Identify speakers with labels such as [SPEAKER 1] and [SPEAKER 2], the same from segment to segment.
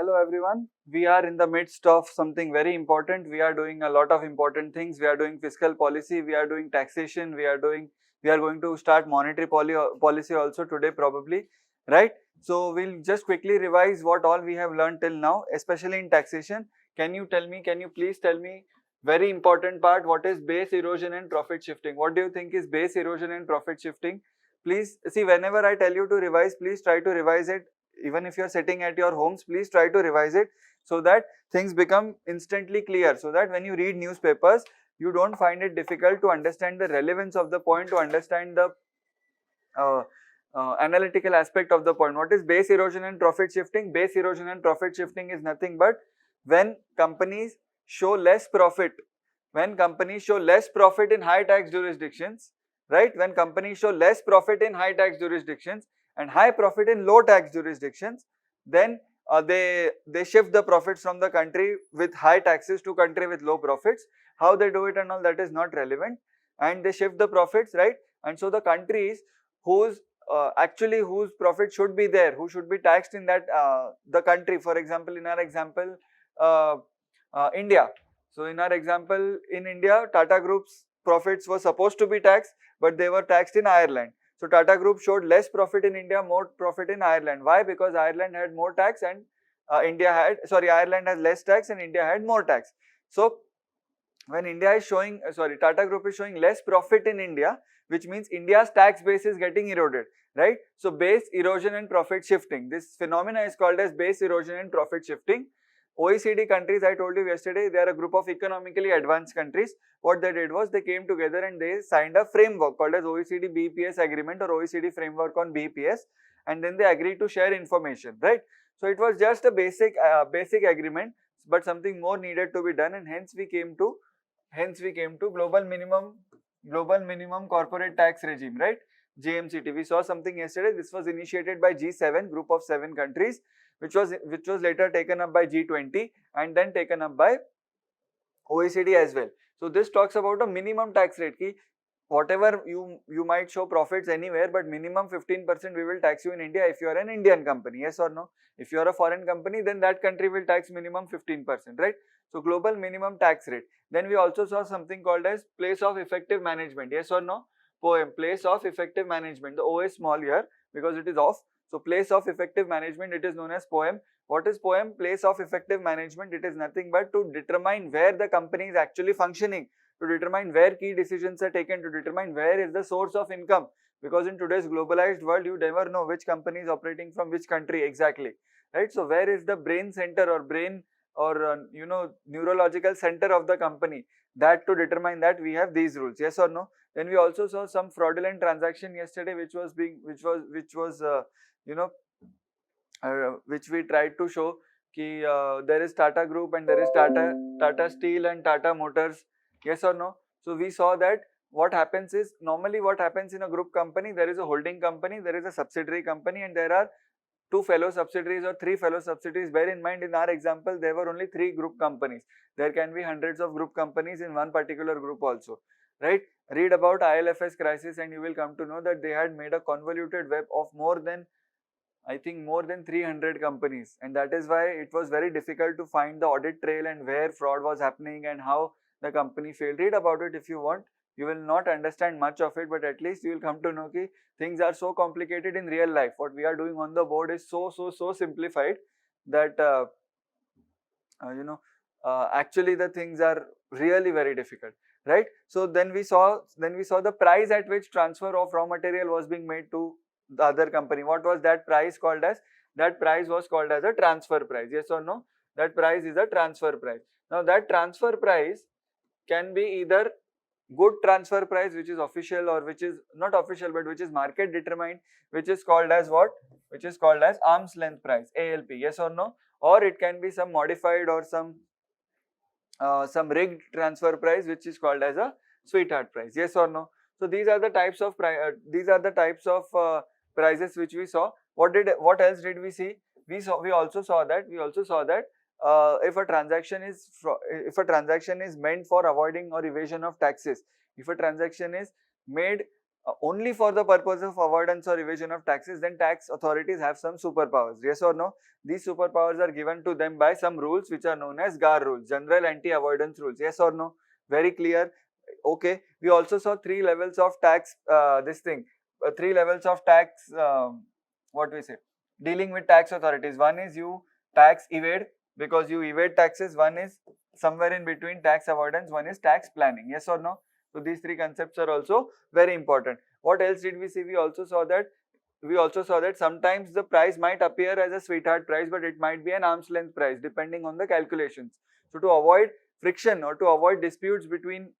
[SPEAKER 1] Hello everyone. We are in the midst of something very important. We are doing a lot of important things. We are doing fiscal policy, we are doing taxation, we are going to start monetary policy also today probably, right? So we'll just quickly revise what all we have learned till now, especially in taxation. Can you please tell me, very important part, what is base erosion and profit shifting? What do you think is base erosion and profit shifting? Please see, whenever I tell you to revise, please try to revise it. Even if you are sitting at your homes, please try to revise it so that things become instantly clear, so that when you read newspapers, you don't find it difficult to understand the relevance of the point, to understand the analytical aspect of the point. What is base erosion and profit shifting? Base erosion and profit shifting is nothing but when companies show less profit, in high tax jurisdictions, right? When companies show less profit in high tax jurisdictions and high profit in low tax jurisdictions, then they shift the profits from the country with high taxes to country with low profits. How they do it and all, that is not relevant, and they shift the profits, right? And so the countries whose whose profit should be there, who should be taxed in that the country, for example, in our example, India. So in our example, in India, Tata Group's profits were supposed to be taxed, but they were taxed in Ireland. So Tata Group showed less profit in India, more profit in Ireland. Why? Because Ireland had more tax and Ireland has less tax and India had more tax. So when India is showing, Tata Group is showing less profit in India, which means India's tax base is getting eroded, right? So base erosion and profit shifting. This phenomena is called as base erosion and profit shifting. OECD countries, I told you yesterday, they are a group of economically advanced countries. What they did was they came together and they signed a framework called as OECD BPS agreement or OECD framework on BPS, and then they agreed to share information, right? So it was just a basic agreement, but something more needed to be done, and hence we came to global minimum corporate tax regime, right? GMCT. We saw something yesterday. This was initiated by G7, group of 7 countries, which was later taken up by G20 and then taken up by OECD as well. So this talks about a minimum tax rate. Ki whatever you might show profits anywhere, but minimum 15% we will tax you in India if you are an Indian company. Yes or no? If you are a foreign company, then that country will tax minimum 15%, right? So global minimum tax rate. Then we also saw something called as place of effective management. Yes or no? POEM, place of effective management. The O is small here because it is off. So place of effective management, it is known as POEM. What is POEM? Place of effective management. It is nothing but to determine where the company is actually functioning, to determine where key decisions are taken, to determine where is the source of income. Because in today's globalized world, you never know which company is operating from which country exactly, right? So where is the brain center or neurological center of the company? That to determine that we have these rules. Yes or no? Then we also saw some fraudulent transaction yesterday, which we tried to show ki there is Tata Group and there is Tata Steel and Tata Motors. Yes or no? So we saw that what happens is, normally what happens in a group company, there is a holding company, there is a subsidiary company, and there are 2 fellow subsidiaries or 3 fellow subsidiaries. Bear in mind, in our example, there were only 3 group companies. There can be hundreds of group companies in one particular group also, right? Read about ILFS crisis and you will come to know that they had made a convoluted web of more than 300 companies, and that is why it was very difficult to find the audit trail and where fraud was happening and how the company failed. Read about it if you want. You will not understand much of it, but at least you will come to know that things are so complicated in real life. What we are doing on the board is so simplified that actually the things are really very difficult, right? So then we saw the price at which transfer of raw material was being made to the other company. What was that price called as? That price was called as a transfer price. Yes or no? That price is a transfer price. Now that transfer price can be either good transfer price, which is official, or which is not official but which is market determined, which is called as what? Which is called as arm's length price, ALP. Yes or no? Or it can be some modified or some rigged transfer price, which is called as a sweetheart price. Yes or no? So these are the types of prices which we saw. What else did we see? We also saw that if a transaction is meant for avoiding or evasion of taxes, if a transaction is made only for the purpose of avoidance or evasion of taxes, then tax authorities have some superpowers. Yes or no? These superpowers are given to them by some rules which are known as GAR rules, General Anti-Avoidance Rules. Yes or no? Very clear. Okay. We also saw 3 levels of tax, three levels of tax, what we say, dealing with tax authorities. One is you tax evade, because you evade taxes. One is somewhere in between tax avoidance. One is tax planning. Yes or no? So these 3 concepts are also very important. What else did we see? We also saw that sometimes the price might appear as a sweetheart price, but it might be an arm's length price depending on the calculations. So to avoid friction or to avoid disputes between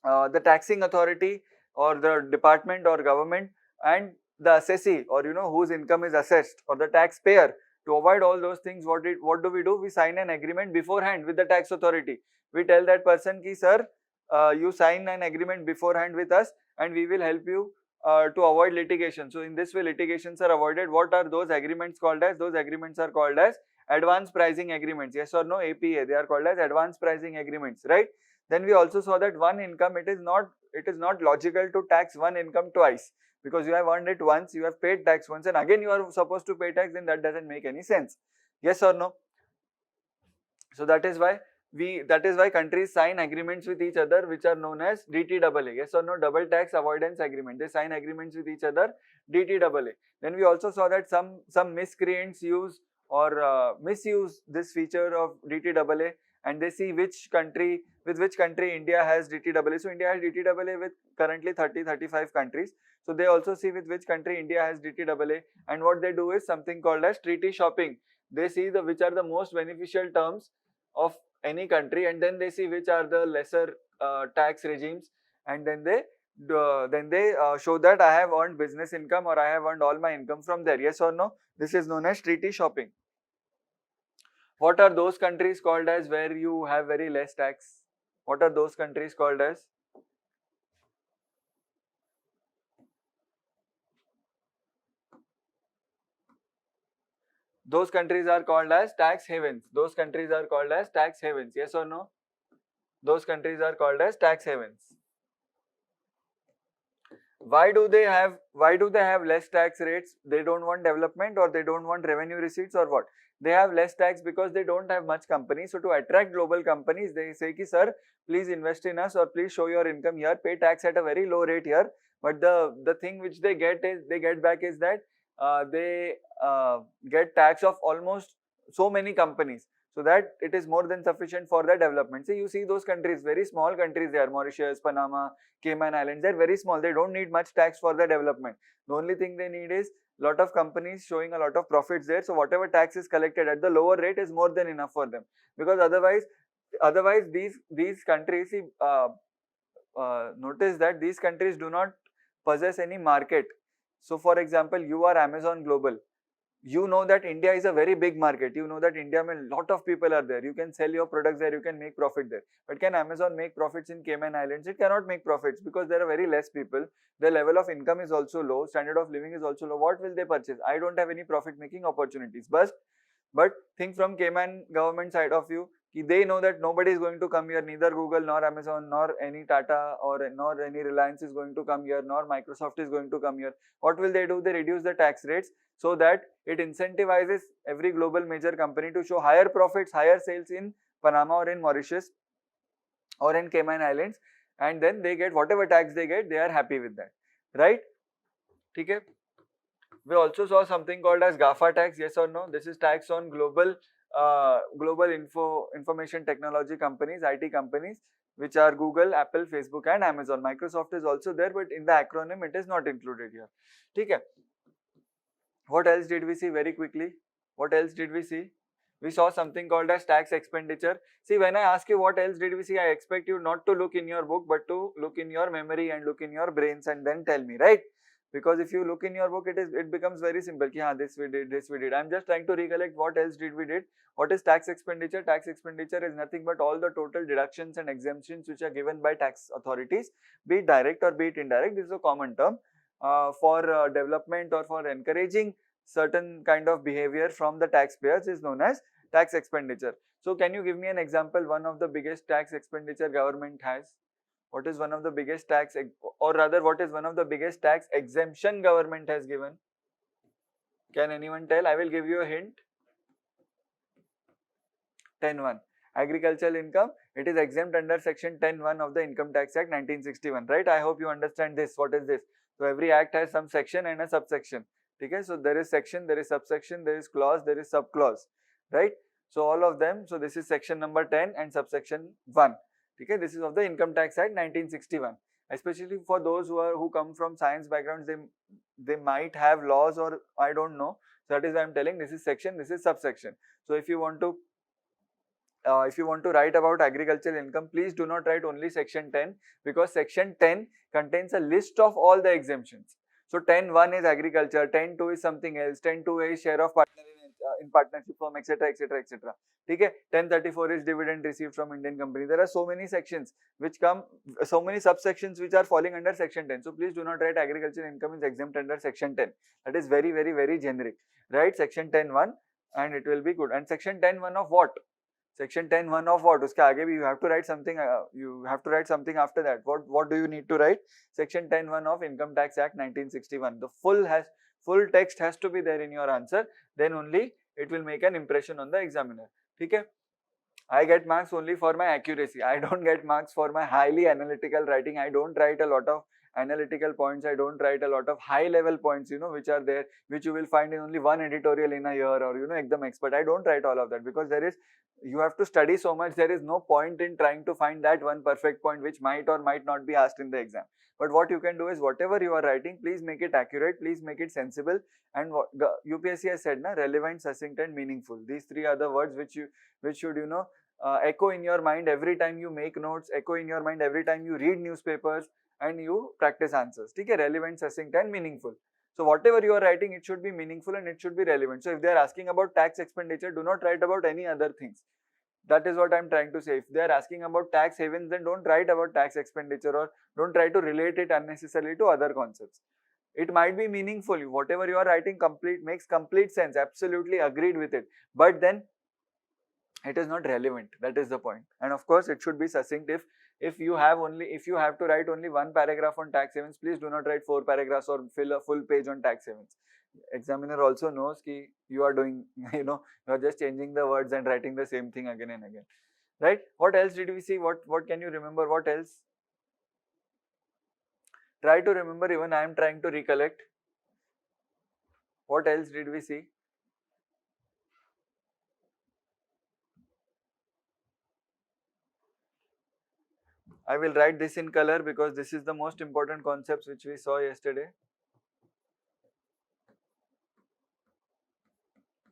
[SPEAKER 1] the taxing authority or the department or government and the assessee, or whose income is assessed, or the taxpayer, to avoid all those things, what do we do? We sign an agreement beforehand with the tax authority. We tell that person ki, sir, you sign an agreement beforehand with us and we will help you to avoid litigation. So in this way litigations are avoided. What are those agreements called as? Those agreements are called as advance pricing agreements. Yes or no? APA, they are called as advance pricing agreements, right? Then we also saw that one income, it is not logical to tax one income twice, because you have earned it once, you have paid tax once, and again you are supposed to pay tax. Then that doesn't make any sense. Yes or no? So that is why countries sign agreements with each other which are known as DTAA. Yes or no? Double tax avoidance agreement. They sign agreements with each other, DTAA. Then we also saw that some miscreants use or misuse this feature of DTAA, and they see with which country India has DTAA. So India has DTAA with currently 35 countries. So they also see with which country India has DTAA, and what they do is something called as treaty shopping. They see which are the most beneficial terms of any country, and then they see which are the lesser tax regimes, and then they show that I have earned business income, or I have earned all my income from there. Yes or no? This is known as treaty shopping. What are those countries called as where you have very less tax? What are those countries called as? Those countries are called as tax havens. Those countries are called as tax havens. Yes or no? Those countries are called as tax havens. Why do they have less tax rates? They don't want development, or they don't want revenue receipts, or what? They have less tax because they don't have much companies. So to attract global companies, they say ki, sir, please invest in us, or please show your income here, pay tax at a very low rate here. But the thing which they get back is that they get tax of almost so many companies, so that it is more than sufficient for their development. See, you see those countries, very small countries, they are Mauritius, Panama, Cayman Islands, they're very small. They don't need much tax for their development. The only thing they need is lot of companies showing a lot of profits there. So whatever tax is collected at the lower rate is more than enough for them. Because otherwise these countries, notice that these countries do not possess any market. So for example, you are Amazon Global. You know that India is a very big market. You know that India mein lot of people are there. You can sell your products there, you can make profit there. But can Amazon make profits in Cayman Islands? It cannot make profits because there are very less people. The level of income is also low. Standard of living is also low. What will they purchase? I don't have any profit making opportunities. But think from Cayman government side of view, they know that nobody is going to come here, neither Google nor Amazon nor any Tata or nor any Reliance is going to come here, nor Microsoft is going to come here. What will they do? They reduce the tax rates so that it incentivizes every global major company to show higher profits, higher sales in Panama or in Mauritius or in Cayman Islands, and then they get whatever tax they get, they are happy with that, right? Okay. We also saw something called as gafatax. Yes or no? This is tax on global information technology companies, IT companies, which are Google, Apple, Facebook, and Amazon. Microsoft is also there, but in the acronym it is not included here. Okay. What else did we see very quickly? What else did we see? We saw something called as tax expenditure. See, when I ask you what else did we see, I expect you not to look in your book, but to look in your memory and look in your brains and then tell me, right? Because if you look in your book, it becomes very simple. Ki, this we did. I'm just trying to recollect what else did we did. What is tax expenditure? Tax expenditure is nothing but all the total deductions and exemptions which are given by tax authorities, be it direct or be it indirect. This is a common term for development or for encouraging certain kind of behavior from the taxpayers is known as tax expenditure. So can you give me an example, one of the biggest tax expenditure government has? What is one of the biggest tax, or rather what is one of the biggest tax exemption government has given? Can anyone tell? I will give you a hint. 10(1). Agricultural income, it is exempt under section 10(1) of the Income Tax Act 1961, right? I hope you understand this. What is this? So every act has some section and a subsection. Okay, so there is section, there is subsection, there is clause, there is subclause, right? So all of them, so this is section number 10 and subsection 1. Okay, this is of the Income Tax Act 1961. Especially for those who come from science backgrounds, they might have laws, or I don't know. So that is why I am telling this is section, this is subsection. So if you want to write about agricultural income, please do not write only section 10, because section 10 contains a list of all the exemptions. So 10(1) is agriculture, 10(2) is something else, 10(2) is share of partner in partnership firm, etc, etc, etc. Okay, 1034 is dividend received from Indian company. There are so many sections which come, so many subsections which are falling under section 10. So please do not write agricultural income is exempt under section 10. That is very, very, very generic. Write section 10(1) and it will be good. And section 10(1) of what? Section 10(1) of what? Uske aage bhi you have to write something. You have to write something after that. What do you need to write? Section 10(1) of Income Tax Act 1961. The full text has to be there in your answer. Then only it will make an impression on the examiner. Okay? I get marks only for my accuracy. I don't get marks for my highly analytical writing. I don't write a lot of analytical points. I don't write a lot of high level points, which are there, which you will find in only one editorial in a year, or ekdam expert. I don't write all of that, because you have to study so much. There is no point in trying to find that one perfect point which might or might not be asked in the exam. But what you can do is, whatever you are writing, please make it accurate, please make it sensible, and what UPSC has said, relevant, succinct and meaningful. These three are the words which should echo in your mind every time you make notes, echo in your mind every time you read newspapers and you practice answers. Okay, relevant, succinct and meaningful. So whatever you are writing, it should be meaningful and it should be relevant. So if they are asking about tax expenditure, do not write about any other things. That is what I am trying to say. If they are asking about tax havens, then don't write about tax expenditure, or don't try to relate it unnecessarily to other concepts. It might be meaningful. Whatever you are writing makes complete sense. Absolutely agreed with it. But then it is not relevant. That is the point. And of course, it should be succinct. If you have to write only one paragraph on tax havens, please do not write 4 paragraphs or fill a full page on tax havens. Examiner also knows that you are doing, you are just changing the words and writing the same thing again and again. Right? What else did we see? What can you remember? What else? Try to remember. Even I am trying to recollect. What else did we see? I will write this in color because this is the most important concepts which we saw yesterday.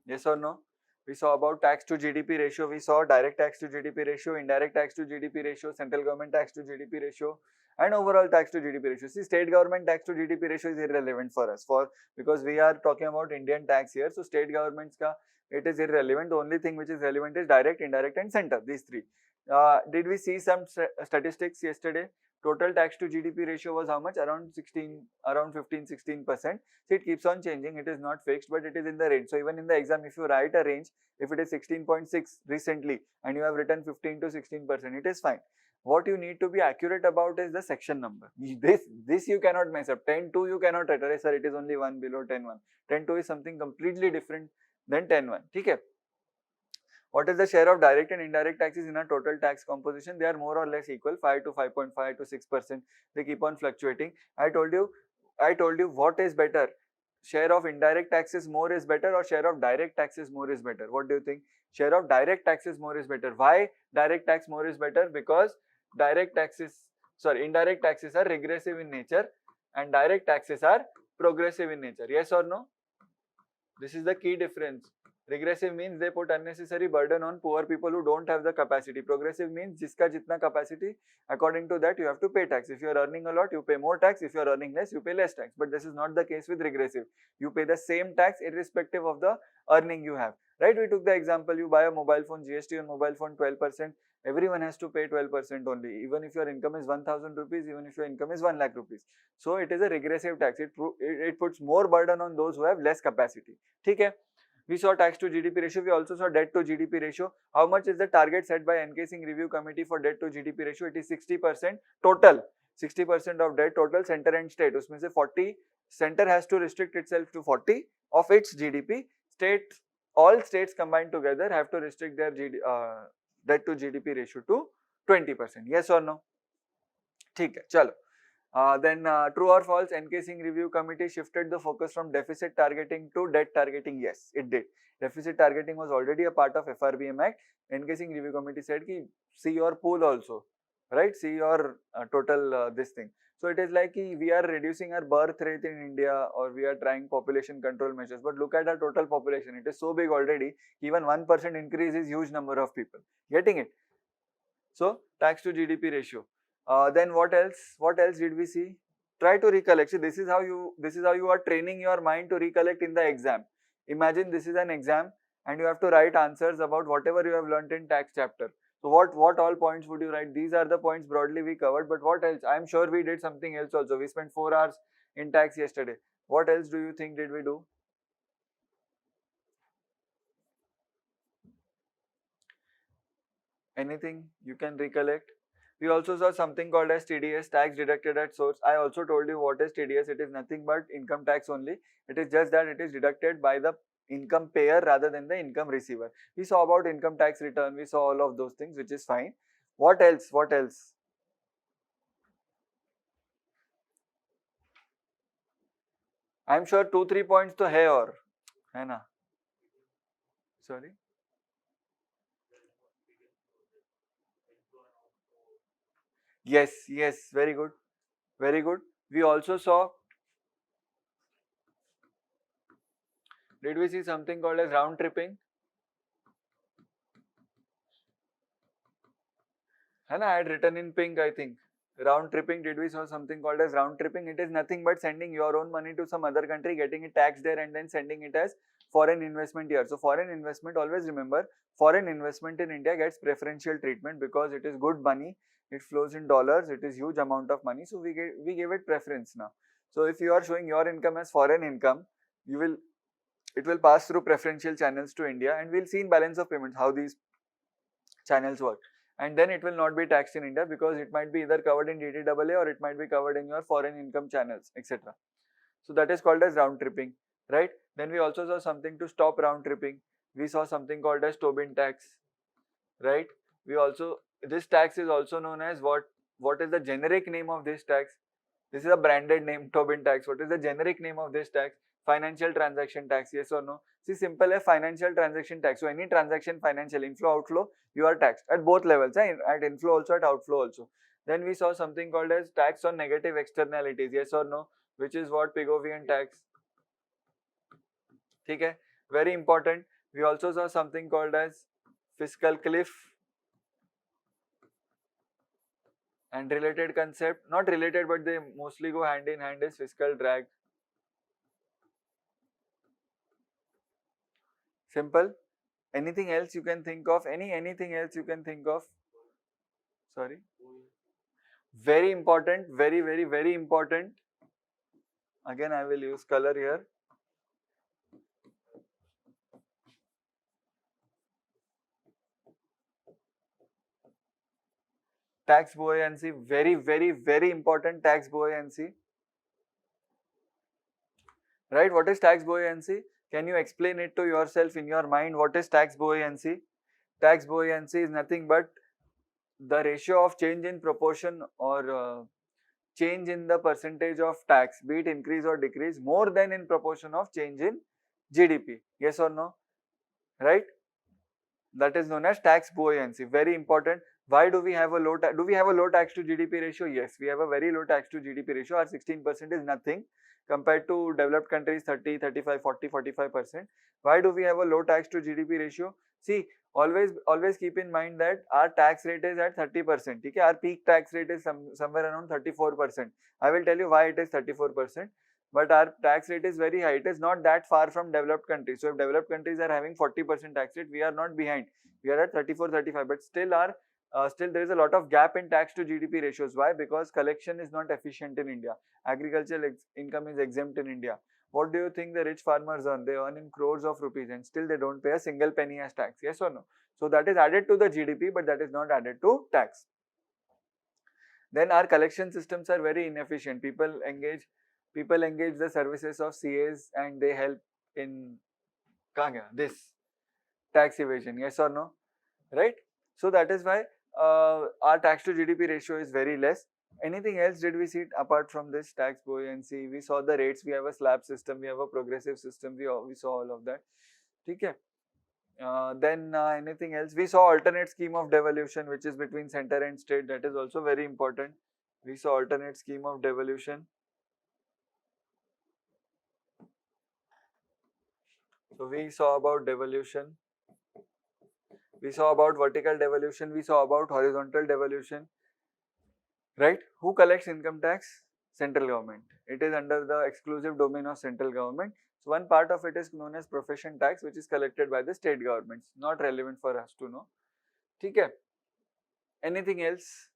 [SPEAKER 1] Yes or no? We saw about tax to GDP ratio. We saw direct tax to GDP ratio, indirect tax to GDP ratio, central government tax to GDP ratio, and overall tax to GDP ratio. See, state government tax to GDP ratio is irrelevant for us, because we are talking about Indian tax here. So state governments it is irrelevant. The only thing which is relevant is direct, indirect, and center. These three. Did we see some statistics yesterday? Total tax to GDP ratio was how much? Around 15-16%. So it keeps on changing. It is not fixed, but it is in the range. So even in the exam, if you write a range, if it is 16.6 recently and you have written 15 to 16%, it is fine. What you need to be accurate about is the section number. This you cannot mess up. 10(2) you cannot write. Sir, it is only one below 10(1). 10(2) is something completely different than 10(1). Okay. What is the share of direct and indirect taxes in a total tax composition? They are more or less equal, 5 to 5.5 to 6%. They keep on fluctuating. I told you what is better. Share of indirect taxes more is better, or share of direct taxes more is better? What do you think? Share of direct taxes more is better. Why direct tax more is better? Because indirect taxes are regressive in nature and direct taxes are progressive in nature. Yes or no? This is the key difference. Regressive means they put unnecessary burden on poor people who don't have the capacity. Progressive means jiska jitna capacity, according to that you have to pay tax. If you are earning a lot, you pay more tax. If you are earning less, you pay less tax. But this is not the case with regressive. You pay the same tax irrespective of the earning you have. Right? We took the example, you buy a mobile phone, GST on mobile phone 12%. Everyone has to pay 12% only, even if your income is 1000 rupees, even if your income is 1 lakh rupees. So it is a regressive tax. It puts more burden on those who have less capacity. Okay? We saw tax to GDP ratio. We also saw debt to GDP ratio. How much is the target set by NK Singh Review Committee for debt to GDP ratio? It is 60% total. 60% of debt total, center and state. उसमें से 40 center has to restrict itself to 40 of its GDP. State, all states combined together have to restrict their debt to GDP ratio to 20%. Yes or no? ठीक है, चलो. Then true or false, NK Singh Review Committee shifted the focus from deficit targeting to debt targeting. Yes, it did. Deficit targeting was already a part of FRBM Act. NK Singh Review Committee said ki see your pool also, right? See your total this thing. So it is like we are reducing our birth rate in India, or we are trying population control measures. But look at our total population; it is so big already. Even 1% increase is huge number of people. Getting it? So tax to GDP ratio. Then what else? What else did we see? Try to recollect. See, this is how you are training your mind to recollect in the exam. Imagine this is an exam and you have to write answers about whatever you have learnt in tax chapter. So what all points would you write? These are the points broadly we covered, but what else? I am sure we did something else also. We spent 4 hours in tax yesterday. What else do you think did we do? Anything you can recollect? We also saw something called as TDS, tax deducted at source. I also told you what is TDS. It is nothing but income tax only. It is just that it is deducted by the income payer rather than the income receiver. We saw about income tax return. We saw all of those things, which is fine. What else? What else? I am sure 2-3 points to hai aur, hai na? Sorry. Yes, yes, very good, very good. We also saw, did we see something called as round tripping? And I had written in pink, I think. Round tripping, did we saw something called as round tripping? It is nothing but sending your own money to some other country, getting it taxed there and then sending it as foreign investment here. So foreign investment, always remember, foreign investment in India gets preferential treatment because it is good money. It flows in dollars, it is huge amount of money. So we give it preference now. So if you are showing your income as foreign income, it will pass through preferential channels to India, and we'll see in balance of payments how these channels work. And then it will not be taxed in India because it might be either covered in DTAA or it might be covered in your foreign income channels, etc. So that is called as round tripping, right? Then we also saw something to stop round tripping. We saw something called as Tobin tax, right? We also, this tax is also known as what is the generic name of this tax? This is a branded name, Tobin tax. What is the generic name of this tax? Financial transaction tax, yes or no? See, simple है financial transaction tax. So any transaction, financial inflow, outflow, you are taxed at both levels, at inflow also, at outflow also. Then we saw something called as tax on negative externalities, yes or no? Which is what? Pigovian tax. ठीक है? Very important. We also saw something called as fiscal cliff and related concept. Not related, but they mostly go hand in hand, is fiscal drag. Simple. Anything else you can think of? Anything else you can think of? Sorry. Very important. Very important. Again, I will use color here. Tax buoyancy. Very important. Tax buoyancy. Right? What is tax buoyancy? Can you explain it to yourself in your mind? What is tax buoyancy? Tax buoyancy is nothing but the ratio of change in proportion or change in the percentage of tax, be it increase or decrease, more than in proportion of change in GDP. Yes or no? Right? That is known as tax buoyancy. Very important. Why do we have a low tax? Do we have a low tax to GDP ratio? Yes, we have a very low tax to GDP ratio. Our 16% is nothing compared to developed countries 30, 35, 40, 45%. Why do we have a low tax to GDP ratio? See, always keep in mind that our tax rate is at 30%. Okay? Our peak tax rate is somewhere around 34%. I will tell you why it is 34%. But our tax rate is very high. It is not that far from developed countries. So if developed countries are having 40% tax rate, we are not behind. We are at 34, 35. But still there is a lot of gap in tax to GDP ratios. Why? Because collection is not efficient in India. Agricultural income is exempt in India. what do you think the rich farmers earn? They earn in crores of rupees and still they don't pay a single penny as tax. Yes or no? So that is added to the GDP, but that is not added to tax. Then our collection systems are very inefficient. People engage the services of CAs and they help in this tax evasion. Yes or no? Right? So that is why our tax to GDP ratio is very less. Anything else did we see apart from this tax buoyancy? We saw the rates, we have a slab system, we have a progressive system, we saw all of that. Okay. Then anything else? We saw alternate scheme of devolution, which is between center and state. That is also very important. We saw alternate scheme of devolution. So we saw about devolution. We saw about vertical devolution. We saw about horizontal devolution. Right? Who collects income tax? Central government. It is under the exclusive domain of central government. So one part of it is known as profession tax, which is collected by the state governments. Not relevant for us to know. Okay. Anything else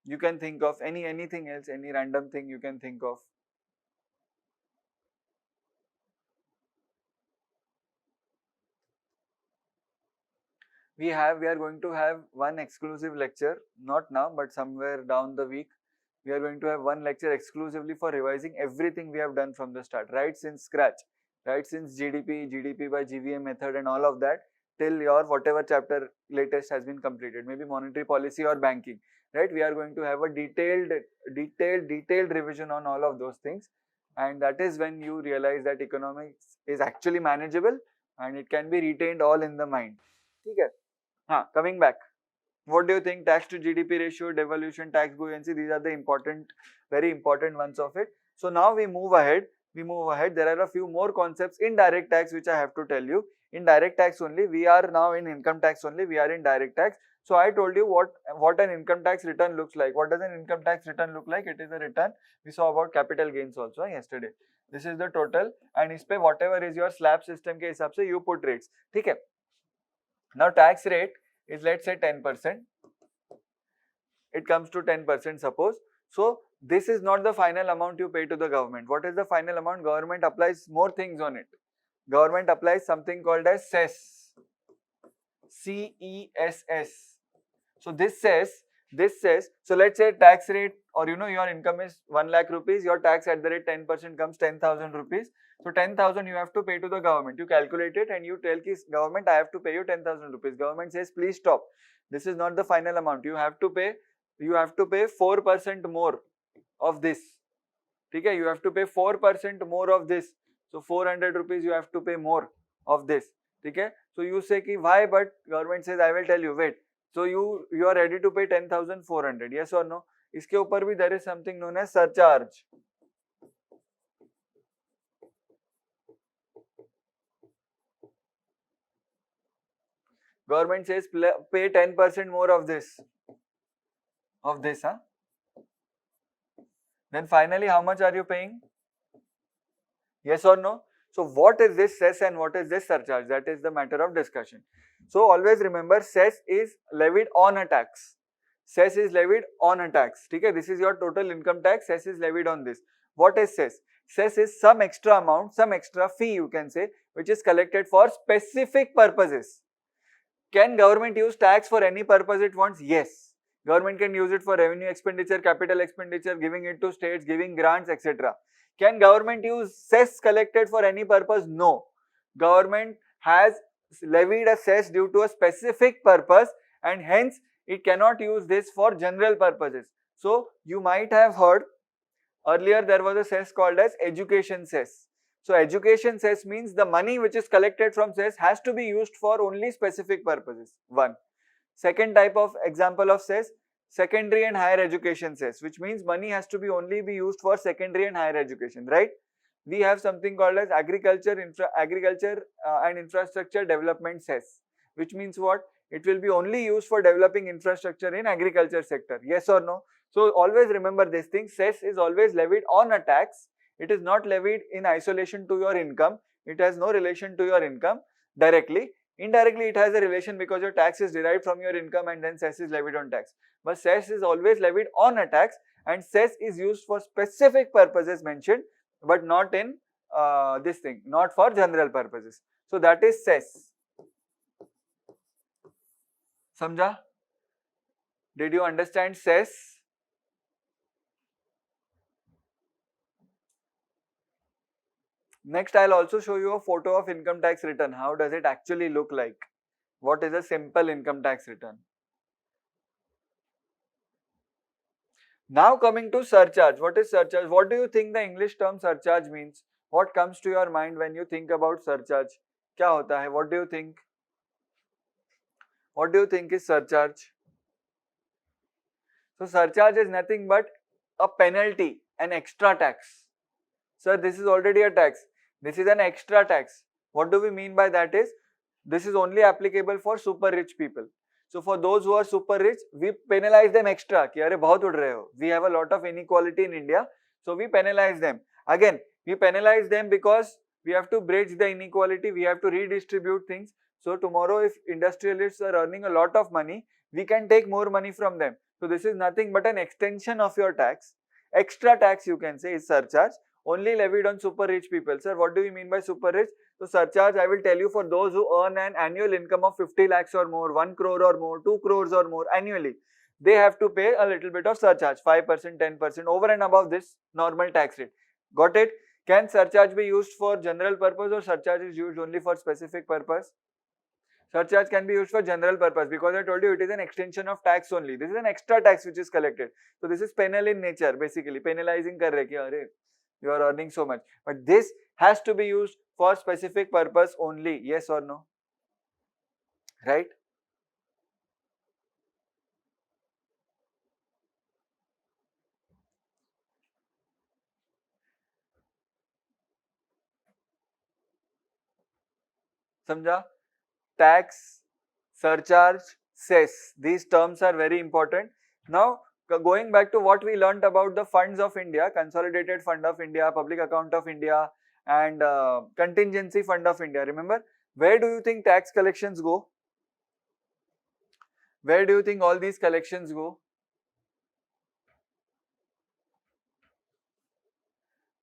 [SPEAKER 1] you can think of? Anything else? Any random thing you can think of? We are going to have one exclusive lecture, not now, but somewhere down the week. We are going to have one lecture exclusively for revising everything we have done from the start, right since scratch, right since GDP by GVM method and all of that, till your whatever chapter latest has been completed, maybe monetary policy or banking, right? We are going to have a detailed revision on all of those things, and that is when you realize that economics is actually manageable and it can be retained all in the mind. Okay. Coming back, what do you think? Tax to GDP ratio, devolution, tax buoyancy, these are the very important ones of it. So now we move ahead. There are a few more concepts in direct tax which I have to tell you. In direct tax only, we are now in income tax only, we are in direct tax. So I told you what an income tax return looks like. What does an income tax return look like? It is a return. We saw about capital gains also yesterday. This is the total, and is pe whatever is your slab system ke hisab se you put rates. Okay. Now tax rate is, let's say, 10%. It comes to 10% suppose. So this is not the final amount you pay to the government. What is the final amount? Government applies more things on it. Government applies something called as cess. C-E-S-S. So this says, so let's say tax rate, or your income is 1 lakh rupees, your tax at the rate 10% comes 10,000 rupees. So 10,000 you have to pay to the government. You calculate it and you tell government, I have to pay you 10,000 rupees. Government says, please stop. This is not the final amount. You have to pay 4% more of this. Okay, you have to pay 4% more of this. So 400 rupees you have to pay more of this. Okay, so you say ki why, but government says, I will tell you, wait. So you are ready to pay 10,400, yes or no? Iske upar bhi there is something known as surcharge. Government says pay 10% more of this. Then finally, how much are you paying? Yes or no? So what is this cess and what is this surcharge? That is the matter of discussion. So always remember, cess is levied on a tax. Cess is levied on a tax. Okay? This is your total income tax. Cess is levied on this. What is cess? Cess is some extra amount, some extra fee you can say, which is collected for specific purposes. Can government use tax for any purpose it wants? Yes. Government can use it for revenue expenditure, capital expenditure, giving it to states, giving grants, etc. Can government use cess collected for any purpose? No. Government has levied a cess due to a specific purpose, and hence it cannot use this for general purposes. So you might have heard earlier there was a cess called as education cess. So education cess means the money which is collected from cess has to be used for only specific purposes. One. Second type of example of cess, secondary and higher education cess, which means money has to only be used for secondary and higher education, right? We have something called as agriculture and infrastructure development cess, which means what? It will be only used for developing infrastructure in agriculture sector. Yes or no? So always remember this thing, cess is always levied on a tax. It is not levied in isolation to your income. It has no relation to your income directly. Indirectly, it has a relation because your tax is derived from your income and then cess is levied on tax. But cess is always levied on a tax, and cess is used for specific purposes mentioned, but not in this thing, not for general purposes. So that is cess. Samjha? Did you understand cess? Next, I'll also show you a photo of income tax return. How does it actually look like? What is a simple income tax return? Now coming to surcharge. What is surcharge? What do you think the English term surcharge means? What comes to your mind when you think about surcharge? क्या होता है? What do you think? What do you think is surcharge? So surcharge is nothing but a penalty, an extra tax. Sir, this is already a tax. This is an extra tax. What do we mean by that is, this is only applicable for super rich people. So for those who are super rich, we penalize them extra. कि अरे बहुत उड़ रहे हो. We have a lot of inequality in India, so we penalize them. Again, we penalize them because we have to bridge the inequality. We have to redistribute things. So tomorrow, if industrialists are earning a lot of money, we can take more money from them. So this is nothing but an extension of your tax. Extra tax, you can say, is surcharge, only levied on super rich people. Sir, what do we mean by super rich? So surcharge, I will tell you, for those who earn an annual income of 50 lakhs or more, 1 crore or more, 2 crores or more annually, they have to pay a little bit of surcharge, 5%, 10% over and above this normal tax rate. Got it? Can surcharge be used for general purpose, or surcharge is used only for specific purpose? Surcharge can be used for general purpose, because I told you it is an extension of tax only. This is an extra tax which is collected. So this is penal in nature, basically penalizing kar rahe ki are you are earning so much. But this has to be used for specific purpose only. Yes or no? Right? Samjha? Tax, surcharge, cess. These terms are very important. Now, going back to what we learnt about the funds of India, Consolidated Fund of India, Public Account of India, and Contingency Fund of India. Remember, where do you think tax collections go? Where do you think all these collections go?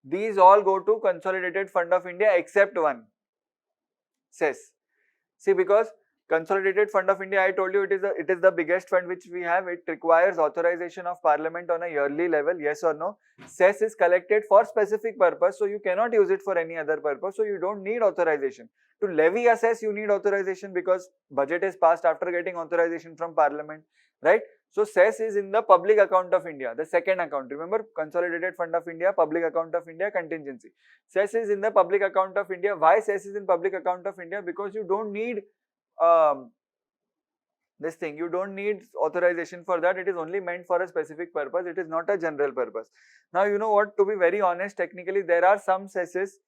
[SPEAKER 1] These all go to Consolidated Fund of India except one, cess. See, because Consolidated Fund of India, I told you, it is the biggest fund which we have. It requires authorization of Parliament on a yearly level. Yes or no? Cess is collected for specific purpose, so you cannot use it for any other purpose. So you don't need authorization. To levy a cess, you need authorization, because budget is passed after getting authorization from Parliament, right? So cess is in the Public Account of India, the second account. Remember, Consolidated Fund of India, Public Account of India, Contingency. Cess is in the Public Account of India. Why cess is in Public Account of India? Because you don't need this thing, you don't need authorization for that. It is only meant for a specific purpose. It is not a general purpose. Now, you know what, to be very honest, technically there are some cesses,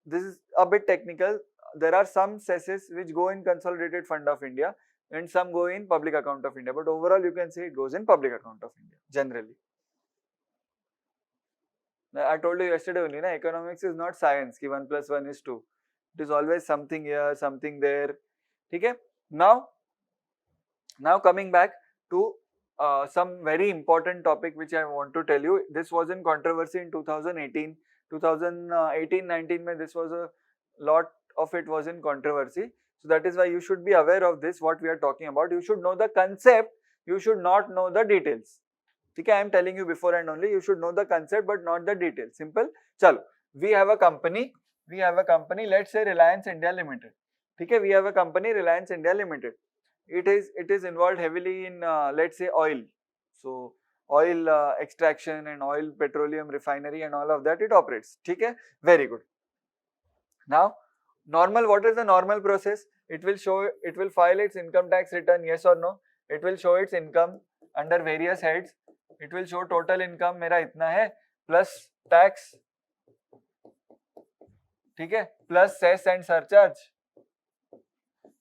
[SPEAKER 1] this is a bit technical, there are some cesses which go in Consolidated Fund of India and some go in Public Account of India, but overall you can say it goes in Public Account of India generally. I told you yesterday only, na, economics is not science ki 1 + 1 = 2. It is always something here, something there. Okay? Now coming back to some very important topic which I want to tell you. This was in controversy in 2018. 2018-19 this was a lot of it was in controversy. So that is why you should be aware of this, what we are talking about. You should know the concept, you should not know the details. Okay, I am telling you before and only, you should know the concept but not the details. Simple. Chalo, we have a company, let's say Reliance India Limited. Okay, we have a company, Reliance India Limited. It is involved heavily in let's say oil. So oil extraction and oil petroleum refinery and all of that it operates. Okay, very good. Now normal, what is the normal process? It will file its income tax return, yes or no? It will show its income under various heads. It will show total income मेरा इतना है plus tax, ठीक है, plus cess and surcharge,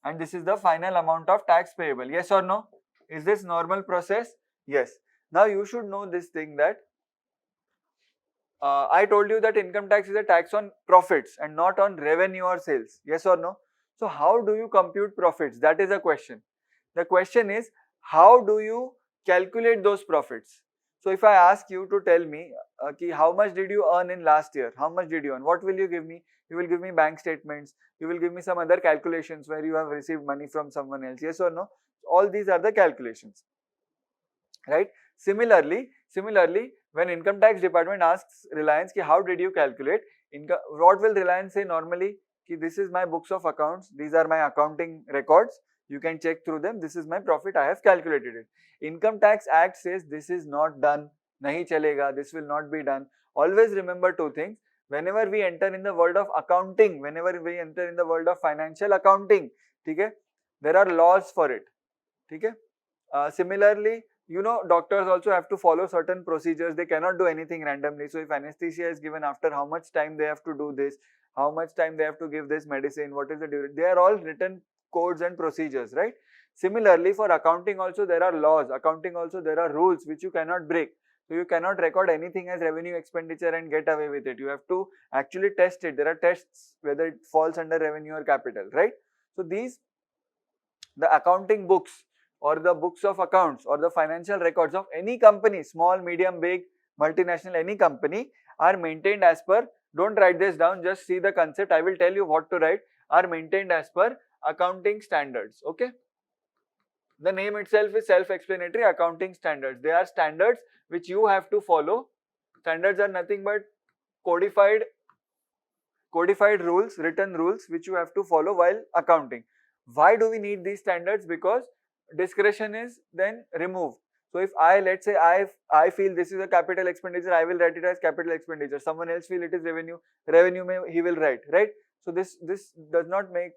[SPEAKER 1] and this is the final amount of tax payable. Yes or no? Is this normal process? Yes. Now you should know this thing that I told you that income tax is a tax on profits and not on revenue or sales. Yes or no? So how do you compute profits? That is a question. The question is, how do you calculate those profits? So if I ask you to tell me how much did you earn in last year, how much did you earn, what will you give me? You will give me bank statements, you will give me some other calculations where you have received money from someone else, yes or no? All these are the calculations, right? Similarly, when income tax department asks Reliance ki how did you calculate income, what will Reliance say normally? Ki this is my books of accounts, these are my accounting records, you can check through them, this is my profit, I have calculated it. Income Tax Act says this is not done, nahi chalega, this will not be done. Always remember two things, whenever we enter in the world of accounting, whenever we enter in the world of financial accounting, okay, there are laws for it, okay. Similarly, you know, doctors also have to follow certain procedures, they cannot do anything randomly. So if anesthesia is given, after how much time they have to do this, how much time they have to give this medicine, what is the duration, they are all written codes and procedures, right? Similarly, for accounting also there are laws, accounting also there are rules which you cannot break. So you cannot record anything as revenue expenditure and get away with it. You have to actually test it. There are tests whether it falls under revenue or capital, right? So these, the accounting books or the books of accounts or the financial records of any company, small, medium, big, multinational, any company, are maintained as per, don't write this down, just see the concept, I will tell you what to write, are maintained as per accounting standards, okay. The name itself is self-explanatory, accounting standards. They are standards which you have to follow. Standards are nothing but codified rules, written rules which you have to follow while accounting. Why do we need these standards? Because discretion is then removed. So if let's say I feel this is a capital expenditure, I will write it as capital expenditure. Someone else feel it is revenue, he will write, right? So this does not make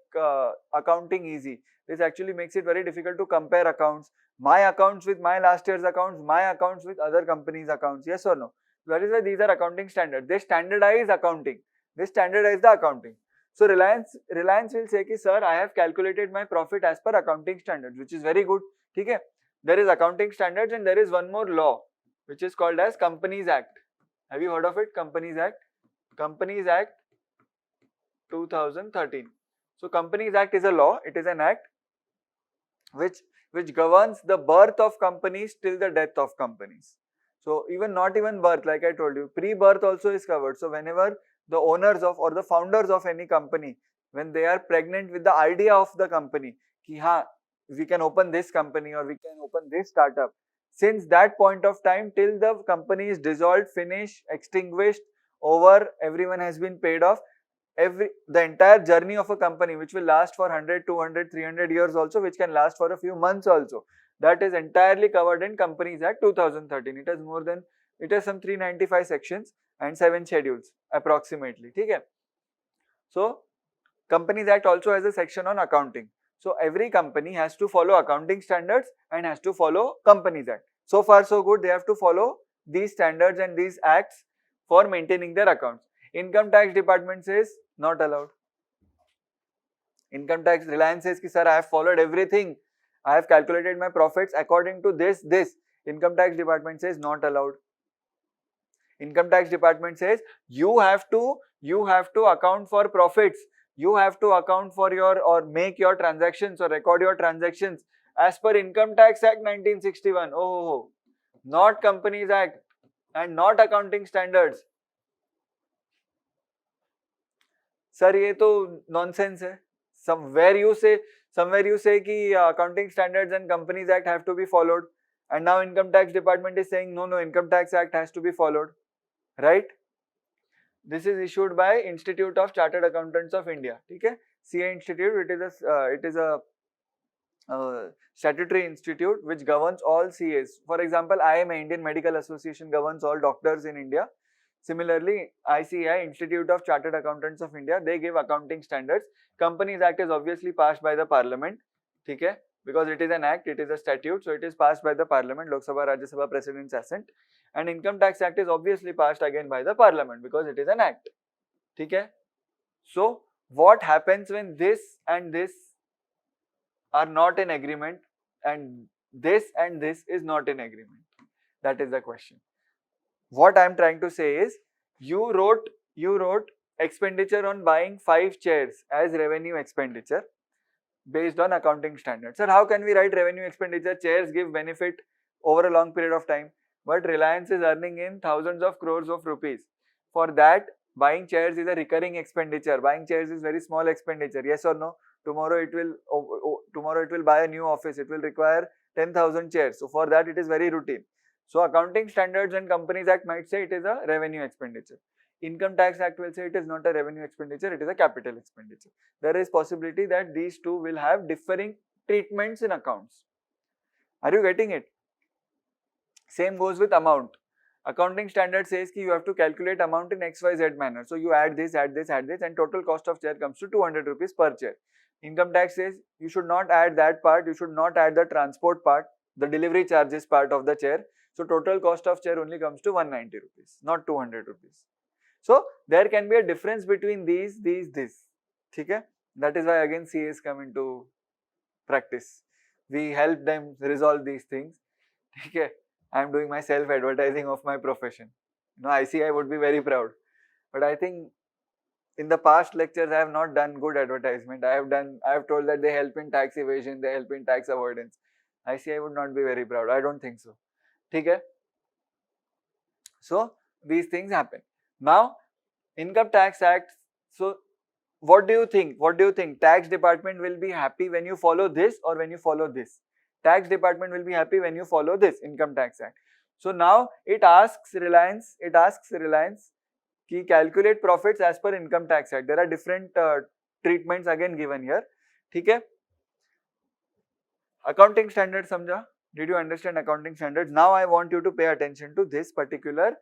[SPEAKER 1] accounting easy. This actually makes it very difficult to compare accounts, my accounts with my last year's accounts, my accounts with other companies' accounts, yes or no? That is why these are accounting standards. They standardize accounting. They standardize the accounting. So Reliance will say ki sir, I have calculated my profit as per accounting standards, which is very good. Okay? There is accounting standards and there is one more law which is called as Companies Act. Have you heard of it? Companies Act. Companies Act 2013. So Companies Act is a law. It is an act which governs the birth of companies till the death of companies. So not even birth, like I told you, pre-birth also is covered. So whenever the owners of or the founders of any company, when they are pregnant with the idea of the company, ki ha, we can open this company or we can open this startup, since that point of time till the company is dissolved, finished, extinguished, over, everyone has been paid off, the entire journey of a company, which will last for 100, 200, 300 years also, which can last for a few months also, that is entirely covered in Companies Act 2013. It has some 395 sections and 7 schedules approximately. Okay? So Companies Act also has a section on accounting. So every company has to follow accounting standards and has to follow Companies Act. So far so good, they have to follow these standards and these acts for maintaining their accounts. Income Tax Department says not allowed. Income Tax, Reliance says ki sir, I have followed everything, I have calculated my profits according to this. Income Tax Department says not allowed. Income Tax Department says you have to account for profits, you have to account for your or make your transactions or record your transactions as per Income Tax Act 1961. Oh, not Companies Act and not accounting standards. Sir, ये तो nonsense है. Somewhere you say कि accounting standards and Companies Act have to be followed, and now Income Tax Department is saying no, Income Tax Act has to be followed, right? This is issued by Institute of Chartered Accountants of India. Okay? CA Institute. It is a statutory institute which governs all CAs. For example, IMA, Indian Medical Association, governs all doctors in India. Similarly, ICI, Institute of Chartered Accountants of India, they give accounting standards. Companies Act is obviously passed by the Parliament, okay? Because it is an act, it is a statute, so it is passed by the Parliament, Lok Sabha, Rajya Sabha, President's assent. And Income Tax Act is obviously passed again by the Parliament because it is an act, okay? So, what happens when this and this are not in agreement and this is not in agreement? That is the question. What I am trying to say is, you wrote expenditure on buying 5 chairs as revenue expenditure based on accounting standards. Sir, how can we write revenue expenditure? Chairs give benefit over a long period of time. but Reliance is earning in thousands of crores of rupees. For that, buying shares is a recurring expenditure. Buying shares is very small expenditure. Yes or no? Tomorrow it will buy a new office. It will require 10,000 shares. So for that it is very routine. So Accounting Standards and Companies Act might say it is a revenue expenditure. Income Tax Act will say it is not a revenue expenditure, it is a capital expenditure. There is possibility that these two will have differing treatments in accounts. Are you getting it? Same goes with amount. Accounting standard says that you have to calculate amount in XYZ manner. So you add this, and total cost of chair comes to 200 rupees per chair. Income tax says you should not add that part, you should not add the transport part, the delivery charges part of the chair. So total cost of chair only comes to 190 rupees, not 200 rupees. So there can be a difference between these. Okay? That is why again CAs come into practice. We help them resolve these things. Okay? I am doing my self-advertising of my profession. ICI would be very proud. But I think in the past lectures I have not done good advertisement. I have told that they help in tax evasion, they help in tax avoidance. ICI would not be very proud. I don't think so. Okay? So these things happen. Now, Income Tax Act. So what do you think? Tax department will be happy when you follow this or when you follow this? Tax department will be happy when you follow this Income Tax Act. So now it asks Reliance to calculate profits as per Income Tax Act. There are different treatments again given here. Okay? Accounting standards samjha? Did you understand accounting standards? Now I want you to pay attention to this particular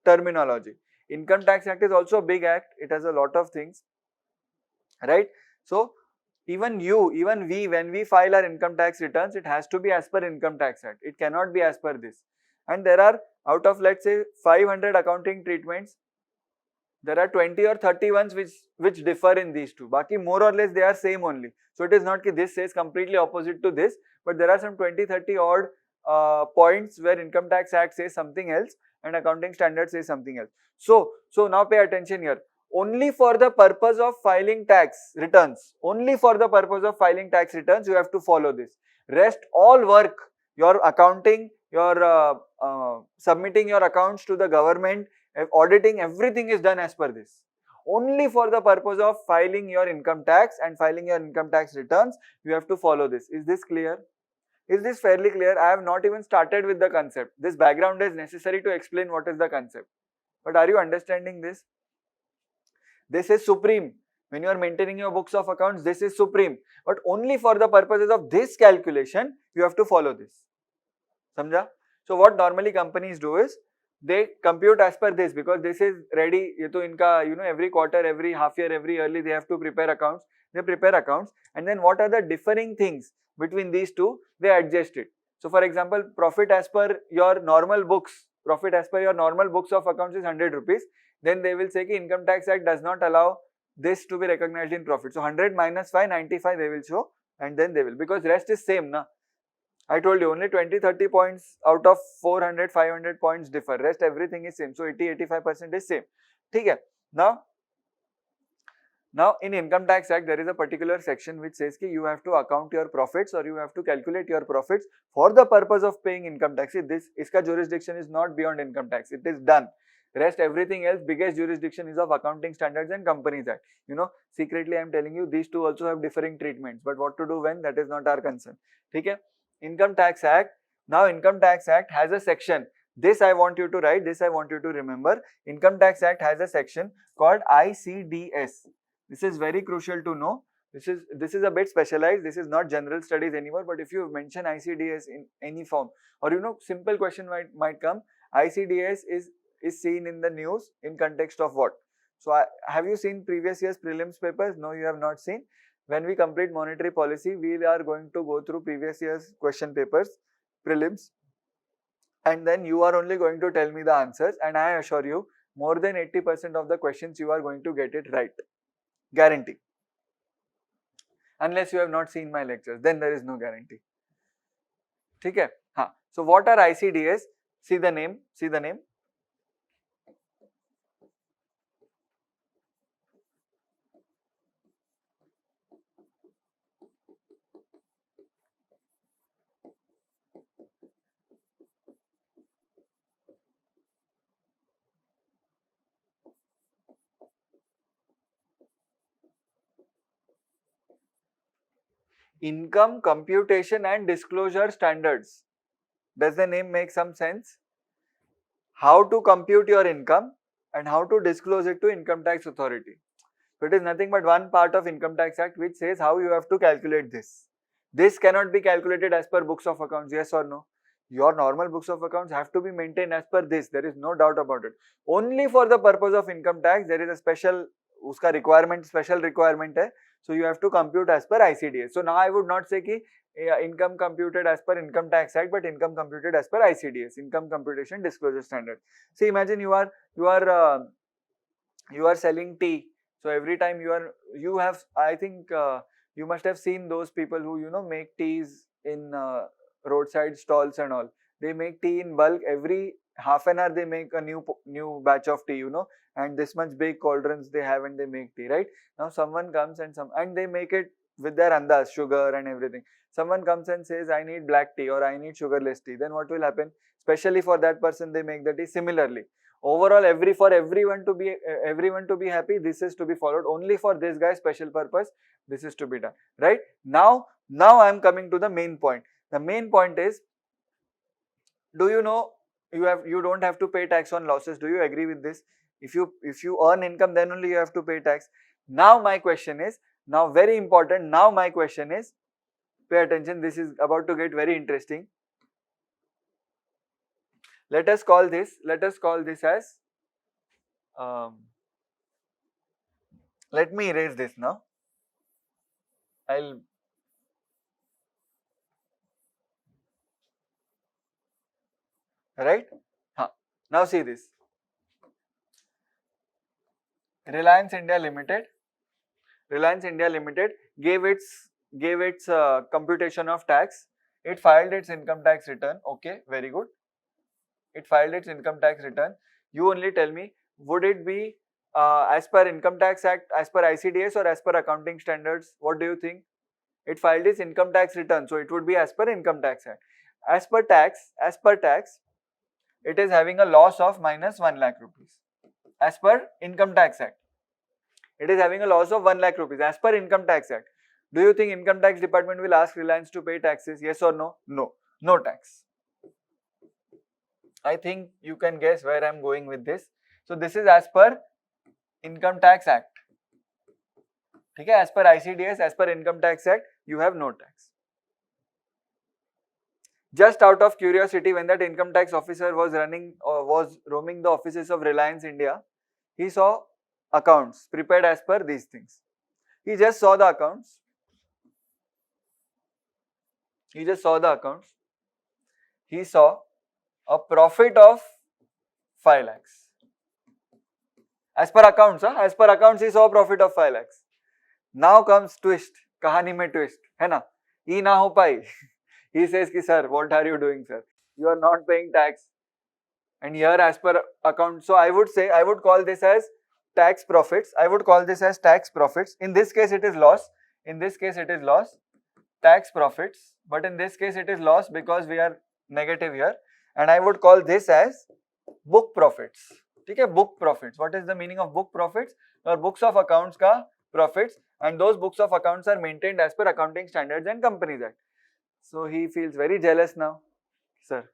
[SPEAKER 1] terminology. Income Tax Act is also a big act. It has a lot of things, right? So even we, when we file our income tax returns, it has to be as per Income Tax Act. It cannot be as per this. And there are, out of let's say 500 accounting treatments, there are 20 or 30 ones which differ in these two. Baki more or less they are same only. So it is not that this says completely opposite to this, but there are some 20-30 odd points where Income Tax Act says something else and accounting standards says something else. So now pay attention here. Only for the purpose of filing tax returns, you have to follow this. Rest all work, your accounting, your submitting your accounts to the government, auditing, everything is done as per this. Only for the purpose of filing your income tax and filing your income tax returns, you have to follow this. Is this clear? Is this fairly clear? I have not even started with the concept. This background is necessary to explain what is the concept. But are you understanding this? This is supreme. When you are maintaining your books of accounts, this is supreme. But only for the purposes of this calculation, you have to follow this. Samjha? So what normally companies do is, they compute as per this because this is ready. Every quarter, every half year, every yearly, they have to prepare accounts. They prepare accounts, and then what are the differing things between these two? They adjust it. So for example, profit as per your normal books of accounts is 100 rupees. Then they will say that Income Tax Act does not allow this to be recognized in profit. So 100 minus 5, 95 they will show, and then they will, because rest is same na. I told you only 20-30 points out of 400-500 points differ. Rest everything is same. So 80-85% is same. Okay. Now in Income Tax Act there is a particular section which says that you have to account your profits or you have to calculate your profits for the purpose of paying income tax. See, iska jurisdiction is not beyond income tax. It is done. Rest everything else, biggest jurisdiction is of Accounting Standards and Companies Act. Secretly I am telling you these two also have differing treatments, but what to do when, that is not our concern. Okay? Income Tax Act. Now Income Tax Act has a section. This I want you to write, this I want you to remember. Income Tax Act has a section called ICDS. This is very crucial to know. This is a bit specialized. This is not general studies anymore, but if you mention ICDS in any form, or simple question might come. ICDS is seen in the news in context of what? So have you seen previous year's prelims papers? No, you have not seen. When we complete monetary policy, we are going to go through previous year's question papers, prelims, and then you are only going to tell me the answers, and I assure you more than 80% of the questions you are going to get it right. Guarantee. Unless you have not seen my lectures, then there is no guarantee. Okay? So what are ICDS? See the name. income computation and disclosure standards. Does the name make some sense? How to compute your income and how to disclose it to income tax authority. So it is nothing but one part of Income Tax Act which says how you have to calculate this. This cannot be calculated as per books of accounts, yes or no? Your normal books of accounts have to be maintained as per this, there is no doubt about it. Only for the purpose of income tax, there is a special uska requirement, special requirement hai. So you have to compute as per ICDS. So now I would not say ki income computed as per Income Tax Act, but income computed as per ICDS, Income Computation Disclosure Standard. See, imagine you are selling tea. So every time you have, I think you must have seen those people who make teas in roadside stalls and all. They make tea in bulk. Every half an hour they make a new batch of tea, and this much big cauldrons they have and they make tea, right? Now someone comes and they make it with their andas, sugar and everything. Someone comes and says, I need black tea or I need sugarless tea. Then what will happen? Especially for that person, they make the tea similarly. Overall, for everyone to be happy, this is to be followed. Only for this guy's special purpose, this is to be done, right? Now I am coming to the main point. The main point is, do you know you don't have to pay tax on losses? Do you agree with this? If you earn income, then only you have to pay tax. Now my question is, very important. Now my question is, pay attention. This is about to get very interesting. Let us call this as, let me erase this now. Right? Now see this. Reliance India Limited gave its computation of tax. It filed its income tax return. Okay, very good. It filed its income tax return. You only tell me, would it be as per Income Tax Act, as per ICDS, or as per accounting standards? What do you think? It filed its income tax return, so it would be as per Income Tax Act. As per tax, it is having a loss of minus 1 lakh rupees. As per Income Tax Act, it is having a loss of 1 lakh rupees. As per Income Tax Act, do you think Income Tax Department will ask Reliance to pay taxes? Yes or no? No. No tax. I think you can guess where I am going with this. So this is as per Income Tax Act. Okay, as per ICDS, as per Income Tax Act, you have no tax. Just out of curiosity, when that income tax officer was roaming the offices of Reliance India, he saw accounts prepared as per these things. He just saw the accounts. He saw a profit of 5 lakhs. As per accounts, he saw a profit of 5 lakhs. Now comes twist, kahani mein twist, hai na? He na ho pai. He says ki, sir, what are you doing, sir? You are not paying tax. And here as per account, so I would call this as tax profits. In this case it is loss. Tax profits. But in this case it is loss because we are negative here. And I would call this as book profits. Okay, book profits. What is the meaning of book profits? Your books of accounts ka profits, and those books of accounts are maintained as per Accounting Standards and Companies Act. So he feels very jealous now, sir.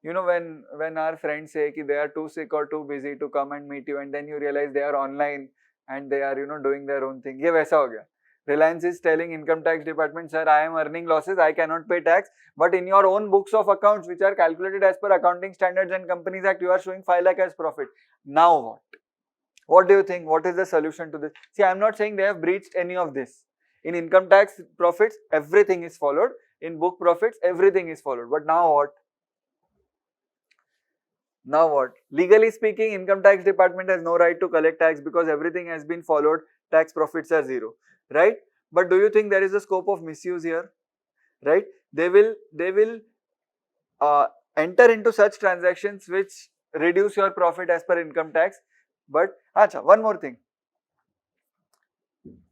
[SPEAKER 1] You know, when our friends say ki they are too sick or too busy to come and meet you, and then you realize they are online and they are doing their own thing. Ye waisa ho gaya. Reliance is telling Income Tax Department, sir, I am earning losses, I cannot pay tax, but in your own books of accounts which are calculated as per Accounting Standards and Companies Act, you are showing 5 lakh as profit. Now what? What do you think? What is the solution to this? See, I am not saying they have breached any of this. In income tax profits, everything is followed. In book profits, everything is followed. But now what? Legally speaking, Income Tax Department has no right to collect tax because everything has been followed. Tax profits are zero, right? But do you think there is a scope of misuse here, right? They will enter into such transactions which reduce your profit as per income tax. But one more thing.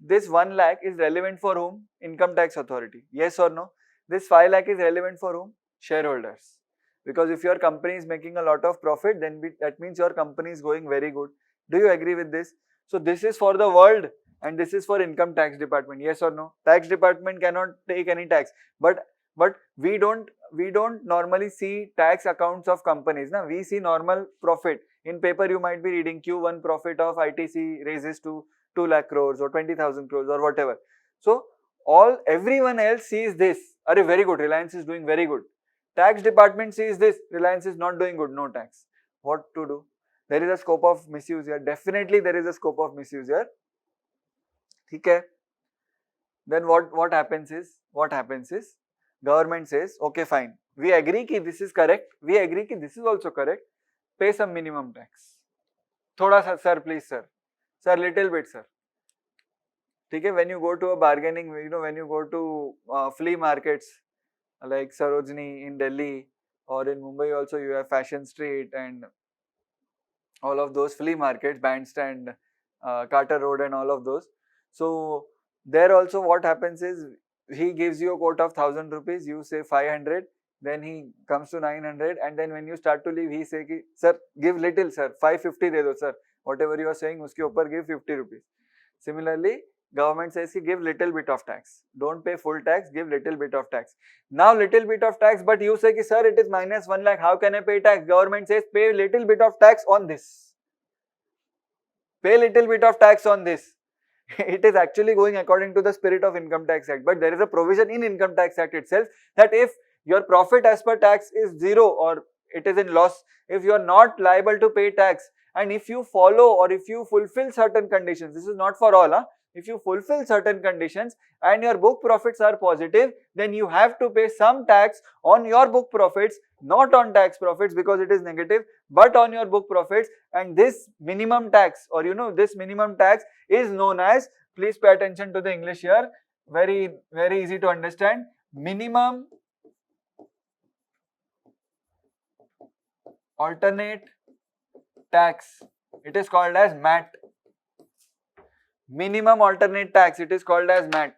[SPEAKER 1] This 1 lakh is relevant for whom? Income Tax Authority. Yes or no? This 5 lakh is relevant for whom? Shareholders. Because if your company is making a lot of profit, then that means your company is going very good. Do you agree with this? So this is for the world. and this is for income tax department. Yes or no? Tax department cannot take any tax, but we don't normally see tax accounts of companies. Now we see normal profit. In paper you might be reading Q1 profit of ITC raises to 2 lakh crores or 20,000 crores or whatever. So everyone else sees this. Arey, very good, Reliance is doing very good. Tax department sees this, Reliance is not doing good, no tax. What to do? There is a scope of misuse here. Definitely there is a scope of misuse here. Okay. Then what happens is government says, okay fine, we agree ki this is correct, we agree ki this is also correct, pay some minimum tax. Thoda sa sir, please sir, little bit sir. Okay, when you go to a bargaining, when you go to flea markets like Sarojini in Delhi or in Mumbai also, you have Fashion Street and all of those flea markets, Bandstand, Carter Road and all of those. So there also what happens is, he gives you a quote of 1,000 rupees, you say 500, then he comes to 900, and then when you start to leave, he say ki, sir, give little sir, 550 de do sir, whatever you are saying, uske upar give 50 rupees. Similarly, government says ki give little bit of tax, don't pay full tax, give little bit of tax. Now little bit of tax, but you say ki sir, it is minus 1 lakh, how can I pay tax? Government says pay little bit of tax on this. Pay little bit of tax on this. It is actually going according to the spirit of Income Tax Act, but there is a provision in Income Tax Act itself that if your profit as per tax is 0 or it is in loss, if you are not liable to pay tax, and if you follow or if you fulfill certain conditions, this is not for all, if you fulfill certain conditions and your book profits are positive, then you have to pay some tax on your book profits, not on tax profits because it is negative, but on your book profits. And this minimum tax, or this minimum tax is known as, please pay attention to the English here, very easy to understand, minimum alternate tax. It is called as MAT. Minimum alternate tax, it is called as MAT.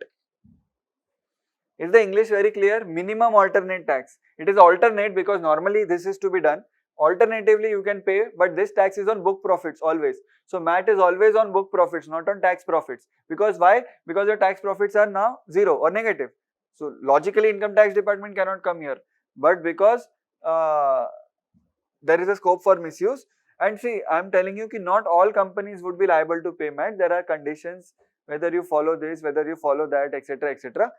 [SPEAKER 1] Is the English very clear? Minimum alternate tax. It is alternate because normally this is to be done. Alternatively you can pay, but this tax is on book profits always. So MAT is always on book profits, not on tax profits. Because why? Because your tax profits are now 0 or negative. So logically Income Tax Department cannot come here. But because there is a scope for misuse, and see, I am telling you that not all companies would be liable to pay MAT. There are conditions, whether you follow this, whether you follow that, etc.,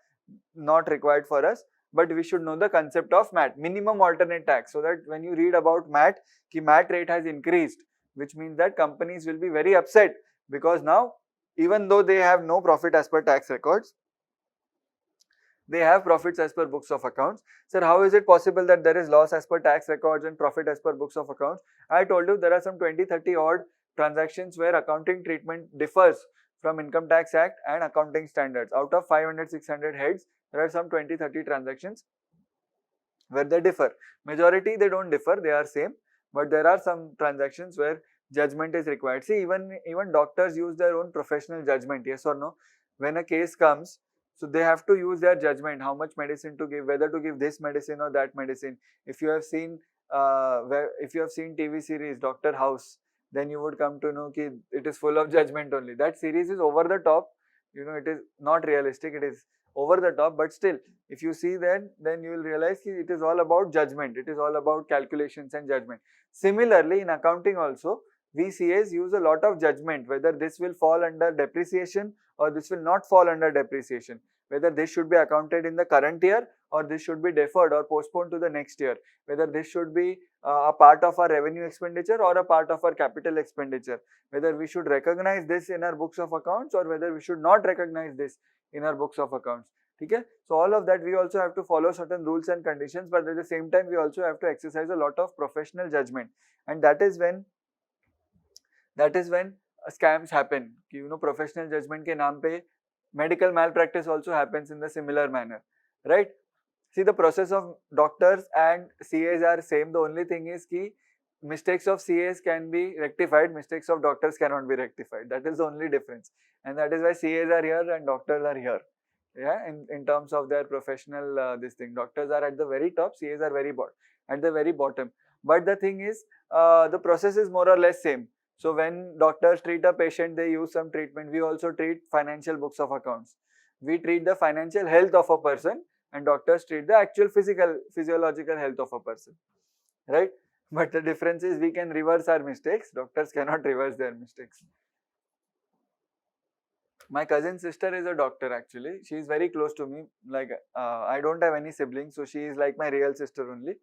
[SPEAKER 1] not required for us. But we should know the concept of MAT, minimum alternate tax, so that when you read about MAT, the MAT rate has increased, which means that companies will be very upset, because now, even though they have no profit as per tax records, they have profits as per books of accounts. Sir, how is it possible that there is loss as per tax records and profit as per books of accounts? I told you there are some 20-30 odd transactions where accounting treatment differs from Income Tax Act and accounting standards. Out of 500-600 heads, there are some 20-30 transactions where they differ. Majority they don't differ, they are same, but there are some transactions where judgment is required. See, even doctors use their own professional judgment, yes or no? When a case comes, so they have to use their judgment, how much medicine to give, whether to give this medicine or that medicine. If you have seen TV series Dr. House, then you would come to know that it is full of judgment only. That series is over the top, it is not realistic, it is over the top, but still, if you see that, then you will realize that it is all about judgment, it is all about calculations and judgment. Similarly, in accounting also, VCAs use a lot of judgment, whether this will fall under depreciation or this will not fall under depreciation, whether this should be accounted in the current year or this should be deferred or postponed to the next year, whether this should be a part of our revenue expenditure or a part of our capital expenditure, whether we should recognize this in our books of accounts or whether we should not recognize this in our books of accounts. Okay? So all of that we also have to follow certain rules and conditions, but at the same time we also have to exercise a lot of professional judgment, and that is when scams happen. Professional judgment ke naam pe medical malpractice also happens in the similar manner, right? See, the process of doctors and CAs are same. The only thing is ki mistakes of CAs can be rectified, mistakes of doctors cannot be rectified. That is the only difference, and that is why CAs are here and doctors are here. Yeah, in terms of their professional this thing, doctors are at the very top, CAs are at the very bottom. But the thing is, the process is more or less same. So when doctors treat a patient, they use some treatment. We also treat financial books of accounts. We treat the financial health of a person, and doctors treat the actual physiological health of a person, right? But the difference is we can reverse our mistakes. Doctors cannot reverse their mistakes. My cousin's sister is a doctor actually. She is very close to me. Like I don't have any siblings, so she is like my real sister only.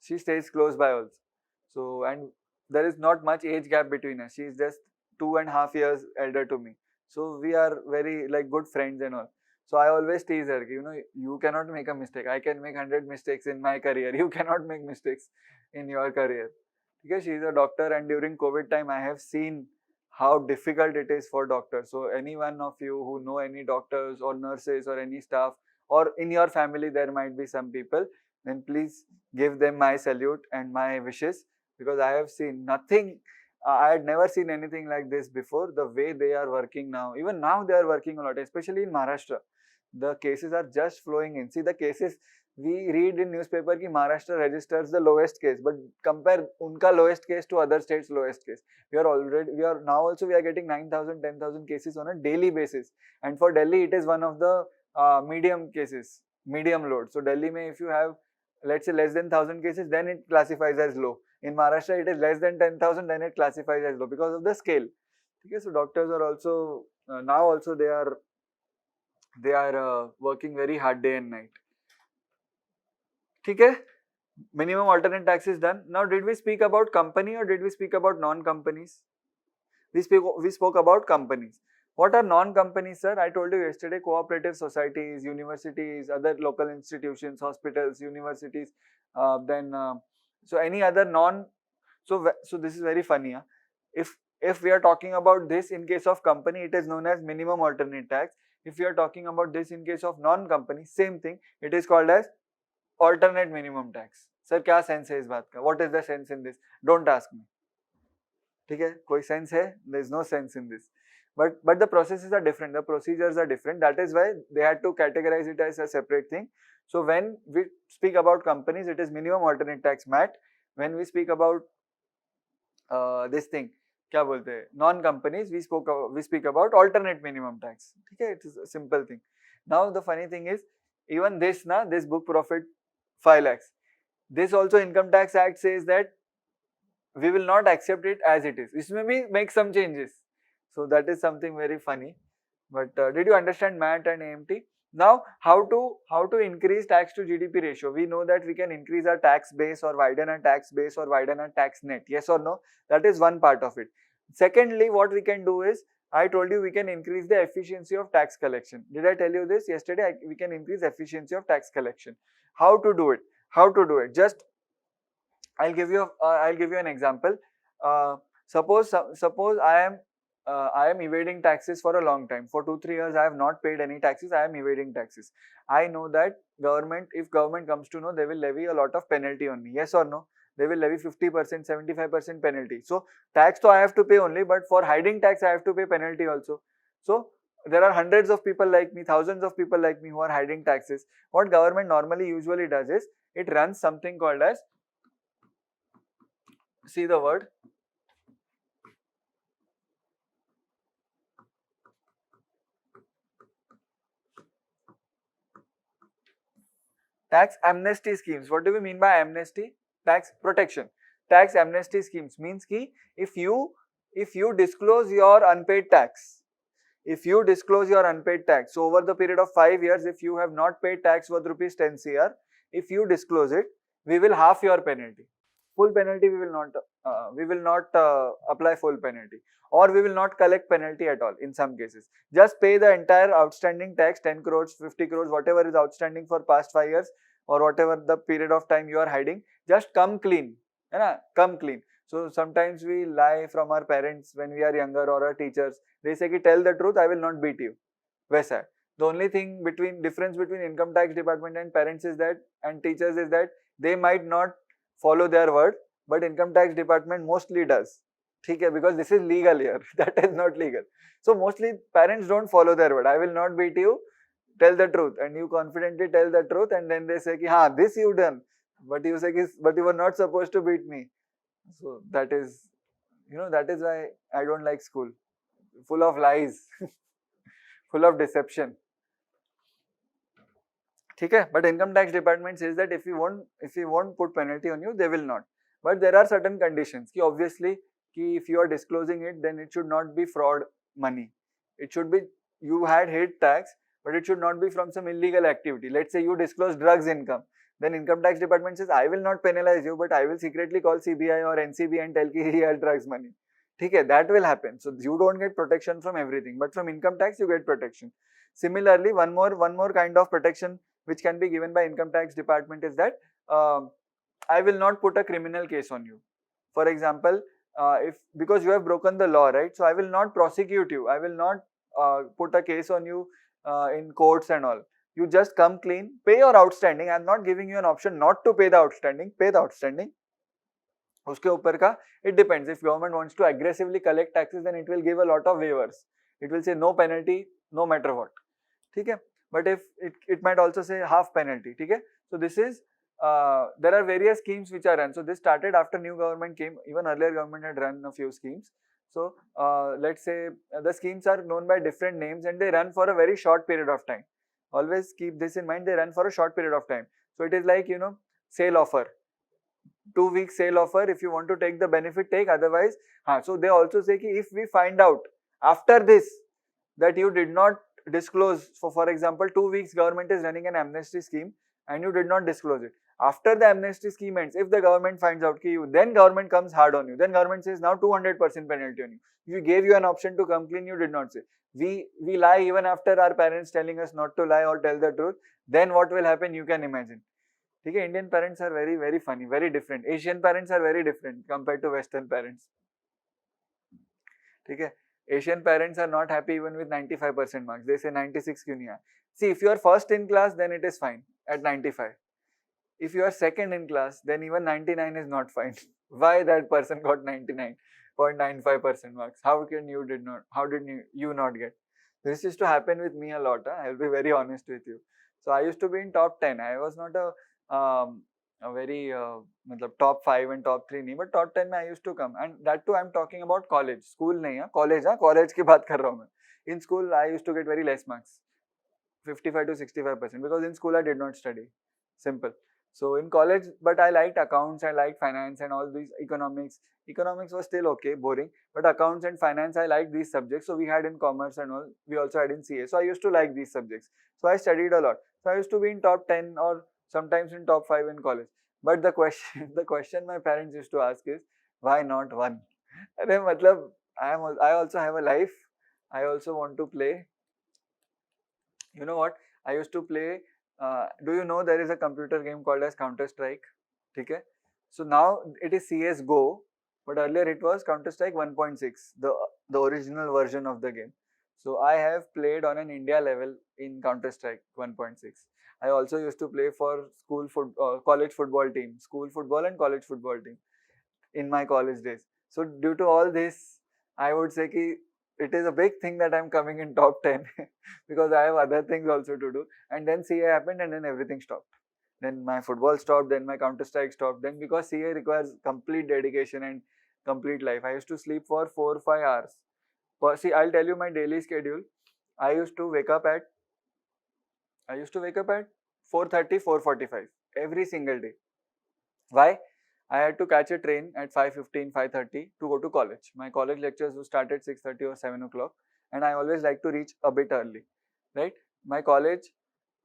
[SPEAKER 1] She stays close by also. So and there is not much age gap between us. She is just 2.5 years elder to me. So we are very like good friends and all. So I always tease her, you know, you cannot make a mistake. I can make 100 mistakes in my career. You cannot make mistakes in your career. Because she is a doctor, and during COVID time I have seen how difficult it is for doctors. So any one of you who know any doctors or nurses or any staff, or in your family there might be some people, then please give them my salute and my wishes, because I have seen nothing. I had never seen anything like this before. The way they are working now, even now they are working a lot, especially in Maharashtra. The cases are just flowing in. See the cases we read in newspaper ki Maharashtra registers the lowest case, but compare unka lowest case to other states lowest case. We are now also we are getting 9,000, 10,000 cases on a daily basis, and for Delhi it is one of the medium cases, medium load. So Delhi mein if you have, let's say, less than 1,000 cases, then it classifies as low. In Maharashtra it is less than 10,000, then it classifies as low because of the scale. Okay, so doctors are also now also they are working very hard day and night. Okay, minimum alternate tax is done. Now did we speak about company or did we speak about non-companies? We spoke about companies. What are non-companies, sir? I told you yesterday, cooperative societies, universities, other local institutions, hospitals, universities, so any other so this is very funny. Huh? If we are talking about this in case of company, it is known as minimum alternate tax. If we are talking about this in case of non-company, same thing, it is called as alternate minimum tax. Sir, क्या sense है इस बात का? What is the sense in this? Don't ask me. ठीक है, कोई sense है? There is no sense in this. But the processes are different. The procedures are different. That is why they had to categorize it as a separate thing. So when we speak about companies, it is minimum alternate tax MAT. When we speak about this thing, क्या बोलते हैं? Non-companies, we speak about alternate minimum tax. ठीक है, it is a simple thing. Now the funny thing is, even this book profit 5 lakhs. This also Income Tax Act says that we will not accept it as it is. This may be make some changes. So that is something very funny. But did you understand MAT and AMT? Now how to increase tax to GDP ratio? We know that we can increase our tax base or widen our tax base or widen our tax net. Yes or no? That is one part of it. Secondly, what we can do is, I told you we can increase the efficiency of tax collection. Did I tell you this yesterday? We can increase efficiency of tax collection. How to do it? How to do it? Just I'll give you an example. Suppose I am evading taxes for a long time. For 2-3 years I have not paid any taxes. I am evading taxes. I know that if government comes to know, they will levy a lot of penalty on me. Yes or no? They will levy 50%, 75% penalty. So tax I have to pay only, but for hiding tax I have to pay penalty also. So there are hundreds of people like me, thousands of people like me who are hiding taxes. What government normally usually does is, it runs something called as, see the word, tax amnesty schemes. What do we mean by amnesty? Tax protection. Tax amnesty schemes means ki if you disclose your unpaid tax, so over the period of 5 years, if you have not paid tax worth rupees 10 crore, if you disclose it, we will half your penalty. Full penalty we will not apply full penalty, or we will not collect penalty at all in some cases. Just pay the entire outstanding tax, 10 crores, 50 crores, whatever is outstanding for past 5 years or whatever the period of time you are hiding. Just come clean, come clean. So sometimes we lie from our parents when we are younger, or our teachers. They say ki tell the truth, I will not beat you. वैसा है. The only thing difference between income tax department and parents is that, and teachers, is that they might not follow their word, but income tax department mostly does. Okay, because this is legal here. That is not legal. So mostly parents don't follow their word. I will not beat you, tell the truth, and you confidently tell the truth, and then they say ki ha, this you done, but you say but you were not supposed to beat me. So that is that is why I don't like school. Full of lies, full of deception. Okay, but income tax department says that if you won't put penalty on you, they will not. But there are certain conditions. Obviously, if you are disclosing it, then it should not be fraud money. It should be you had hid tax, but it should not be from some illegal activity. Let's say you disclose drugs income. Then income tax department says, I will not penalize you, but I will secretly call CBI or NCB and tell he had drugs money. Okay, that will happen. So you don't get protection from everything, but from income tax you get protection. Similarly, one more kind of protection which can be given by income tax department is that I will not put a criminal case on you. For example, if because you have broken the law, right? So I will not prosecute you. I will not put a case on you in courts and all. You just come clean, pay your outstanding. I am not giving you an option not to pay the outstanding. Pay the outstanding. उसके ऊपर का it depends. If government wants to aggressively collect taxes, then it will give a lot of waivers. It will say no penalty, no matter what. ठीक है? But if it might also say half penalty. ठीक है? So this is there are various schemes which are run. So this started after new government came. Even earlier government had run a few schemes. So let's say the schemes are known by different names and they run for a very short period of time. Always keep this in mind. They run for a short period of time. So it is like sale offer. 2 week sale offer. If you want to take the benefit, take. Otherwise, so they also say कि if we find out after this that you did not disclose, for example, 2 weeks government is running an amnesty scheme and you did not disclose it. After the amnesty scheme ends, if the government finds out कि then government comes hard on you. Then government says now 200% penalty on you. We gave you an option to come clean, you did not say. We lie even after our parents telling us not to lie or tell the truth. Then what will happen? You can imagine. Okay, Indian parents are very, very funny, very different. Asian parents are very different compared to Western parents. Okay, Asian parents are not happy even with 95% marks. They say 96 kyun nahi aaya. See, if you are first in class, then it is fine at 95. If you are second in class, then even 99 is not fine. Why that person got 99.95% marks? How did you not get? This used to happen with me a lot. I will be very honest with you. So I used to be in top 10. I was not a very top 5 and top 3 नहीं, but top 10 में I used to come, and that too I am talking about college. School नहीं है, college की बात कर रहा हूँ मैं. In school I used to get very less marks, 55 to 65%, because in school I did not study. Simple. So in college, but I liked accounts, I liked finance and all these economics. Economics was still okay, boring, but accounts and finance, I liked these subjects. So we had in commerce and all, we also had in CA. So I used to like these subjects. So I studied a lot. So I used to be in top 10 or sometimes in top 5 in college. But the question my parents used to ask is, why not 1? I also have a life. I also want to play. You know what? I used to play. Do you know there is a computer game called as Counter-Strike? Okay? So now it is CSGO, but earlier it was Counter-Strike 1.6, the original version of the game. So I have played on an India level in Counter-Strike 1.6. I also used to play for college football team, school football and college football team in my college days. So due to all this, I would say कि it is a big thing that I'm coming in top 10 because I have other things also to do. And then CA happened and then everything stopped. Then my football stopped, then my Counter-Strike stopped. Then because CA requires complete dedication and complete life, I used to sleep for 4 or 5 hours. But see, I'll tell you my daily schedule. I used to wake up at 4:30, 4:45 every single day. Why? I had to catch a train at 5:15, 5:30 to go to college. My college lectures would start at 6:30 or 7 o'clock, and I always like to reach a bit early, right? My college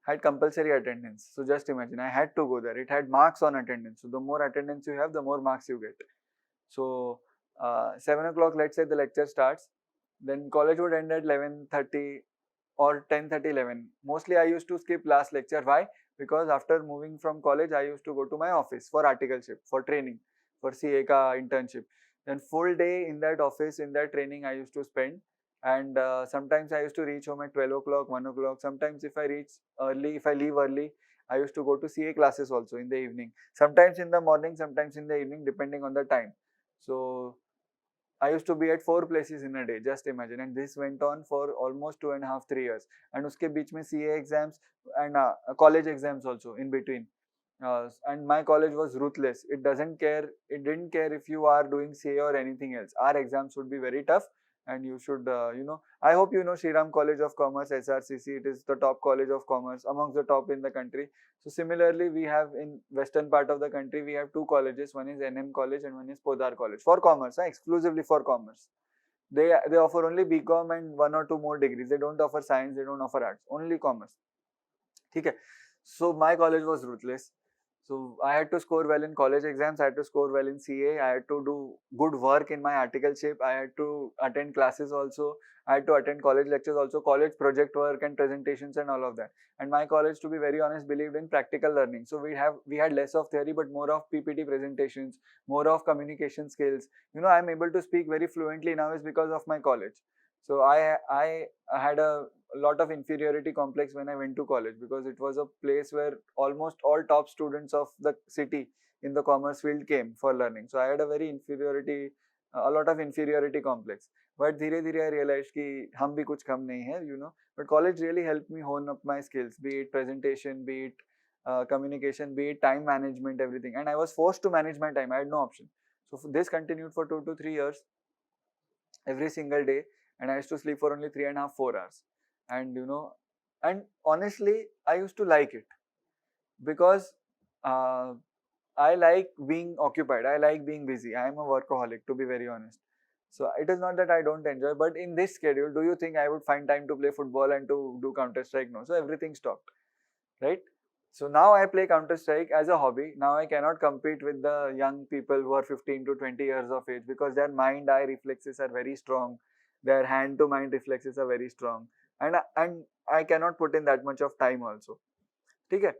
[SPEAKER 1] had compulsory attendance. So just imagine, I had to go there. It had marks on attendance. So the more attendance you have, the more marks you get. So 7 o'clock, let's say the lecture starts, then college would end at 11:30 or 10:30, 11. Mostly I used to skip last lecture. Why? Because after moving from college, I used to go to my office for articleship, for training, for CA ka internship. Then full day in that office, in that training, I used to spend. And sometimes I used to reach home at 12 o'clock, 1 o'clock. Sometimes if I leave early, I used to go to CA classes also in the evening. Sometimes in the morning, sometimes in the evening, depending on the time. So I used to be at 4 places in a day, just imagine. And this went on for almost 2.5, 3 years. And uske beech mein CA exams and college exams also in between. And my college was ruthless. It didn't care if you are doing CA or anything else. Our exams would be very tough, and you should, I hope you know Shriram College of Commerce, SRCC. It is the top college of commerce, amongst the top in the country. So similarly, we have in western part of the country, we have two colleges. One is NM College and one is Podar College for commerce, exclusively for commerce. They offer only BCom and one or two more degrees. They don't offer science, they don't offer arts, only commerce. Okay. So my college was ruthless. So I had to score well in college exams, I had to score well in CA, I had to do good work in my articleship, I had to attend classes also, I had to attend college lectures also, college project work and presentations and all of that. And my college, to be very honest, believed in practical learning. So we had less of theory but more of PPT presentations, more of communication skills. I am able to speak very fluently now is because of my college. So I had a lot of inferiority complex when I went to college, because it was a place where almost all top students of the city in the commerce field came for learning. So I had a lot of inferiority complex. But धीरे धीरे I realized कि हम भी कुछ कम नहीं है, But college really helped me hone up my skills, be it presentation, be it communication, be it time management, everything. And I was forced to manage my time. I had no option. So this continued for 2 to 3 years, every single day. And I used to sleep for only 3.5 to 4 hours. And and honestly, I used to like it, because I like being occupied, I like being busy. I am a workaholic, to be very honest. So it is not that I don't enjoy, but in this schedule, do you think I would find time to play football and to do Counter-Strike? No. So everything stopped, right? So now I play Counter-Strike as a hobby. Now I cannot compete with the young people who are 15 to 20 years of age, because their mind-eye reflexes are very strong. Their hand-to-mind reflexes are very strong. And I cannot put in that much of time also. Okay?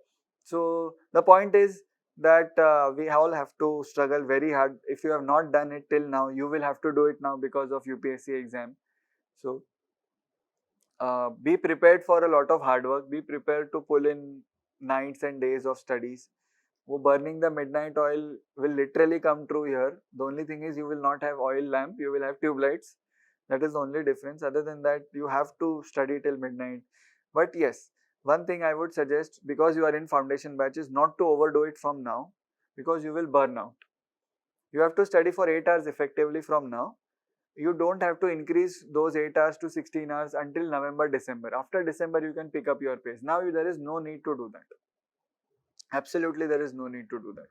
[SPEAKER 1] So the point is that we all have to struggle very hard. If you have not done it till now, you will have to do it now because of UPSC exam. So be prepared for a lot of hard work. Be prepared to pull in nights and days of studies. Burning the midnight oil will literally come true here. The only thing is you will not have oil lamp, you will have tube lights. That is the only difference. Other than that, you have to study till midnight. But yes, one thing I would suggest, because you are in foundation batch, is not to overdo it from now, because you will burn out. You have to study for 8 hours effectively from now. You don't have to increase those 8 hours to 16 hours until November, December. After December, you can pick up your pace. Now there is no need to do that. Absolutely, there is no need to do that.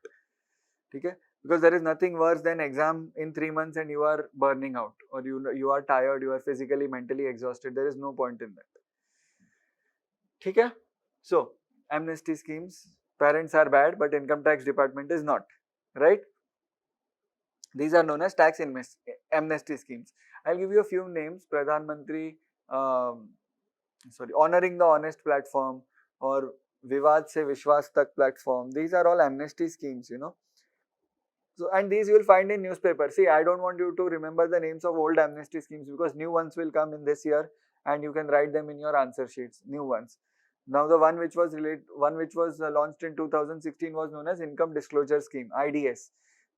[SPEAKER 1] Okay? Because there is nothing worse than exam in 3 months and you are burning out, or you are tired, you are physically, mentally exhausted. There is no point in that. Okay? So, amnesty schemes, parents are bad, but income tax department is not, right? These are known as tax amnesty schemes. I'll give you a few names: Pradhan Mantri, Honoring the Honest platform, or Vivad se Vishwas Tak platform. These are all amnesty schemes, So, and these you will find in newspaper. See, I don't want you to remember the names of old amnesty schemes, because new ones will come in this year and you can write them in your answer sheets, new ones. Now the one which was launched in 2016 was known as Income Disclosure Scheme, IDS.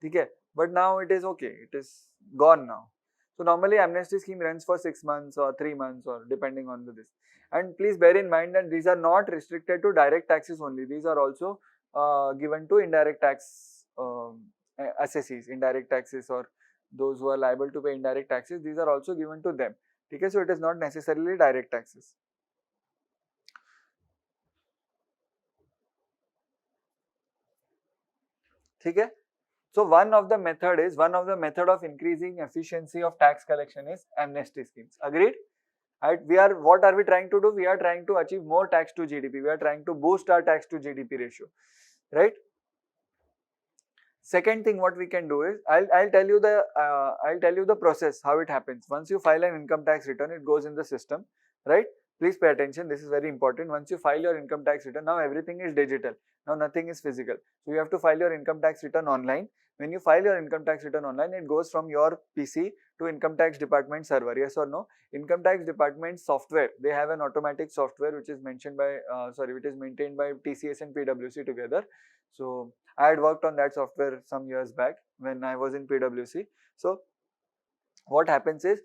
[SPEAKER 1] Okay? But now it is okay, it is gone now. So normally amnesty scheme runs for 6 months or 3 months, or depending on this. And please bear in mind that these are not restricted to direct taxes only. These are also given to indirect tax assessees, indirect taxes, or those who are liable to pay indirect taxes. These are also given to them. Okay, so it is not necessarily direct taxes. Okay. So one of the method of increasing efficiency of tax collection is amnesty schemes. Agreed? What are we trying to do? We are trying to achieve more tax to GDP. We are trying to boost our tax to GDP ratio, right? Second thing what we can do is, I'll tell you the process, how it happens. Once you file an income tax return, it goes in the system, right? Please pay attention, this is very important. Once you file your income tax return, now everything is digital. Now nothing is physical. So you have to file your income tax return online. When you file your income tax return online, it goes from your PC to income tax department server. Yes or no? Income tax department software, they have an automatic software which is maintained by TCS and PwC together. So I had worked on that software some years back when I was in PwC. So what happens is,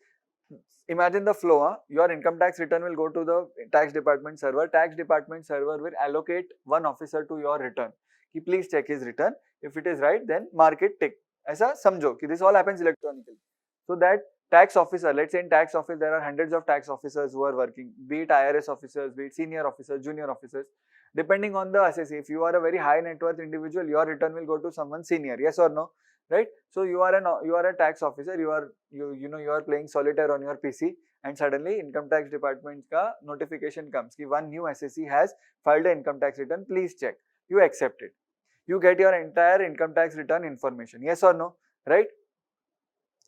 [SPEAKER 1] imagine the flow. Your income tax return will go to the tax department server. Tax department server will allocate one officer to your return. कि please check his return. If it is right, then mark it tick. ऐसा समझो कि this all happens electronically. So that tax officer, let's say in tax office there are hundreds of tax officers who are working, be it IRS officers, be it senior officers, junior officers, depending on the assessee. If you are a very high net worth individual, your return will go to someone senior, yes or no, right? So you are a tax officer, you are playing solitaire on your PC, and suddenly income tax department ka notification comes ki one new assessee has filed an income tax return, please check. You accept it. You get your entire income tax return information, yes or no, right?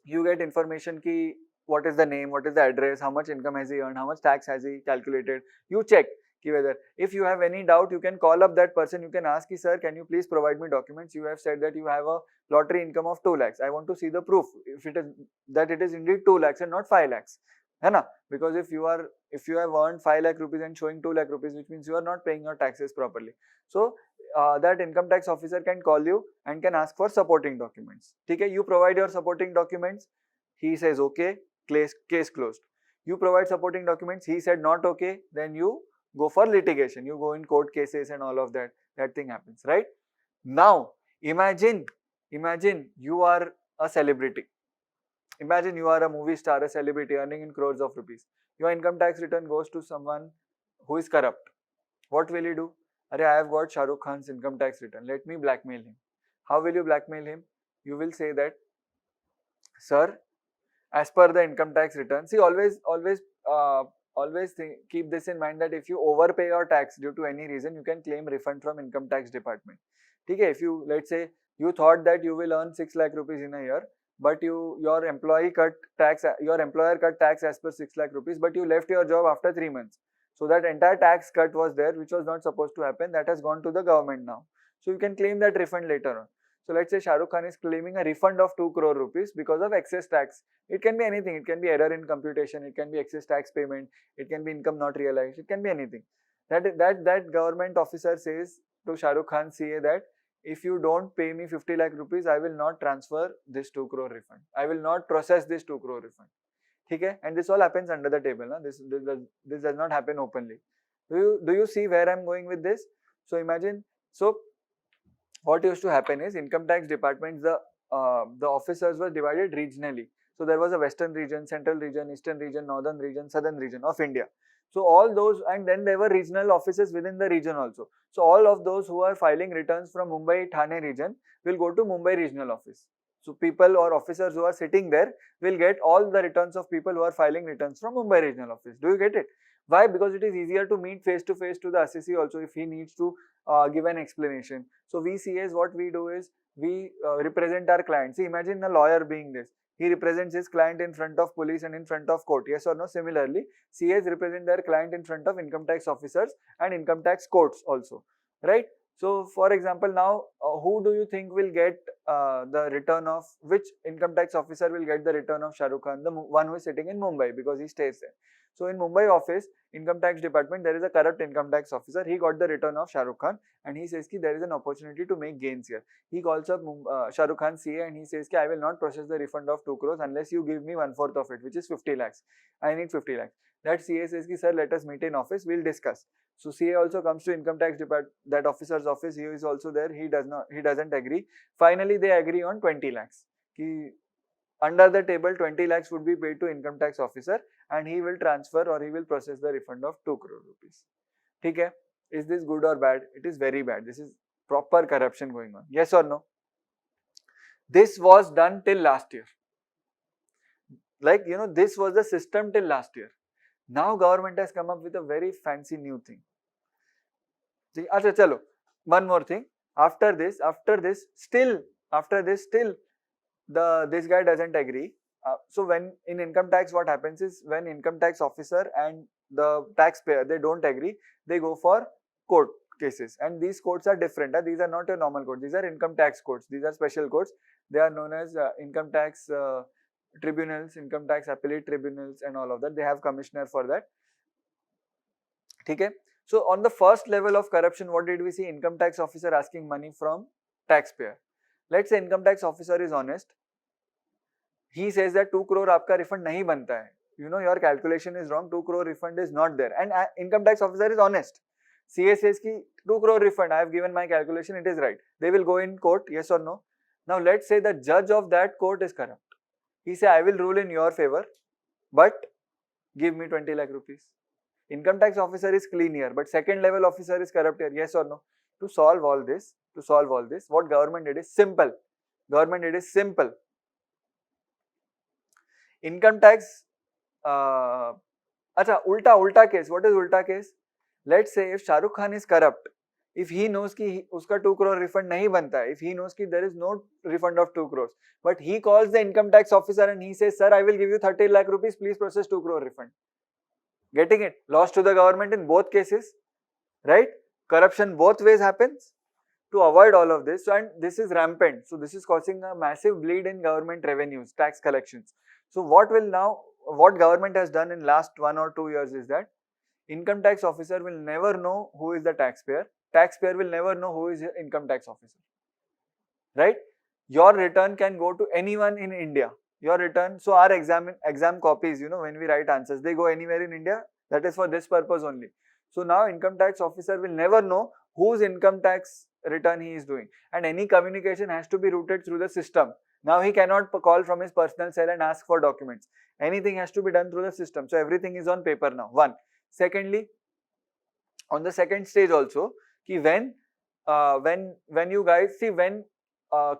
[SPEAKER 1] You get information ki what is the name, what is the address, how much income has he earned, how much tax has he calculated. You check ki whether, if you have any doubt, you can call up that person, you can ask ki sir, can you please provide me documents? You have said that you have a lottery income of 2 lakhs. I want to see the proof if it is that it is indeed 2 lakhs and not 5 lakhs. है ना? Because if you have earned 5 lakh rupees and showing 2 lakh rupees, which means you are not paying your taxes properly. So that income tax officer can call you and can ask for supporting documents. ठीक है? You provide your supporting documents. He says okay, case closed. You provide supporting documents. He said not okay. Then you go for litigation. You go in court cases and all of that. That thing happens, right? Now imagine you are a celebrity. Imagine you are a movie star, a celebrity earning in crores of rupees. Your income tax return goes to someone who is corrupt. What will you do? Arey, I have got Shah Rukh Khan's income tax return. Let me blackmail him. How will you blackmail him? You will say that, sir, as per the income tax return, see, always keep this in mind that if you overpay your tax due to any reason, you can claim refund from income tax department. Okay, if you, let's say, you thought that you will earn 6 lakh rupees in a year, but your employer cut tax as per 6 lakh rupees, but you left your job after 3 months. So that entire tax cut was there, which was not supposed to happen. That has gone to the government now. So you can claim that refund later on. So let's say Shah Rukh Khan is claiming a refund of 2 crore rupees because of excess tax. It can be anything. It can be error in computation. It can be excess tax payment. It can be income not realized. It can be anything. That government officer says to Shah Rukh Khan CA that if you don't pay me 50 lakh rupees, I will not transfer this 2 crore refund. I will not process this 2 crore refund. Okay? And this all happens under the table. Na? This does not happen openly. Do you see where I am going with this? So imagine, what used to happen is income tax departments, the officers were divided regionally. So there was a western region, central region, eastern region, northern region, southern region of India. So all those, and then there were regional offices within the region also. So all of those who are filing returns from Mumbai Thane region will go to Mumbai regional office. So people or officers who are sitting there will get all the returns of people who are filing returns from Mumbai regional office. Do you get it? Why? Because it is easier to meet face to face to the assessee also if he needs to give an explanation. So we CAs, what we do is we represent our client. See, imagine a lawyer being this. He represents his client in front of police and in front of court. Yes or no? Similarly, CAs represent their client in front of income tax officers and income tax courts also. Right? So, for example, now who do you think will get the return of, which income tax officer will get the return of Shah Rukh Khan? The one who is sitting in Mumbai because he stays there. So in Mumbai office, income tax department, there is a corrupt income tax officer. He got the return of Shah Rukh Khan and he says ki there is an opportunity to make gains here. He calls up Shah Rukh Khan CA and he says ki I will not process the refund of 2 crores unless you give me 1/4 of it, which is 50 lakhs. I need 50 lakhs. That CA says ki sir, let us meet in office, we'll discuss. So CA also comes to income tax department, that officer's office. He is also there. He doesn't agree. Finally, they agree on 20 lakhs. Ki under the table 20 lakhs would be paid to income tax officer and he will transfer or he will process the refund of 2 crore rupees. Okay? Is this good or bad? It is very bad. This is proper corruption going on. Yes or no? This was done till last year. Like, this was the system till last year. Now government has come up with a very fancy new thing. See, acha, chalo. One more thing. After this, still this guy doesn't agree. So when in income tax, what happens is when income tax officer and the taxpayer, they don't agree, they go for court cases, and these courts are different. These are not a normal court. These are income tax courts. These are special courts. They are known as income tax tribunals, income tax appellate tribunals, and all of that. They have commissioner for that. Okay. So on the first level of corruption, what did we see? Income tax officer asking money from taxpayer. Let's say income tax officer is honest. He says that 2 crore आपका refund नहीं बनता है. Your calculation is wrong. 2 crore refund is not there. And income tax officer is honest. CSAs ki 2 crore refund, I have given my calculation, it is right. They will go in court, yes or no? Now let's say the judge of that court is corrupt. He say, I will rule in your favor, but give me 20 lakh rupees. Income tax officer is clean here, but second level officer is corrupt here, yes or no? To solve all this, what government did is simple. Income tax, ulta case. What is ulta case? Let's say if Shah Rukh Khan is corrupt, if he knows कि उसका 2 crore refund नहीं बनता है, if he knows कि there is no refund of 2 crores, but he calls the income tax officer and he says, sir, I will give you 30 lakh rupees, please process 2 crore refund. Getting it? Loss to the government in both cases, right? Corruption both ways happens. To avoid all of this, and this is rampant, so this is causing a massive bleed in government revenues, tax collections. So what government has done in last 1 or 2 years is that income tax officer will never know who is the taxpayer will never know who is the income tax officer, right? Your return can go to anyone in India. Your return, so our exam copies, when we write answers, they go anywhere in India. That is for this purpose only. So now income tax officer will never know whose income tax return he is doing, and any communication has to be routed through the system. Now he cannot call from his personal cell and ask for documents. Anything has to be done through the system. So everything is on paper now. One. Secondly, on the second stage also, when you guys see, when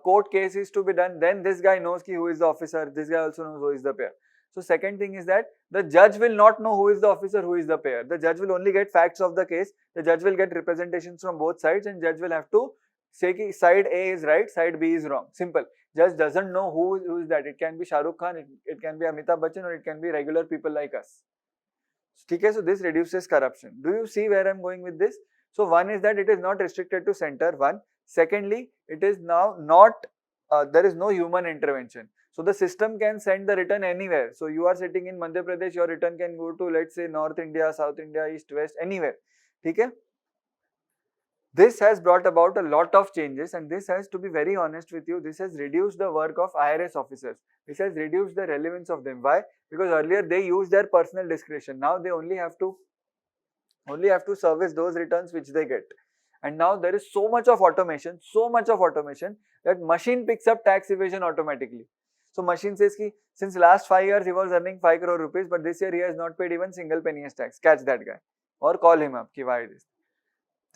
[SPEAKER 1] court case is to be done, then this guy knows who is the officer, this guy also knows who is the payer. So second thing is that the judge will not know who is the officer, who is the payer. The judge will only get facts of the case. The judge will get representations from both sides, and judge will have to say ki side A is right, side B is wrong. Simple. Judge doesn't know who is that. It can be Shah Rukh Khan, it can be Amitabh Bachchan, or it can be regular people like us. Okay, so this reduces corruption. Do you see where I am going with this? So one is that it is not restricted to center, one. Secondly, it is now not, there is no human intervention. So the system can send the return anywhere. So you are sitting in Madhya Pradesh, your return can go to, let's say, North India, South India, East, West, anywhere. Okay? This has brought about a lot of changes, and this has, to be very honest with you, this has reduced the work of IRS officers. This has reduced the relevance of them. Why? Because earlier they used their personal discretion. Now they only have to service those returns which they get. And now there is so much of automation that machine picks up tax evasion automatically. So machine says ki since last 5 years he was earning 5 crore rupees, but this year he has not paid even single penny as tax. Catch that guy or call him up ki why this.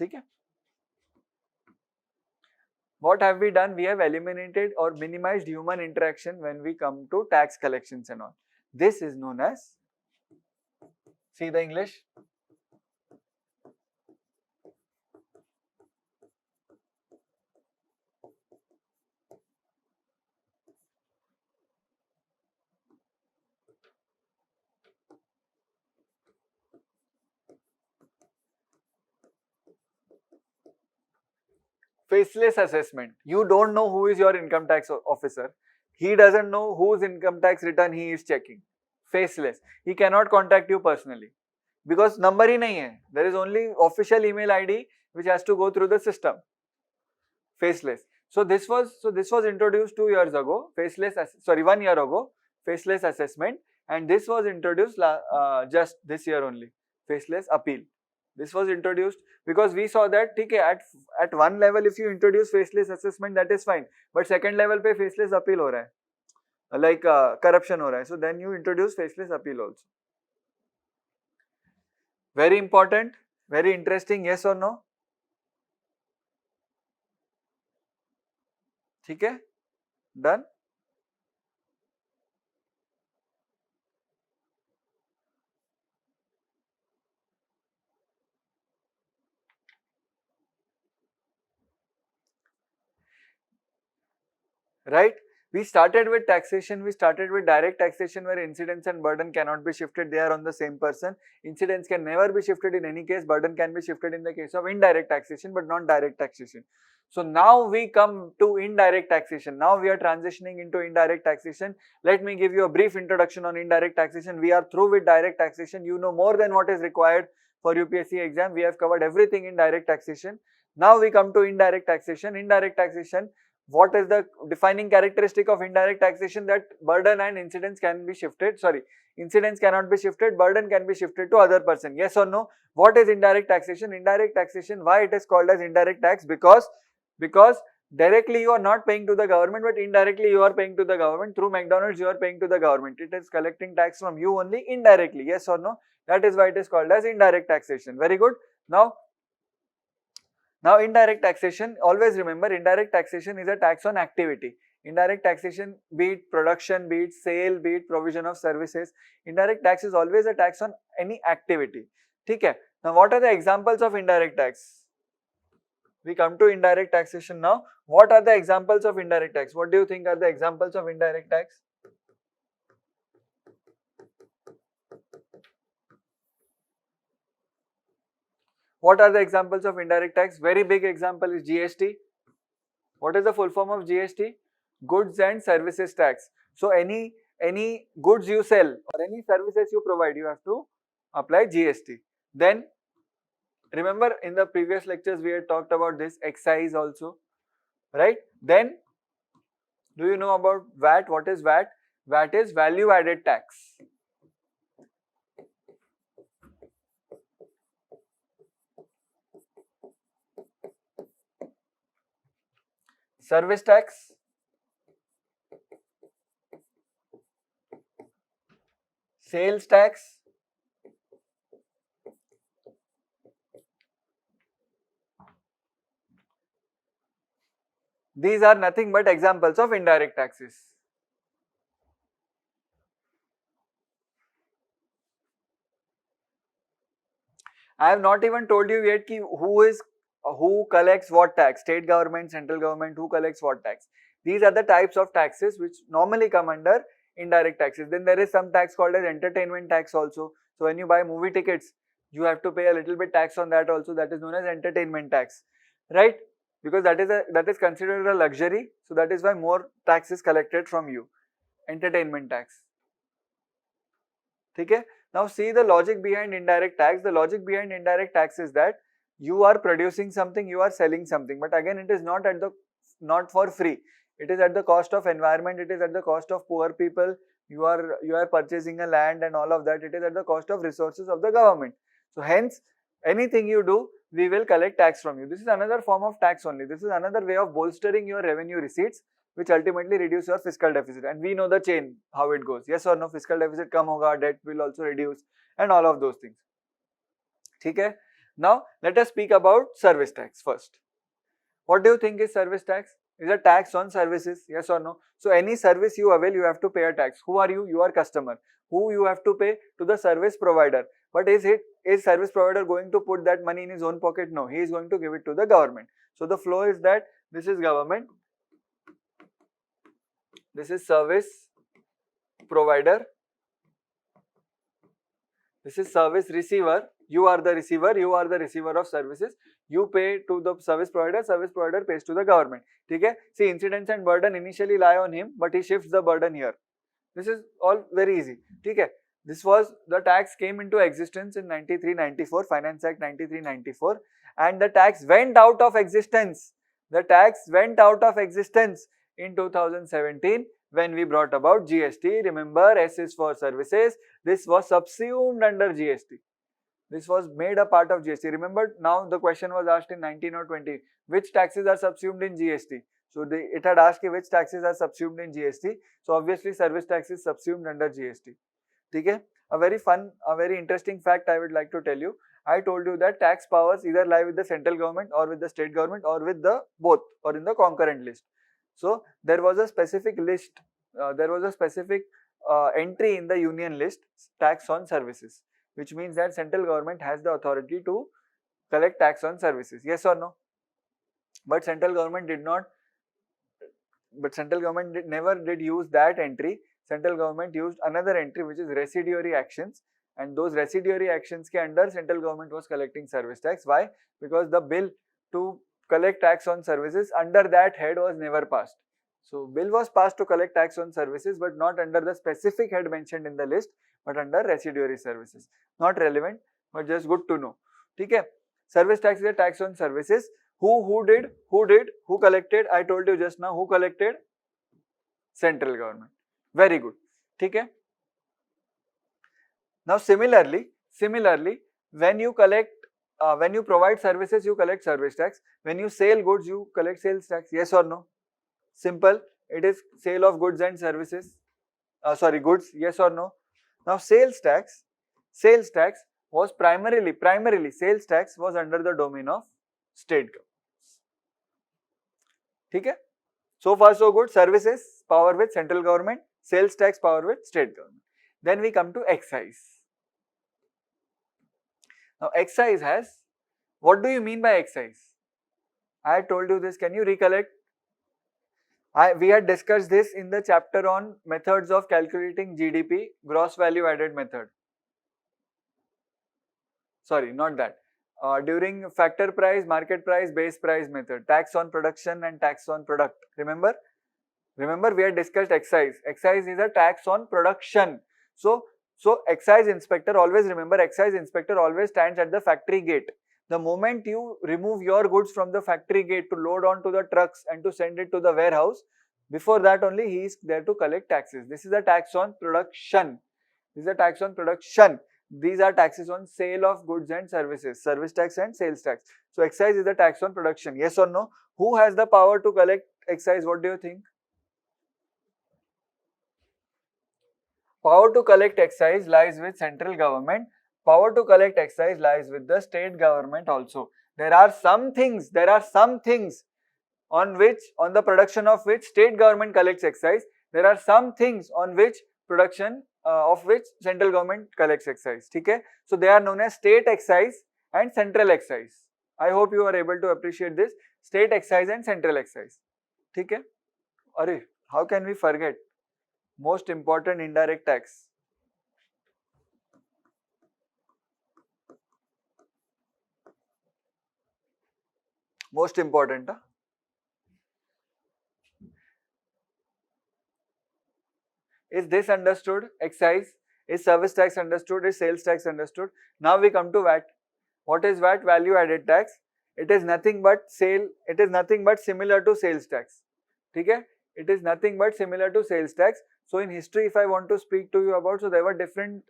[SPEAKER 1] Okay? What have we done? We have eliminated or minimized human interaction when we come to tax collections and all. This is known as, see the English? Faceless assessment. You don't know who is your income tax officer. He doesn't know whose income tax return he is checking. Faceless. He cannot contact you personally because number hi nahi hai. There is only official email ID which has to go through the system. Faceless. So this was introduced 2 years ago. 1 year ago. Faceless assessment, and this was introduced just this year only. Faceless appeal. This was introduced because we saw that at one level if you introduce faceless assessment, that is fine, but second level pe faceless appeal ho raha hai, like corruption ho raha hai. So then you introduce faceless appeal also. Very important, very interesting, yes or no? ठीक है, done. Right? We started with taxation, we started with direct taxation where incidence and burden cannot be shifted, they are on the same person. Incidence can never be shifted in any case, burden can be shifted in the case of indirect taxation but not direct taxation. So now we come to indirect taxation. Now we are transitioning into indirect taxation. Let me give you a brief introduction on indirect taxation. We are through with direct taxation. You know more than what is required for UPSC exam. We have covered everything in direct taxation. Now we come to indirect taxation. Indirect taxation, What is the defining characteristic of indirect taxation? That burden and incidence can be shifted, incidence cannot be shifted, burden can be shifted to other person. Yes or no? What is indirect taxation? Indirect taxation, why it is called as indirect tax? Because directly you are not paying to the government, but indirectly you are paying to the government. Through McDonald's you are paying to the government. It is collecting tax from you only indirectly. Yes or no? That is why it is called as indirect taxation. Very good. Now indirect taxation, always remember, indirect taxation is a tax on activity. Indirect taxation, be it production, be it sale, be it provision of services, indirect tax is always a tax on any activity. Okay? Now what are the examples of indirect tax? We come to indirect taxation now. What are the examples of indirect tax? What do you think are the examples of indirect tax? What are the examples of indirect tax? Very big example is GST. What is the full form of GST? Goods and services tax. So any goods you sell or any services you provide, you have to apply GST. Then remember in the previous lectures we had talked about this excise also, right? Then do you know about VAT? What is VAT? VAT is value added tax. Service tax, sales tax, these are nothing but examples of indirect taxes. I have not even told you yet who collects what tax. State government, central government, who collects what tax. These are the types of taxes which normally come under indirect taxes. Then there is some tax called as entertainment tax also. So when you buy movie tickets, you have to pay a little bit tax on that also. That is known as entertainment tax, right? Because that is considered a luxury. So that is why more tax is collected from you. Entertainment tax. Okay? Now see the logic behind indirect tax. The logic behind indirect tax is that you are producing something, you are selling something, but again it is not for free. It is at the cost of environment, it is at the cost of poor people. You are purchasing a land and all of that. It is at the cost of resources of the government. So hence anything you do, we will collect tax from you. This is another form of tax only. This is another way of bolstering your revenue receipts, which ultimately reduce your fiscal deficit. And we know the chain, how it goes. Yes or no? Fiscal deficit come hoga, debt will also reduce, and all of those things. Okay? Now let us speak about service tax first. What do you think is service tax? Is a tax on services. Yes or no? So any service you avail, you have to pay a tax. Who are you? You are customer. Who you have to pay? To the service provider. But is service provider going to put that money in his own pocket? No, he is going to give it to the government. So the flow is that this is government, this is service provider, this is service receiver. You are the receiver of services. You pay to the service provider pays to the government. Okay? See, incidence and burden initially lie on him, but he shifts the burden here. This is all very easy. Okay? The tax came into existence in 93-94, Finance Act 93-94, and the tax went out of existence. The tax went out of existence in 2017 when we brought about GST. Remember, S is for services. This was subsumed under GST. This was made a part of GST. Remember, now the question was asked in 19 or 20, which taxes are subsumed in GST? So it had asked which taxes are subsumed in GST. So obviously service tax is subsumed under GST. Okay? A very interesting fact I would like to tell you. I told you that tax powers either lie with the central government or with the state government or with the both or in the concurrent list. So there was a specific list, entry in the union list, tax on services, which means that central government has the authority to collect tax on services. Yes or no? But central government never did use that entry. Central government used another entry, which is residuary actions, and those residuary actions ke under central government was collecting service tax. Why? Because the bill to collect tax on services under that head was never passed. So bill was passed to collect tax on services, but not under the specific head mentioned in the list, but under residuary services. Not relevant, but just good to know. Okay? Service tax is a tax on services. Who collected? I told you just now, who collected? Central government. Very good. Okay. Now similarly, when you collect, when you provide services, you collect service tax. When you sell goods, you collect sales tax. Yes or no? Simple. It is sale of goods and services. Goods. Yes or no? Now sales tax was primarily sales tax was under the domain of state governments. Okay? So far so good. Services power with central government, sales tax power with state government. Then we come to excise. Now excise has, what do you mean by excise? I had told you this, can you recollect? We had discussed this in the chapter on methods of calculating GDP, gross value added method. Sorry, not that. During factor price, market price, base price method, tax on production and tax on product. Remember we had discussed excise. Excise is a tax on production. So excise inspector, always remember, excise inspector always stands at the factory gate. The moment you remove your goods from the factory gate to load onto the trucks and to send it to the warehouse, before that only he is there to collect taxes. This is a tax on production. These are taxes on sale of goods and services, service tax and sales tax. So excise is a tax on production. Yes or no? Who has the power to collect excise? What do you think? Power to collect excise lies with central government. Power to collect excise lies with the state government also. There are some things on the production of which state government collects excise. There are some things on which production of which central government collects excise. Okay? So they are known as state excise and central excise. I hope you are able to appreciate this. State excise and central excise. Okay? Arey, how can we forget? Most important, indirect tax. Most important. Huh? Is this understood? Excise. Is service tax understood? Is sales tax understood? Now we come to VAT. What is VAT? Value added tax. It is nothing but similar to sales tax. Okay? It is nothing but similar to sales tax. So in history, if I want to speak to you about, so there were different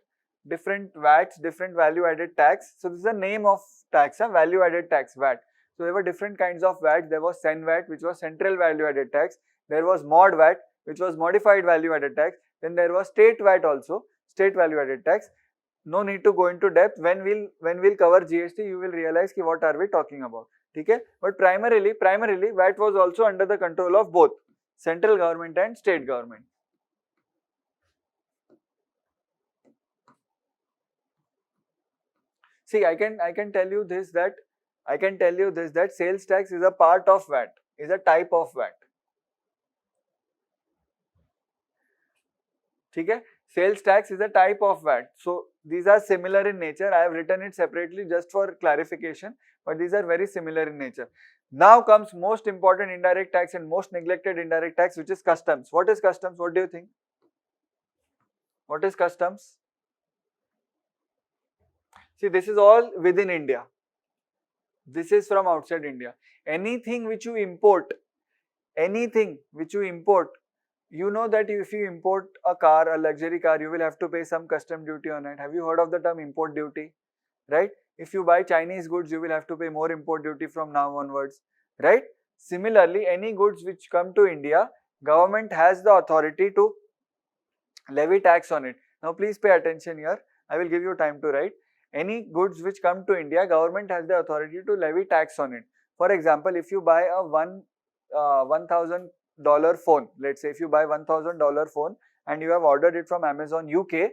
[SPEAKER 1] VATs, different value added tax. So this is the name of tax, value added tax, VAT. So there were different kinds of VAT. There was CEN VAT, which was central value added tax. There was mod VAT, which was modified value added tax. Then there was state VAT also, state value added tax. No need to go into depth. When we'll cover GST, you will realize ki what are we talking about. Okay? But primarily VAT was also under the control of both central government and state government. See, I can tell you this that sales tax is a part of VAT, is a type of VAT. Okay? Sales tax is a type of VAT. So these are similar in nature. I have written it separately just for clarification, but these are very similar in nature. Now comes most important indirect tax and most neglected indirect tax, which is customs. What is customs? What do you think? What is customs? See, this is all within India. This is from outside India. Anything which you import, you know that if you import a car, a luxury car, you will have to pay some custom duty on it. Have you heard of the term import duty? Right? If you buy Chinese goods, you will have to pay more import duty from now onwards. Right? Similarly, any goods which come to India, government has the authority to levy tax on it. Now please pay attention here. I will give you time to write. Any goods which come to India, government has the authority to levy tax on it. For example, if you buy a $1,000 phone, let's say if you buy $1,000 phone and you have ordered it from Amazon UK,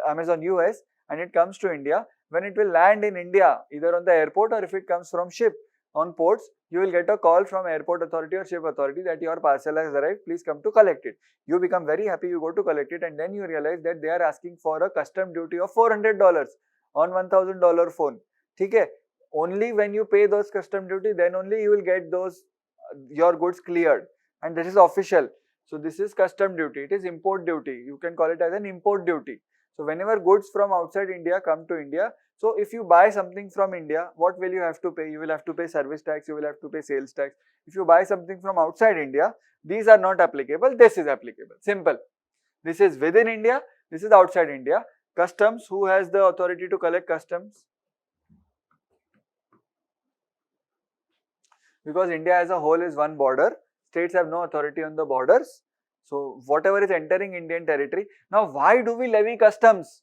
[SPEAKER 1] Amazon US, and it comes to India, when it will land in India, either on the airport or if it comes from ship on ports, you will get a call from airport authority or ship authority that your parcel has arrived, please come to collect it. You become very happy, you go to collect it, and then you realize that they are asking for a custom duty of $400 on $1,000 phone. Okay? Only when you pay those custom duty, then only you will get those your goods cleared, and this is official. So this is custom duty. It is import duty. You can call it as an import duty. So whenever goods from outside India come to India, so if you buy something from India, what will you have to pay? You will have to pay service tax, you will have to pay sales tax. If you buy something from outside India, these are not applicable, this is applicable. Simple. This is within India, this is outside India. Customs, who has the authority to collect customs? Because India as a whole is one border, states have no authority on the borders. So whatever is entering Indian territory. Now why do we levy customs?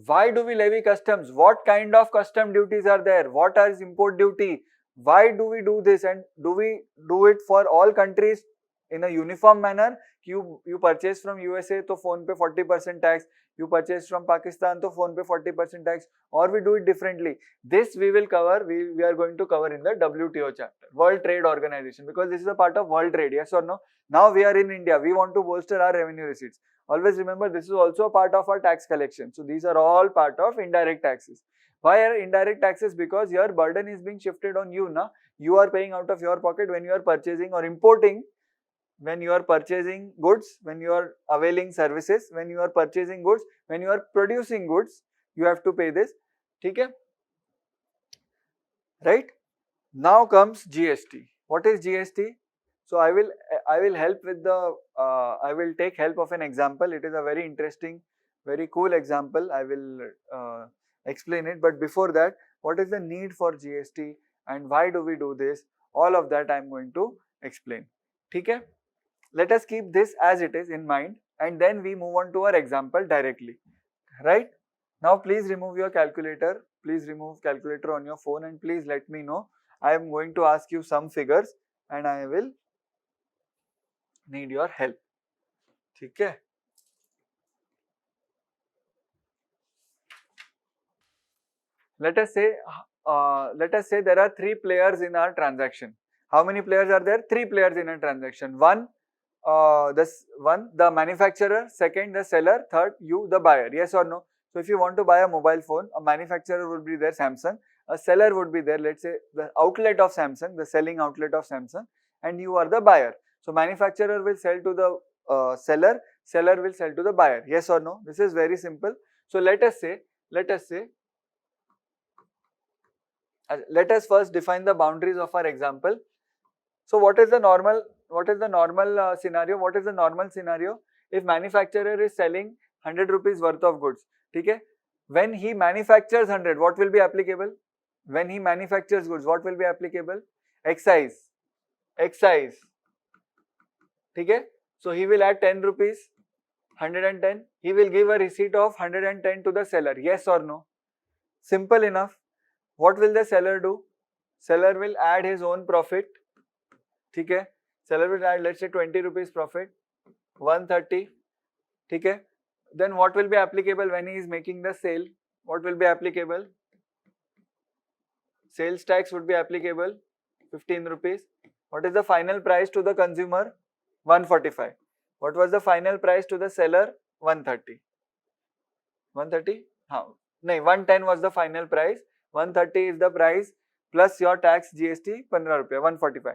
[SPEAKER 1] Why do we levy customs? What kind of custom duties are there? What is import duty? Why do we do this, and do we do it for all countries in a uniform manner? You purchase from USA to phone pay 40% tax, you purchase from Pakistan to phone pay 40% tax, or we do it differently. This we will cover, we are going to cover in the WTO chapter, World Trade Organization, because this is a part of world trade, yes or no? Now we are in India, we want to bolster our revenue receipts. Always remember, this is also a part of our tax collection. So these are all part of indirect taxes. Why are indirect taxes? Because your burden is being shifted on you. Na? You are paying out of your pocket when you are purchasing or importing, when you are purchasing goods, when you are availing services, when you are purchasing goods, when you are producing goods, you have to pay this. Okay? Right? Now comes GST. What is GST? So I will help with the I will take help of an example. It is a very interesting, very cool example. I will explain it. But before that, what is the need for GST and why do we do this? All of that I am going to explain. Okay? Let us keep this as it is in mind, and then we move on to our example directly. Right? Now please remove your calculator. Please remove calculator on your phone and please let me know. I am going to ask you some figures and I will need your help. Okay? Let us say there are 3 players in our transaction. How many players are there? 3 players in a transaction. One, the manufacturer, second the seller, third you the buyer. Yes or no? So if you want to buy a mobile phone, a manufacturer would be there, Samsung. A seller would be there, let's say the outlet of Samsung, the selling outlet of Samsung, and you are the buyer. So manufacturer will sell to the seller will sell to the buyer. Yes or no? This is very simple. So let us say let us first define the boundaries of our example. So what is the normal scenario? What is the normal scenario? If manufacturer is selling 100 rupees worth of goods, okay? When he manufactures 100, what will be applicable? When he manufactures goods, what will be applicable? Excise. Okay? So he will add 10 rupees, 110. He will give a receipt of 110 to the seller. Yes or no? Simple enough. What will the seller do? Seller will add his own profit. Okay? Seller will add, let's say 20 rupees profit, 130. Okay? Then what will be applicable when he is making the sale? What will be applicable? Sales tax would be applicable, 15 rupees. What is the final price to the consumer? 145. What was the final price to the seller? 130. 130? How? No, 110 was the final price. 130 is the price plus your tax GST 15 rupees, 145.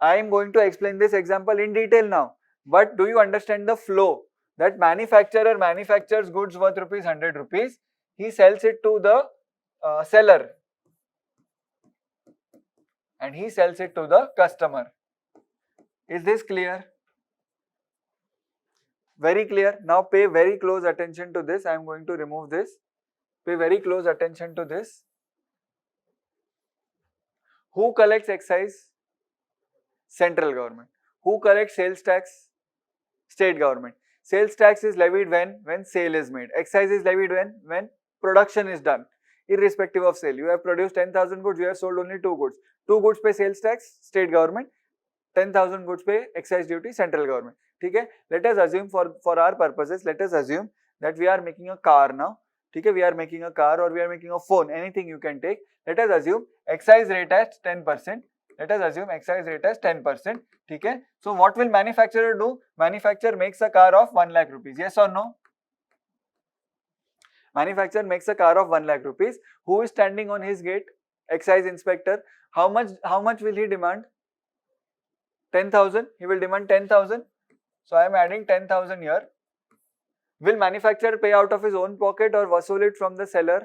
[SPEAKER 1] I am going to explain this example in detail now. But do you understand the flow? That manufacturer manufactures goods worth rupees 100 rupees. He sells it to the seller. And he sells it to the customer. Is this clear? Very clear. Now pay very close attention to this. I am going to remove this. Pay very close attention to this. Who collects excise? Central government. Who collects sales tax? State government. Sales tax is levied when sale is made. Excise is levied when production is done. Irrespective of sale. You have produced 10,000 goods, you have sold only 2 goods. 2 goods pay sales tax, state government. 10,000 goods pay excise duty, central government. Okay? Let us assume for our purposes, let us assume that we are making a car now. Okay? We are making a car or we are making a phone, anything you can take. Let us assume excise rate as 10%. Let us assume excise rate as 10%. Okay? So what will manufacturer do? Manufacturer makes a car of 1 lakh rupees. Yes or no? Manufacturer makes a car of 1 lakh rupees. Who is standing on his gate? Excise inspector. How much will he demand? 10,000. He will demand 10,000. So I am adding 10,000 here. Will manufacturer pay out of his own pocket or vasool it from the seller?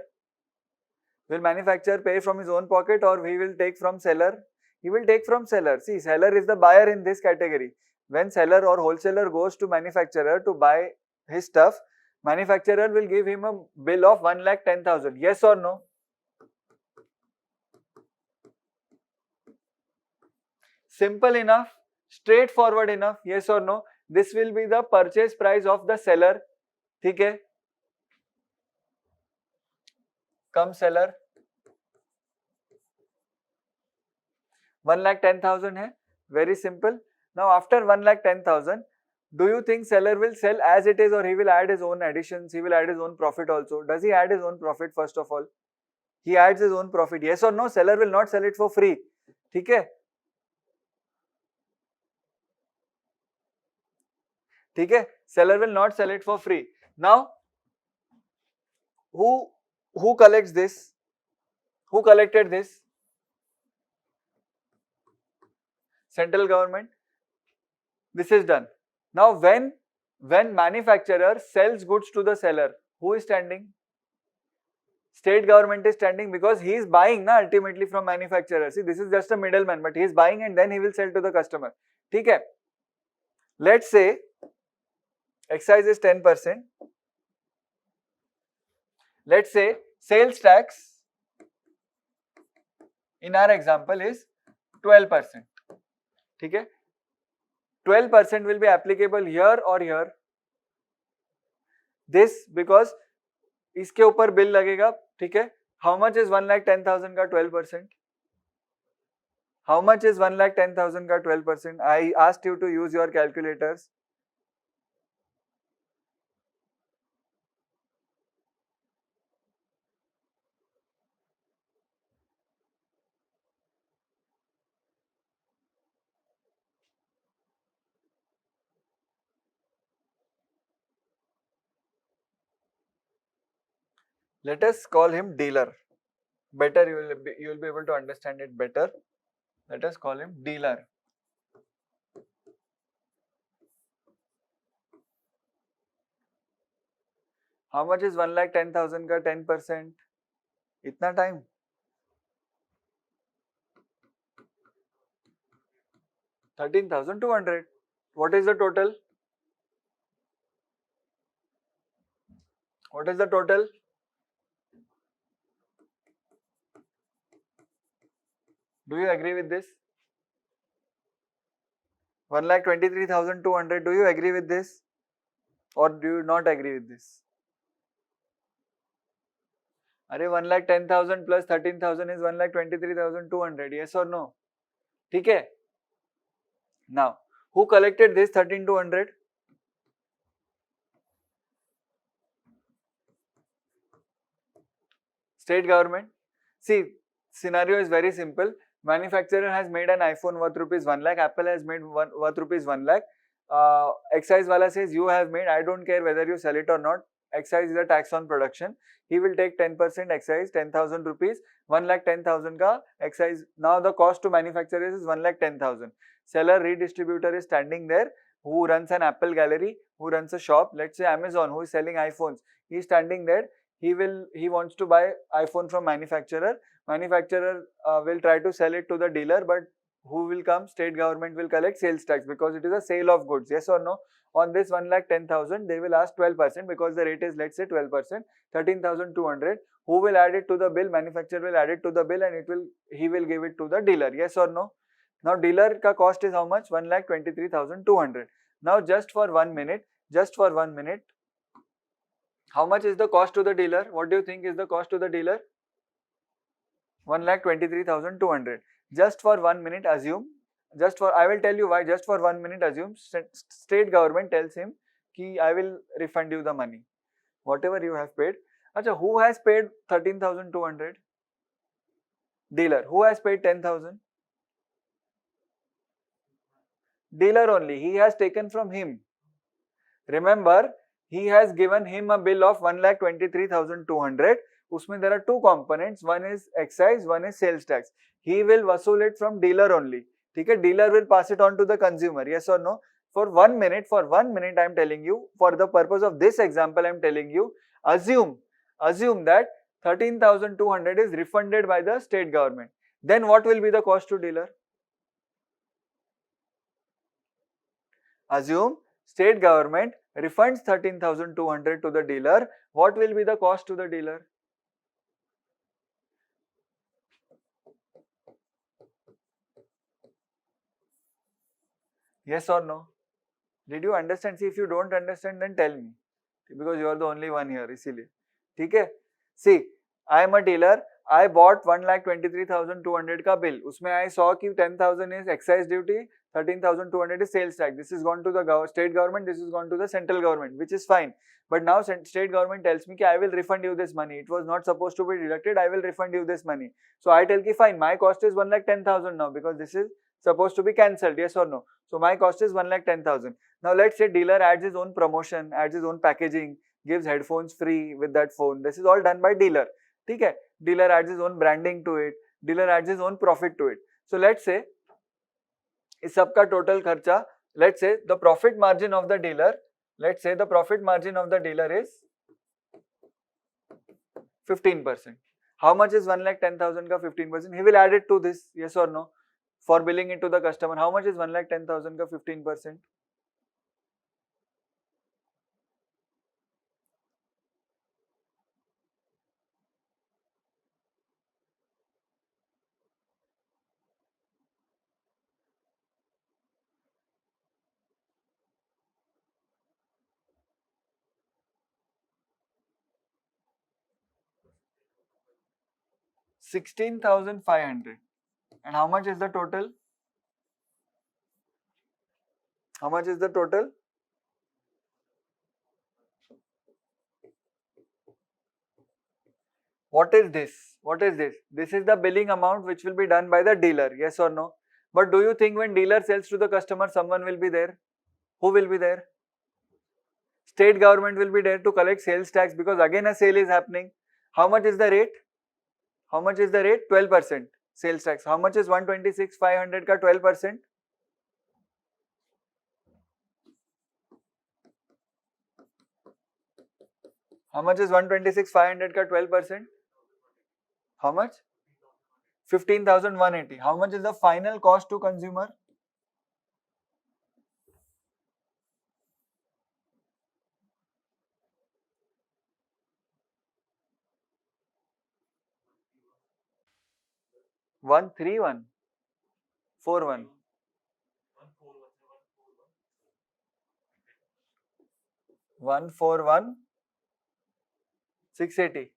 [SPEAKER 1] Will manufacturer pay from his own pocket or he will take from seller? He will take from seller. See, seller is the buyer in this category. When seller or wholesaler goes to manufacturer to buy his stuff, manufacturer will give him a bill of 1,10,000. Yes or no? Simple enough, straightforward enough. Yes or no? This will be the purchase price of the seller. ठीक है? Come seller. 1,10,000 है. Very simple. Now after 1,10,000, do you think seller will sell as it is or he will add his own additions? He will add his own profit also. Does he add his own profit first of all? He adds his own profit. Yes or no? Seller will not sell it for free. ठीक है? ठीक है? Seller will not sell it for free. Now, who collects this? Who collected this? Central government. This is done. Now, when manufacturer sells goods to the seller, who is standing? State government is standing because he is buying ultimately from manufacturer. See, this is just a middleman, but he is buying and then he will sell to the customer. ठीक है? Let's say excise is 10%. Let's say sales tax in our example is 12%. ठीक है? 12% will be applicable here or here. This because इसके ऊपर bill लगेगा. ठीक है? How much is 1,10,000 का 12%? How much is 1,10,000 का 12%? I asked you to use your calculators. Let us call him dealer. Better, you will be able to understand it better. Let us call him dealer. How much is 1,10,000 का 10%? इतना time? 13,200. What is the total? What is the total? Do you agree with this? 1,23,200. Do you agree with this? Or do you not agree with this? अरे 1,10,000 plus 13,000 is 1,23,200. Yes or no? ठीक है? Now, who collected this 13,200? State government. See, scenario is very simple. Manufacturer has made an iPhone worth rupees 1 lakh. Apple has made worth rupees 1 lakh. Excise wala says you have made. I don't care whether you sell it or not. Excise is a tax on production. He will take 10% excise, 10,000 rupees. 1,10,000 ka excise. Now the cost to manufacturer is 1,10,000. Seller redistributor is standing there, who runs an Apple gallery, who runs a shop. Let's say Amazon, who is selling iPhones. He is standing there. He wants to buy iPhone from manufacturer. Manufacturer will try to sell it to the dealer, but who will come? State government will collect sales tax because it is a sale of goods. Yes or no? On this 1,10,000, they will ask 12% because the rate is, let's say, 12%, 13,200. Who will add it to the bill? Manufacturer will add it to the bill and he will give it to the dealer. Yes or no? Now dealer ka cost is how much? 1,23,200. Now just for 1 minute, how much is the cost to the dealer? What do you think is the cost to the dealer? 1,23,200. Just for 1 minute, assume. I will tell you why. Just for 1 minute, assume state government tells him कि I will refund you the money, whatever you have paid. Achha, who has paid 13,200? Dealer. Who has paid 10,000? Dealer only. He has taken from him. Remember, he has given him a bill of 1,23,200. Usme there are two components. One is excise, one is sales tax. He will vasool it from dealer only. Okay? Dealer will pass it on to the consumer. Yes or no? for 1 minute, I am telling you, for the purpose of this example, I am telling you, assume that 13,200 is refunded by the state government. Then what will be the cost to dealer? Assume state government refunds 13,200 to the dealer. What will be the cost to the dealer? Yes or no? Did you understand? See, if you don't understand, then tell me, because you are the only one here. इसीलिए, ठीक है? See, I am a dealer. I bought 1,23,200 का bill. उसमें I saw कि 10,000 is excise duty, 13,200 is sales tax. This is gone to the state government. This is gone to the central government, which is fine. But now state government tells me कि I will refund you this money. It was not supposed to be deducted. I will refund you this money. So I tell कि fine. My cost is 1,10,000 now because this is supposed to be cancelled. Yes or no? So my cost is 1,10,000. Now let's say dealer adds his own promotion, adds his own packaging, gives headphones free with that phone. This is all done by dealer. ठीक है? Dealer adds his own branding to it. Dealer adds his own profit to it. So let's say इस सब का total खर्चा, let's say the profit margin of the dealer, is 15%. How much is 1,10,000 का 15%? He will add it to this, yes or no? For billing it to the customer. How much is 1,10,000 का 15%? $16,500. And how much is the total? How much is the total? What is this? What is this? This is the billing amount which will be done by the dealer, yes or no? But do you think when dealer sells to the customer, someone will be there? Who will be there? State government will be there to collect sales tax because again a sale is happening. How much is the rate? How much is the rate? 12% sales tax. How much is 126,500 ka 12%? How much is 126,500 ka 12%? How much? 15,180. How much is the final cost to consumer? One three one 41. 141 680.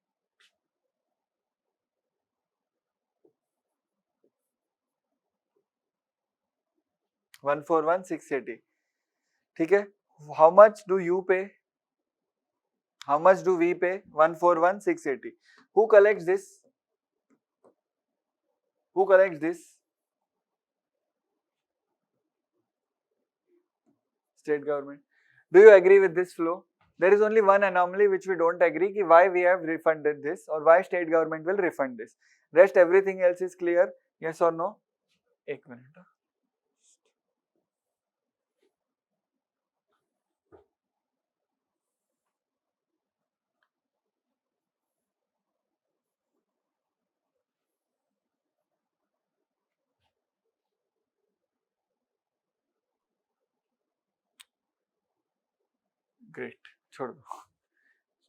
[SPEAKER 1] ठीक है? How much do you pay? How much do we pay? 141 680. Who collects this? Who collects this? State government. Do you agree with this flow? There is only one anomaly which we don't agree ki why we have refunded this or why state government will refund this. Rest everything else is clear. Yes or no? एक minute. Great. छोड़ दो.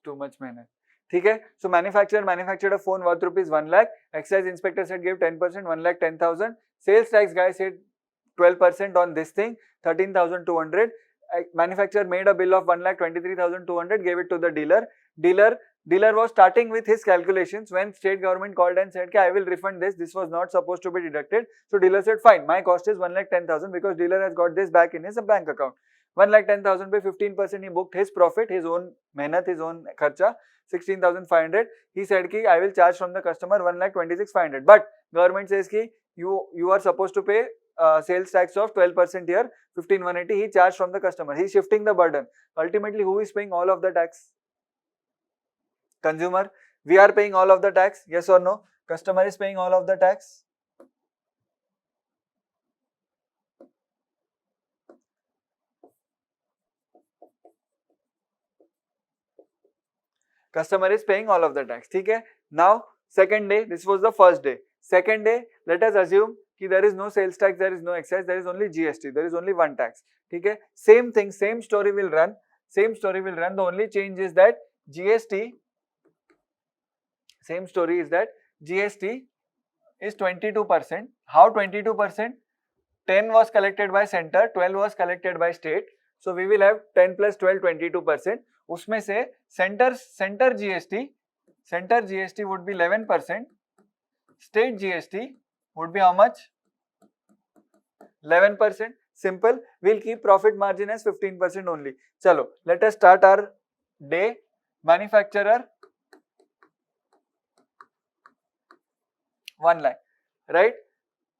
[SPEAKER 1] Too much मेहनत. ठीक है? So manufacturer manufactured a phone worth rupees 1 lakh. Excise inspector said give 10%, 1,10,000. Sales tax guy said 12% on this thing, 13,200. Manufacturer made a bill of 1,23,200, gave it to the dealer. Dealer was starting with his calculations when state government called and said, I will refund this. This was not supposed to be deducted. So dealer said, fine, my cost is 1,10,000 because dealer has got this back in his bank account. 1,10,000 by 15% he booked his profit, his own mehnat, his own kharcha, 16,500. He said ki I will charge from the customer 1,26,500. But government says ki you are supposed to pay sales tax of 12% here, 15,180. He charged from the customer. He is shifting the burden. Ultimately, who is paying all of the tax? Consumer. We are paying all of the tax. Yes or no? Customer is paying all of the tax. Customer is paying all of the tax. ठीक है. Now second day, this was the first day. Second day, let us assume कि there is no sales tax, there is no excise, there is only GST, there is only one tax. ठीक है. Same thing, same story will run. Same story will run. The only change is that GST. Same story is that GST is 22%. How 22%? 10 was collected by center, 12 was collected by state. So we will have 10 plus 12, 22%. उसमें से center GST would be 11%. State GST would be how much? 11%. Simple. We'll keep profit margin as 15% only. Chalo, let us start our day. Manufacturer 1 lakh, right?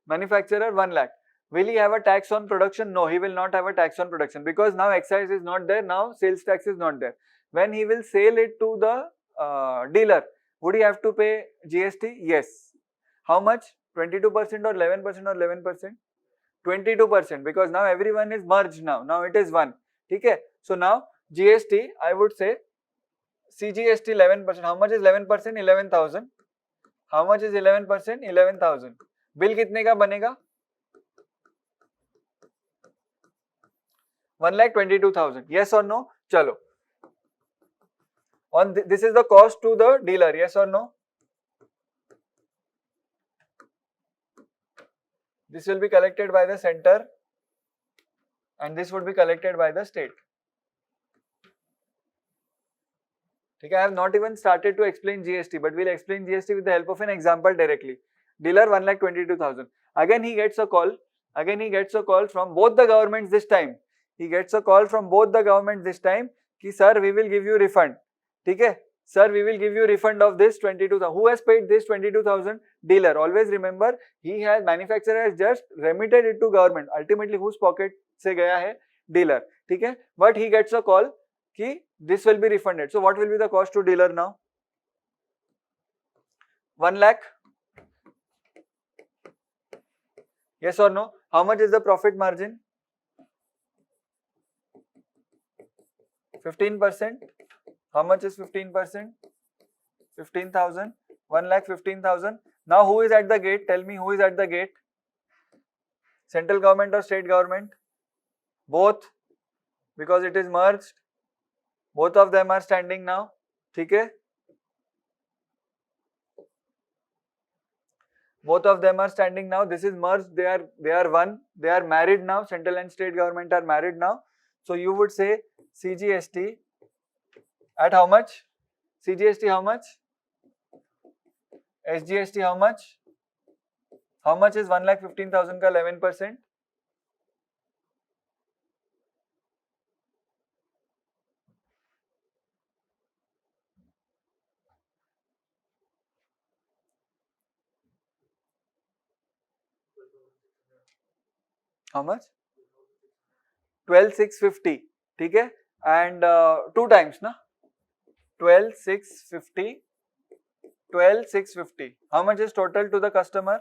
[SPEAKER 1] Manufacturer 1 lakh. Will he have a tax on production? No, he will not have a tax on production because now excise is not there, now sales tax is not there. When he will sell it to the dealer, would he have to pay GST? Yes. How much? 22% or 11% or 11%? 22% because now everyone is merged now. Now it is 1. Okay? So now GST, I would say CGST 11%. How much is 11%? 11,000. How much is 11%? 11,000. Bill कितने का बनेगा? 1,22,000. Yes or no? Chalo. On this is the cost to the dealer. Yes or no? This will be collected by the center and this would be collected by the state. Okay, I have not even started to explain GST, but we'll explain GST with the help of an example directly. Dealer 1,22,000. Again he gets a call. From both the governments this time. He gets a call from both the governments this time. Ki sir, we will give you refund. Okay? Sir, we will give you refund of this 22,000. Who has paid this 22,000? Dealer. Always remember, manufacturer has just remitted it to government. Ultimately, whose pocket se gaya hai? Dealer. Okay? But he gets a call ki this will be refunded. So what will be the cost to dealer now? 1 lakh. Yes or no? How much is the profit margin? 15%. How much is 15%? 15,000. 1,15,000. Now who is at the gate? Tell me who is at the gate? Central government or state government? Both. Because it is merged. Both of them are standing now. Okay? Both of them are standing now. This is merged. They are one. They are married now. Central and state government are married now. So you would say CGST at how much? CGST how much? SGST how much? How much is 1,15,000 ka 11%? How much? 12,650. ठीक है? And 2 times ना? 12,650. 12,650. How much is total to the customer?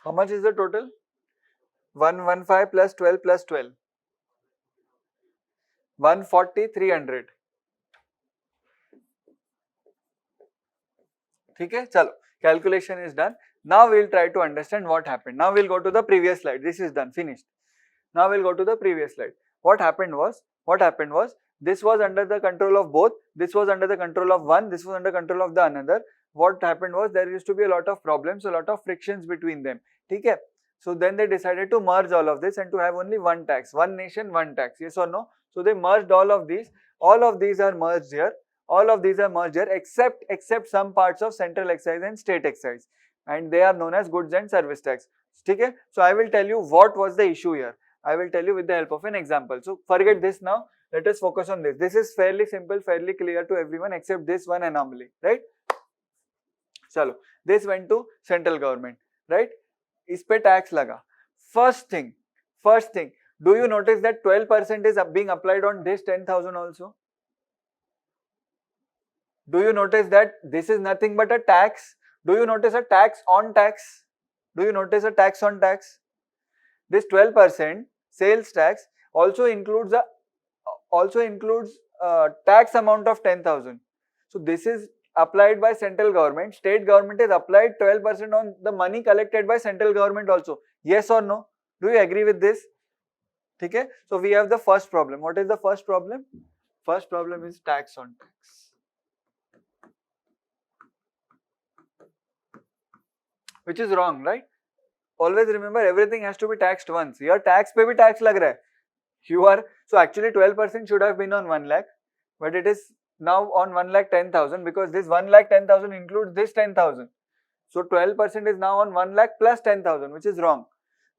[SPEAKER 1] How much is the total? 115 plus 12 plus 12. 140, 300. ठीक है? चलो, calculation is done. Now we will try to understand what happened. Now we will go to the previous slide. This is done, finished. Now we will go to the previous slide. What happened was, this was under the control of both. This was under the control of one. This was under control of the another. What happened was, there used to be a lot of problems, a lot of frictions between them. Okay? So then they decided to merge all of this and to have only one tax, one nation, one tax. Yes or no? So they merged all of these. All of these are merged here. All of these are merged here except some parts of central excise and state excise, and they are known as goods and service tax. Okay? So I will tell you what was the issue here. I will tell you with the help of an example. So forget this now. Let us focus on this. This is fairly simple, fairly clear to everyone except this one anomaly, right? Chalo, this went to central government, right? Is pe tax laga. First thing, do you notice that 12% is being applied on this 10,000 also? Do you notice that this is nothing but a tax? Do you notice a tax on tax? Do you notice a tax on tax? This 12% sales tax also includes tax amount of 10,000. So this is applied by central government. State government is applied 12% on the money collected by central government also. Yes or no? Do you agree with this? Okay? So we have the first problem. What is the first problem? First problem is tax on tax, which is wrong, right? Always remember, everything has to be taxed once. Your tax pe bhi tax lag raha hai. So actually 12% should have been on 1 lakh, but it is now on 1,10,000 because this 1,10,000 includes this 10,000. So 12% is now on 1 lakh plus 10,000, which is wrong.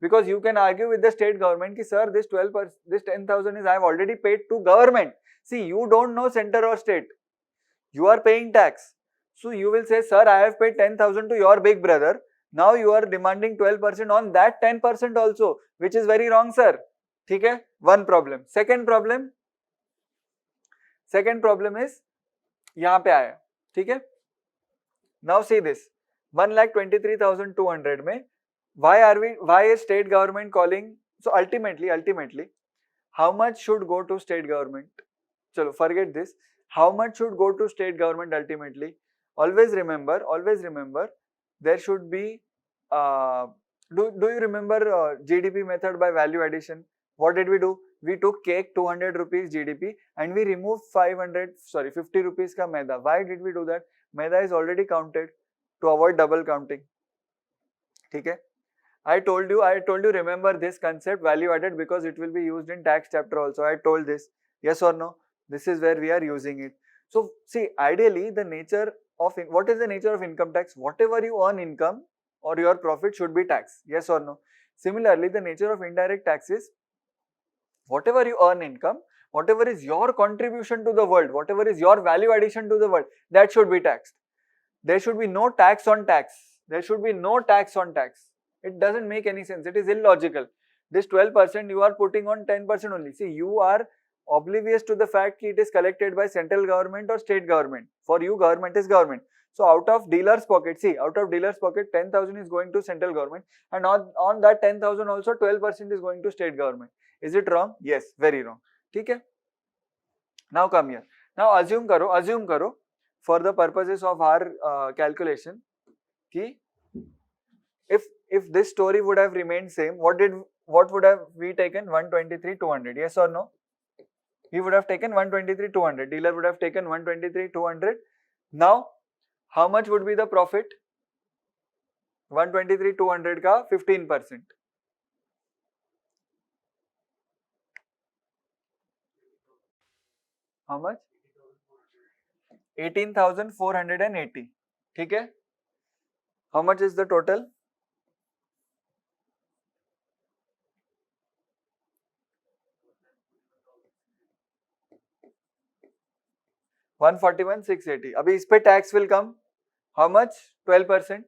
[SPEAKER 1] Because you can argue with the state government ki sir, this 10,000 is I have already paid to government. See, you don't know center or state. You are paying tax. So you will say, sir, I have paid 10,000 to your big brother. Now you are demanding 12% on that 10% also, which is very wrong, sir. Okay? One problem. Second problem is यहाँ पे आया. ठीक है? Now see this. 1,23,200 में why is state government calling? So ultimately, how much should go to state government? Chalo, forget this. How much should go to state government ultimately? Always remember, there should be, do you remember GDP method by value addition? What did we do? We took cake 200 rupees GDP and we removed 50 rupees ka maida. Why did we do that? Maida is already counted to avoid double counting. Okay? I told you, remember this concept, value added, because it will be used in tax chapter also. I told this. Yes or no? This is where we are using it. So see, ideally what is the nature of income tax? Whatever you earn income or your profit should be taxed. Yes or no? Similarly, the nature of indirect tax is whatever you earn income, whatever is your contribution to the world, whatever is your value addition to the world, that should be taxed. There should be no tax on tax. There should be no tax on tax. It doesn't make any sense. It is illogical. This 12% you are putting on 10% only. See, you are oblivious to the fact that it is collected by central government or state government. For you, government is government. So out of dealer's pocket, 10,000 is going to central government, and on that 10,000 also 12% is going to state government. Is it wrong? Yes, very wrong. Okay? Now come here. Now assume karo for the purposes of our calculation ki if this story would have remained same, what would have we taken? 123,200. Yes or no? He would have taken 123,200. Dealer would have taken 123,200. Now, how much would be the profit? 123,200 ka 15%. How much? 18,480. Okay? How much is the total? 141,680. अभी इस पे tax will come. How much? 12%.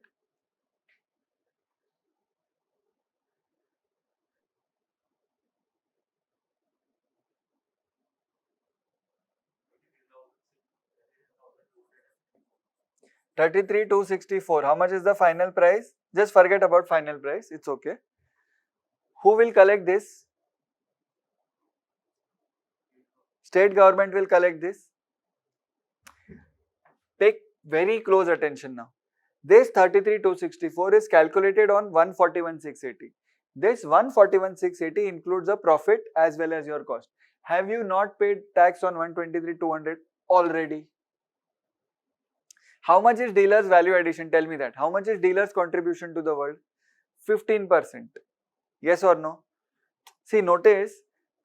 [SPEAKER 1] $33,264. How much is the final price? Just forget about final price. It's okay. Who will collect this? State government will collect this. Take very close attention now. This 33,264 is calculated on 141,680. This 141,680 includes a profit as well as your cost. Have you not paid tax on 123,200 already? How much is dealer's value addition? Tell me that. How much is dealer's contribution to the world? 15%. Yes or no? See, notice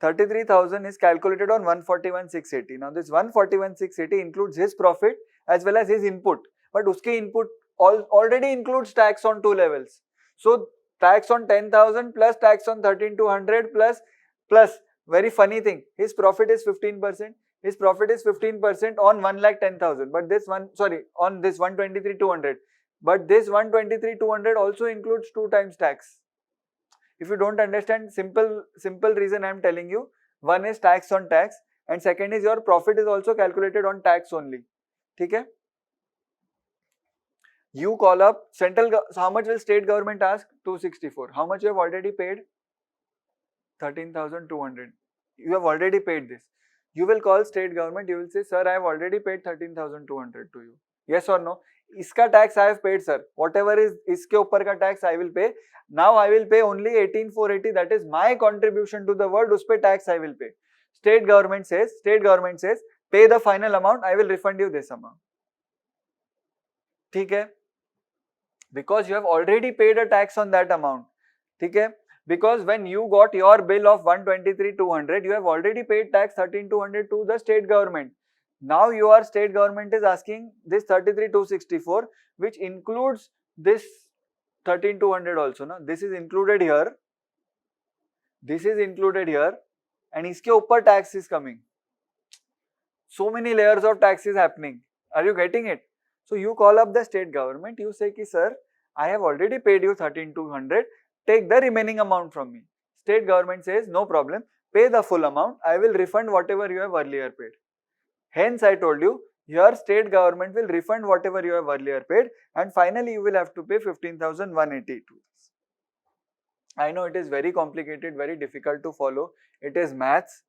[SPEAKER 1] 33,000 is calculated on 141,680. Now this 141,680 includes his profit as well as his input. But uske input already includes tax on 2 levels. So tax on 10,000 plus tax on 13,200 plus very funny thing. His profit is 15%. His profit is 15% on 1,10,000. But this on this 123,200. But this 123,200 also includes 2 times tax. If you don't understand, simple reason I am telling you. One is tax on tax and second is your profit is also calculated on tax only. Okay? You call up central, how much will state government ask? 264. How much you have already paid? 13,200. You have already paid this. You will call state government, you will say, sir, I have already paid 13,200 to you. Yes or no? Iska tax I have paid, sir. Whatever is iske upar ka tax I will pay. Now I will pay only 18,480. That is my contribution to the world. Uspe tax I will pay. State government says, pay the final amount. I will refund you this amount. Okay? Because you have already paid a tax on that amount. Okay? Because when you got your bill of 123,200, you have already paid tax 13,200 to the state government. Now your state government is asking this 33,264, which includes this 13,200 also. Na? This is included here. This is included here. And iske upar tax is coming. So many layers of tax is happening. Are you getting it? So you call up the state government. You say ki, sir, I have already paid you 13,200. Take the remaining amount from me. State government says, no problem. Pay the full amount. I will refund whatever you have earlier paid. Hence, I told you, your state government will refund whatever you have earlier paid and finally you will have to pay 15,180 to this. I know it is very complicated, very difficult to follow. It is maths.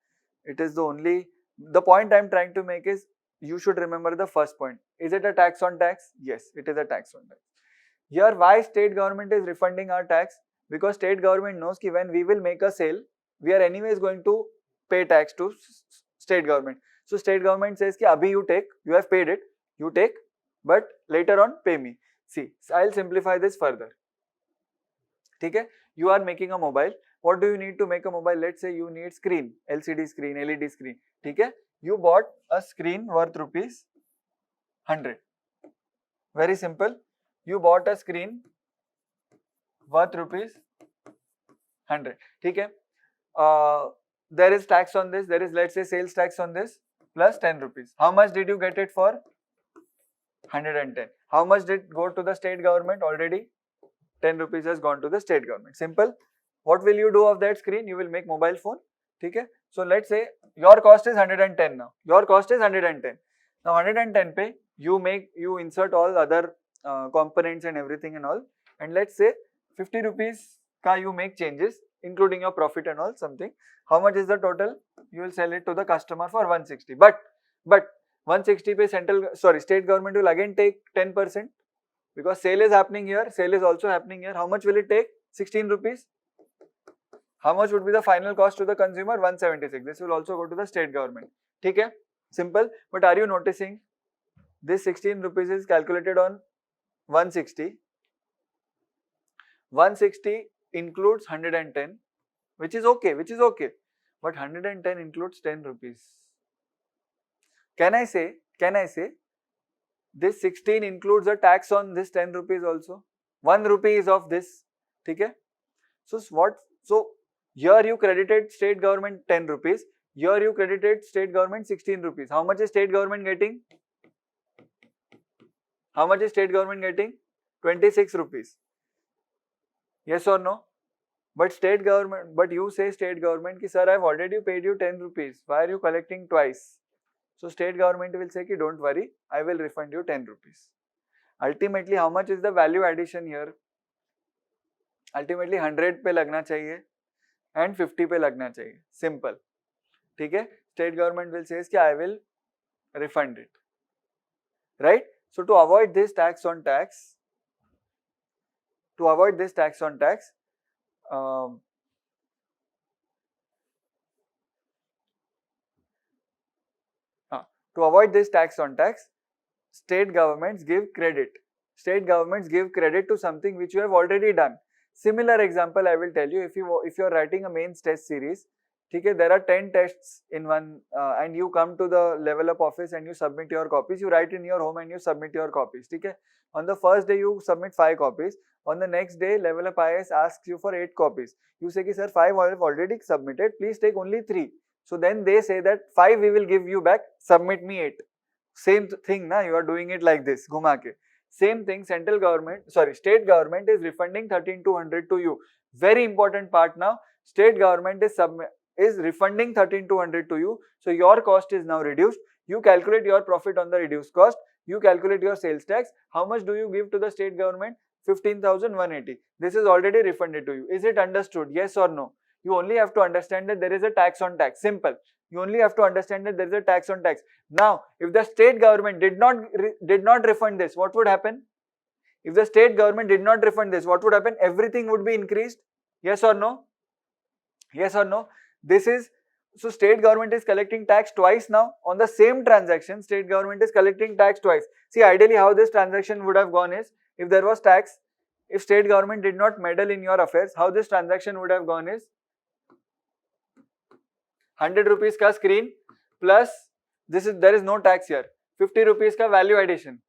[SPEAKER 1] It is the point I am trying to make is, you should remember the first point. Is it a tax on tax? Yes, it is a tax on tax. Here, why state government is refunding our tax? Because state government knows that when we will make a sale, we are anyways going to pay tax to state government. So state government says ki abhi you have paid it, you take, but later on pay me. See, I'll simplify this further. Okay? You are making a mobile. What do you need to make a mobile? Let's say you need screen, LCD screen, LED screen. Okay? You bought a screen worth rupees 100. Very simple. You bought a screen worth rupees 100. Okay? There is tax on this. There is, let's say, sales tax on this plus 10 rupees. How much did you get it for? 110. How much did go to the state government? Already 10 rupees has gone to the state government. Simple. What will you do of that screen? You will make mobile phone. Okay? So let's say your cost is 110 now. Your cost is 110. Now 110 pay, you insert all other components and everything and all. And let's say 50 rupees ka you make changes, including your profit and all something. How much is the total? You will sell it to the customer for 160. But 160 pay state government will again take 10% because sale is happening here, sale is also happening here. How much will it take? 16 rupees. How much would be the final cost to the consumer? 176. This will also go to the state government. Okay? Simple. But are you noticing? This 16 rupees is calculated on 160. 160 includes 110, which is okay. But 110 includes 10 rupees. Can I say this 16 includes a tax on this 10 rupees also? 1 rupee is of this. Okay? So what? So here you credited state government 10 rupees. Here you credited state government 16 rupees. How much is state government getting? How much is state government getting? 26 rupees. Yes or no? But you say state government ki, sir, I have already paid you 10 rupees. Why are you collecting twice? So state government will say ki, don't worry, I will refund you 10 rupees. Ultimately, how much is the value addition here? Ultimately 100 pe lagna chahiye and 50 pe lagna chahiye. Simple. Okay? State government will say ki, I will refund it. Right? So to avoid this tax on tax, to avoid this tax on tax, state governments give credit. State governments give credit to something which you have already done. Similar example I will tell you. If you are writing a mains test series, ठीक है, there are 10 tests in one and you come to the LevelUp office and you submit your copies, you write in your home and you submit your copies, ठीक है. On the first day you submit 5 copies, on the next day LevelupIAS asks you for 8 copies. You say ki sir 5 I have already submitted, please take only 3. So then they say that 5 we will give you back, submit me 8. Same thing na, you are doing it like this, घुमा के. Same thing, state government is refunding 13,200 to you. Very important part now, state government is refunding 13,200 to you. So your cost is now reduced. You calculate your profit on the reduced cost. You calculate your sales tax. How much do you give to the state government? 15,180. This is already refunded to you. Is it understood? Yes or no? You only have to understand that there is a tax on tax. Simple. You only have to understand that there is a tax on tax. Now, if the state government did not refund this, what would happen? If the state government did not refund this, what would happen? Everything would be increased. Yes or no? Yes or no? This is, so state government is collecting tax twice now. On the same transaction, state government is collecting tax twice. See, ideally how this transaction would have gone is, if there was tax, if state government did not meddle in your affairs, how this transaction would have gone is, 100 rupees ka screen plus, there is no tax here, 50 rupees ka value addition.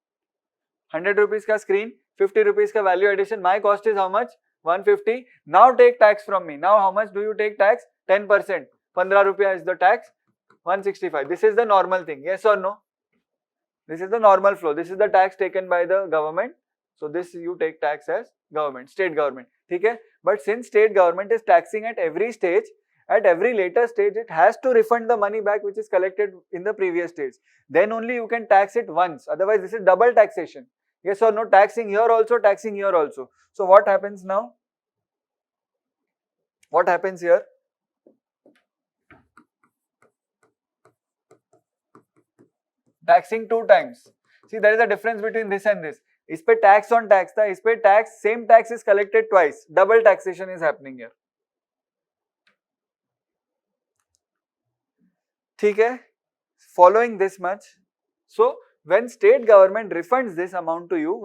[SPEAKER 1] 100 rupees ka screen, 50 rupees ka value addition. My cost is how much? 150. Now take tax from me. Now how much do you take tax? 10%. 15 rupiah is the tax. 165. This is the normal thing. Yes or no? This is the normal flow. This is the tax taken by the government. So this you take tax as government, state government. Okay? But since state government is taxing at every stage, at every later stage, it has to refund the money back which is collected in the previous stage. Then only you can tax it once. Otherwise, this is double taxation. Yes or no? Taxing here also, taxing here also. So what happens now? What happens here? Taxing 2 times. See, there is a difference between this and this. इस पे tax on tax था, इस पे tax, same tax is collected twice. Double taxation is happening here. ठीक है? Following this much. So, when state government refunds this amount to you,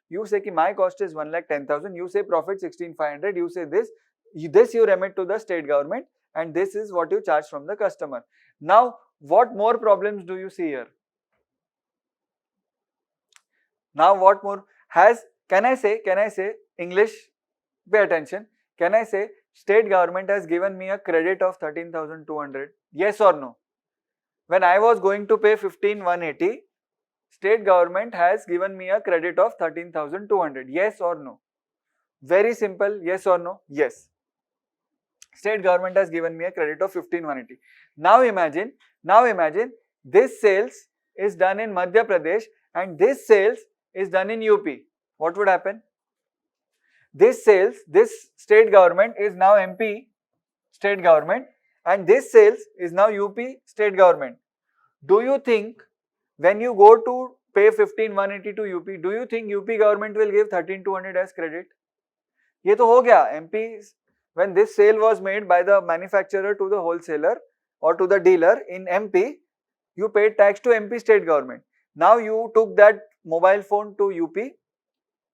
[SPEAKER 1] you say ki my cost is 1,10,000, you say profit 16,500, you say this you remit to the state government and this is what you charge from the customer. Now, what more problems do you see here? Now, what more? Can I say, English, pay attention, can I say, state government has given me a credit of 13,200, yes or no? When I was going to pay 15,180, state government has given me a credit of 13,200. Yes or no? Very simple. Yes or no? Yes. State government has given me a credit of 15,180. Now imagine this sales is done in Madhya Pradesh and this sales is done in UP. What would happen? This state government is now MP state government and this sales is now UP state government. Do you think when you go to pay 15,180 to UP, do you think UP government will give 13,200 as credit? ये तो हो गया. MP, when this sale was made by the manufacturer to the wholesaler or to the dealer in MP, you paid tax to MP state government. Now you took that mobile phone to UP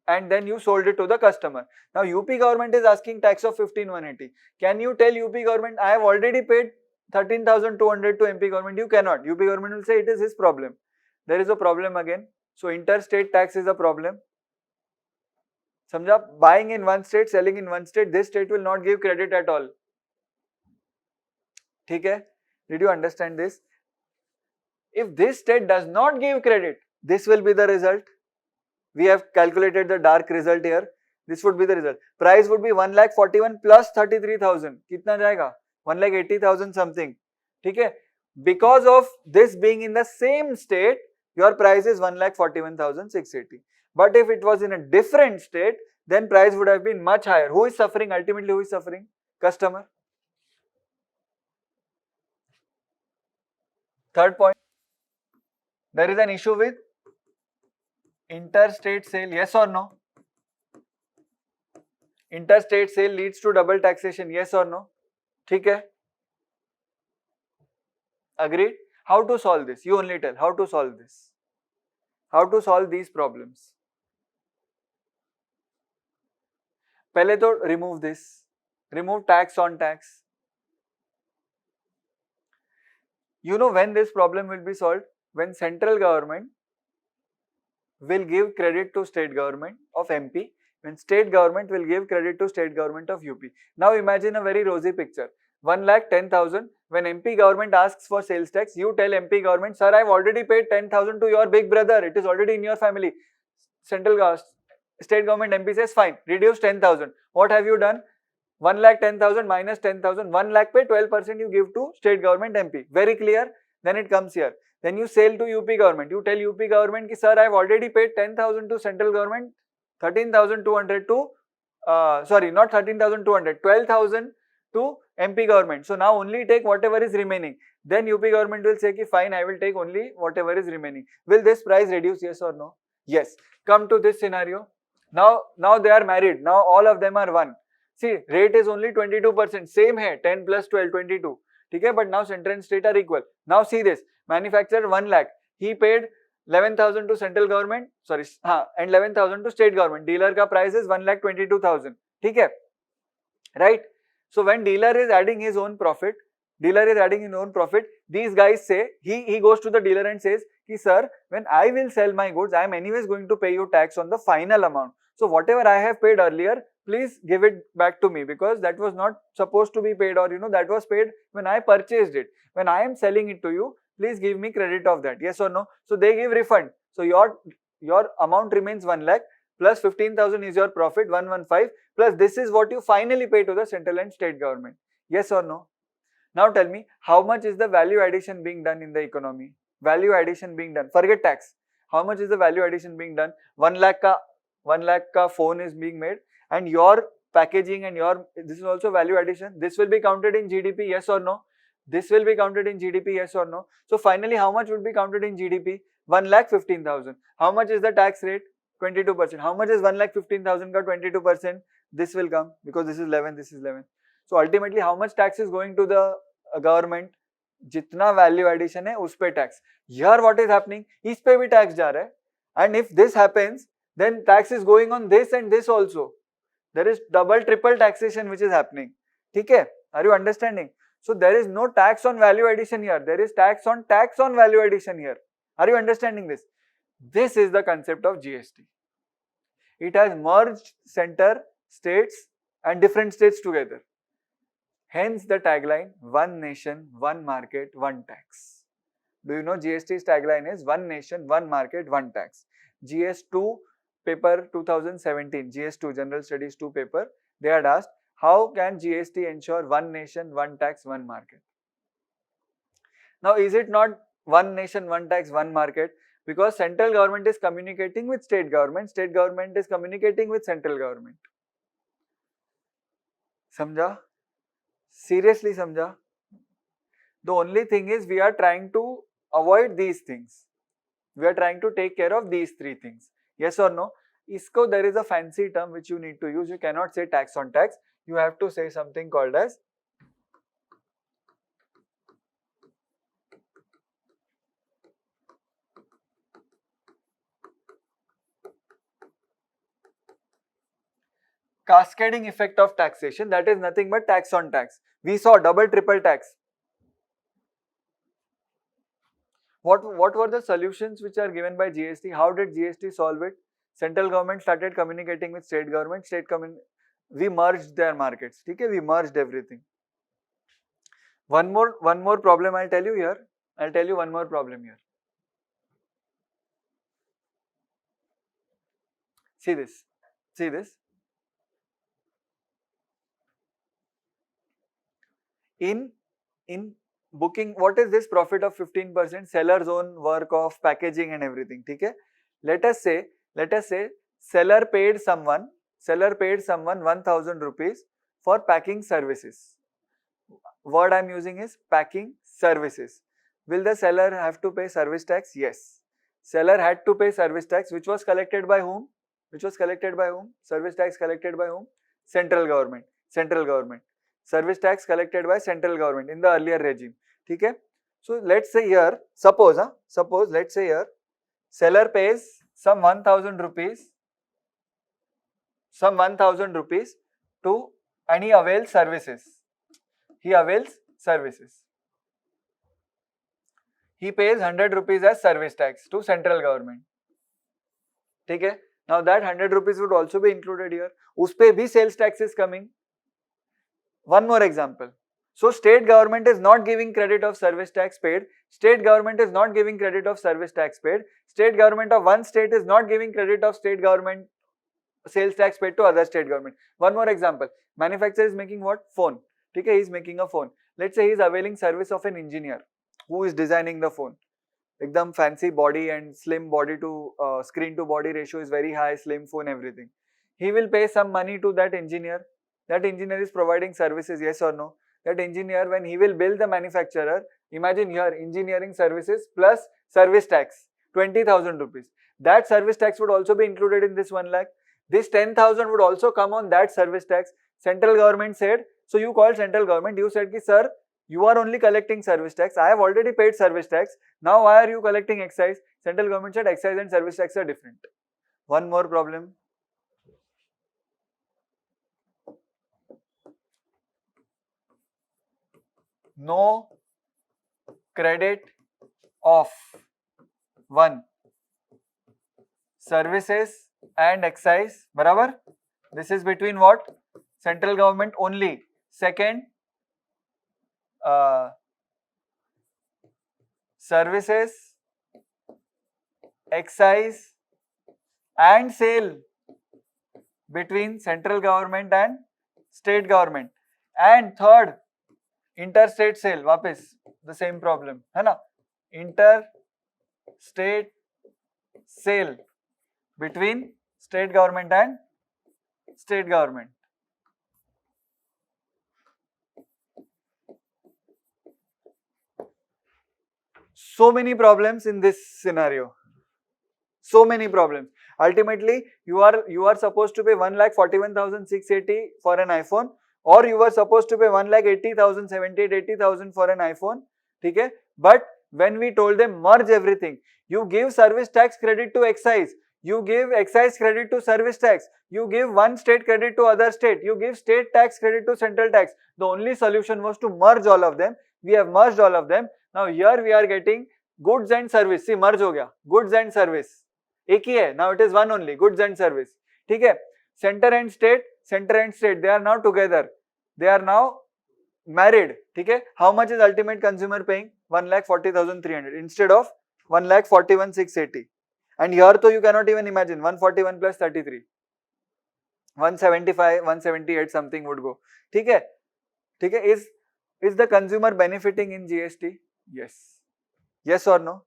[SPEAKER 1] and then you sold it to the customer. Now UP government is asking tax of 15,180. Can you tell UP government, I have already paid 13,200 to MP government? You cannot. UP government will say it is his problem. There is a problem again. So interstate tax is a problem. Samjha, buying in one state, selling in one state, this state will not give credit at all. ठीक है? Did you understand this? If this state does not give credit, this will be the result. We have calculated the dark result here. This would be the result. Price would be 1,41,000 plus 33,000. कितना जाएगा? 1,80,000 something. ठीक है? Because of this being in the same state, your price is 1,41,680. But if it was in a different state, then price would have been much higher. Who is suffering? Ultimately, who is suffering? Customer. Third point. There is an issue with interstate sale. Yes or no? Interstate sale leads to double taxation. Yes or no? ठीक है? Agreed? How to solve this? You only tell. How to solve this? How to solve these problems? पहले तो remove this. remove tax on tax. You know when this problem will be solved? When central government will give credit to state government of MP, when state government will give credit to state government of UP. Now imagine a very rosy picture. 1,10,000, when MP government asks for sales tax, you tell MP government, sir, I've already paid 10,000 to your big brother, it is already in your family. State government MP says, fine, reduce 10,000. What have you done? 1,10,000 minus 10,000, 1 lakh pay, 12% you give to state government MP. Very clear? Then it comes here. Then you sell to UP government. You tell UP government ki sir, I have already paid 10,000 to central government, 13,200 to, sorry, not 13,200, 12,000 to MP government. So now only take whatever is remaining. Then UP government will say ki fine, I will take only whatever is remaining. Will this price reduce, yes or no? Yes. Come to this scenario. Now they are married. Now all of them are one. See, rate is only 22%. Same hai, 10 plus 12, 22. Okay, but now center and state are equal. Now see this. Manufacturer 1 lakh. He paid 11,000 to central government. Sorry, and 11,000 to state government. Dealer ka price is 1,22,000. Okay, right? So when dealer is adding his own profit, these guys say, he goes to the dealer and says, ki sir, when I will sell my goods, I am anyways going to pay you tax on the final amount. So whatever I have paid earlier, please give it back to me, because that was not supposed to be paid, or that was paid when I purchased it. When I am selling it to you, please give me credit of that. Yes or no? So they give refund. So your amount remains 1 lakh plus 15,000 is your profit, 115, plus this is what you finally pay to the central and state government. Yes or no? Now tell me, how much is the value addition being done in the economy? Value addition being done. Forget tax. How much is the value addition being done? 1 lakh ka phone is being made, and your packaging and this is also value addition. This will be counted in GDP, yes or no? This will be counted in GDP, yes or no? So finally, how much would be counted in GDP? 1,15,000. How much is the tax rate? 22%. How much is 1,15,000 ka 22%? This will come, because this is 11, this is 11. So ultimately, how much tax is going to the government? Jitna value addition hai, us pe tax. Here what is happening? Is pe bhi tax ja raha hai. And if this happens, then tax is going on this and this also. There is double, triple taxation which is happening. Okay? Are you understanding? So there is no tax on value addition here. There is tax on value addition here. Are you understanding this? This is the concept of GST. It has merged center, states and different states together. Hence the tagline, one nation, one market, one tax. Do you know GST's tagline is one nation, one market, one tax. GS2 paper 2017, GS2 General Studies 2 paper, they had asked, how can GST ensure one nation, one tax, one market? Now is it not one nation, one tax, one market? Because central government is communicating with state government is communicating with central government. Samjha? Seriously samjha? The only thing is we are trying to avoid these things. We are trying to take care of these three things. Yes or no? Isko, there is a fancy term which you need to use. You cannot say tax on tax. You have to say something called as cascading effect of taxation. That is nothing but tax on tax. We saw double, triple tax. What were the solutions which are given by GST? How did GST solve it? Central government started communicating with state government, we merged their markets. Okay? We merged everything. One more problem I'll tell you here. I'll tell you one more problem here. See this. See this. In booking, what is this profit of 15%? Seller's own work of packaging and everything. Okay? Let us say seller paid someone 1,000 rupees for packing services. Word I am using is packing services. Will the seller have to pay service tax? Yes. Seller had to pay service tax, which was collected by whom? Service tax collected by whom? Central government. Service tax collected by central government in the earlier regime. Okay? So let's say here, suppose let's say here, seller pays some 1,000 rupees to and he avails services. He avails services. He pays 100 rupees as service tax to central government. Okay? Now that 100 rupees would also be included here. Uspe bhi sales tax is coming. One more example. So state government is not giving credit of service tax paid. State government is not giving credit of service tax paid. State government of one state is not giving credit of state government sales tax paid to other state government. One more example. Manufacturer is making what? Phone. Okay, he is making a phone. Let's say he is availing service of an engineer who is designing the phone. Ekdam fancy body and slim body to screen to body ratio is very high, slim phone, everything. He will pay some money to that engineer. That engineer is providing services, yes or no? That engineer, when he will bill the manufacturer, imagine here engineering services plus service tax, 20,000 rupees. That service tax would also be included in this 1 lakh. This 10,000 would also come on that service tax. Central government said, so you called central government, you said ki sir, you are only collecting service tax. I have already paid service tax. Now why are you collecting excise? Central government said excise and service tax are different. One more problem. No credit of 1 services and excise, barabar? This is between what? Central government only. Second, services, excise and sale between central government and state government. And third, interstate sale, वापस the same problem, है ना? Interstate sale between state government and state government. So many problems in this scenario. So many problems. Ultimately, you are supposed to pay 1,41,680 for an iPhone, or you were supposed to pay 1,80,000, 80,000 for an iPhone. Okay? But when we told them merge everything, you give service tax credit to excise, you give excise credit to service tax, you give one state credit to other state, you give state tax credit to central tax. The only solution was to merge all of them. We have merged all of them. Now here we are getting goods and service. See, merge हो गया. Goods and service. एक ही है. Now it is one only. Goods and service. ठीक है. Center and state. They are now together. They are now married. ठीक है. How much is ultimate consumer paying? 1,40,300 instead of 1,41,680. And here though you cannot even imagine. 141 plus 33. 175, 178 something would go. ठीक है. ठीक है. Is the consumer benefiting in GST? Yes. Yes or no?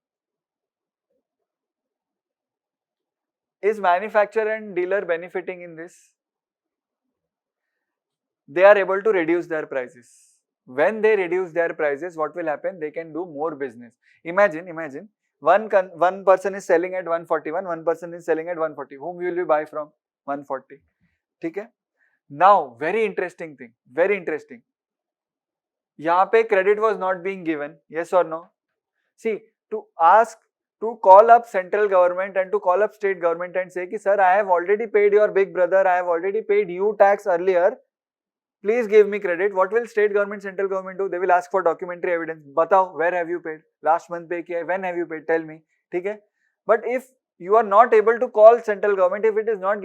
[SPEAKER 1] Is manufacturer and dealer benefiting in this? They are able to reduce their prices. When they reduce their prices, what will happen? They can do more business. Imagine, one person is selling at 141, one person is selling at 140. Whom will you buy from? 140. Okay? Now, very interesting thing. Very interesting. यहाँ पे credit was not being given, yes or no? See, to call up central government and to call up state government and say, sir, I have already paid your big brother, I have already paid you tax earlier, please give me credit. What will state government, central government do? They will ask for documentary evidence. Batao, where have you paid? Last month pay kiya hai, when have you paid? Tell me. Okay? But if you are not able to call central government, if it is not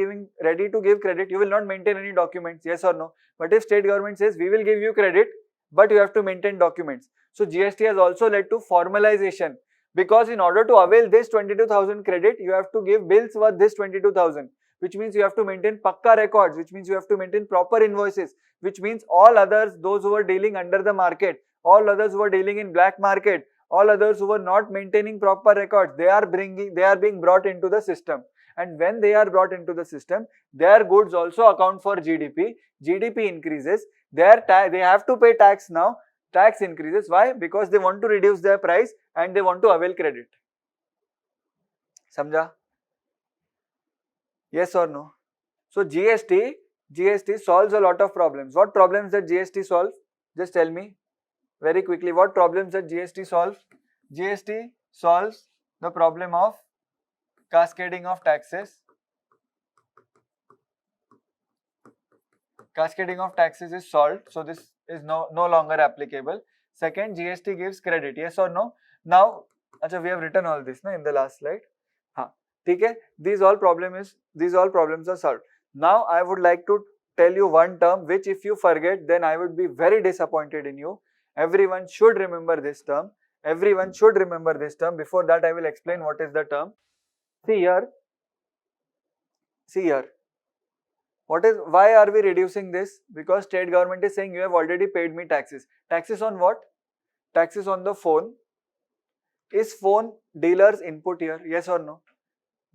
[SPEAKER 1] ready to give credit, you will not maintain any documents, yes or no? But if state government says, we will give you credit, but you have to maintain documents. So GST has also led to formalization, because in order to avail this 22,000 credit, you have to give bills worth this 22,000, which means you have to maintain pakka records, which means you have to maintain proper invoices, which means all others, those who are dealing under the market, all others who are dealing in black market, all others who are not maintaining proper records, they are being brought into the system. And when they are brought into the system, their goods also account for GDP. GDP increases. They have to pay tax now. Tax increases. Why? Because they want to reduce their price and they want to avail credit. Samjha? Yes or no? So GST solves a lot of problems. What problems does GST solve? Just tell me very quickly. What problems does GST solve? GST solves the problem of cascading of taxes. Cascading of taxes is solved, so this is no longer applicable. Second, GST gives credit, yes or no? Now, acha, we have written all this in the last slide. Okay, these all problems are solved. Now I would like to tell you one term which if you forget, then I would be very disappointed in you. Everyone should remember this term. Everyone should remember this term. Before that, I will explain what is the term. See here. Why are we reducing this? Because state government is saying you have already paid me taxes. Taxes on what? Taxes on the phone. Is phone dealer's input here? Yes or no?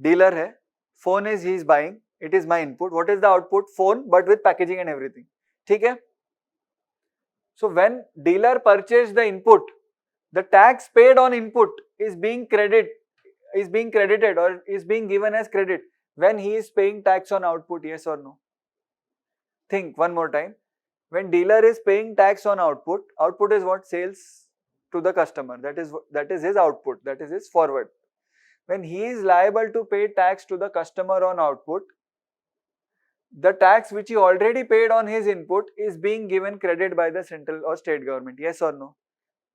[SPEAKER 1] Dealer hai. Phone is he is buying. It is my input. What is the output? Phone, but with packaging and everything. Okay? So when dealer purchased the input, the tax paid on input is being credited or is being given as credit when he is paying tax on output. Yes or no? Think one more time. When dealer is paying tax on output, output is what? Sales to the customer. That is his output. That is his forward. When he is liable to pay tax to the customer on output, the tax which he already paid on his input is being given credit by the central or state government. Yes or no?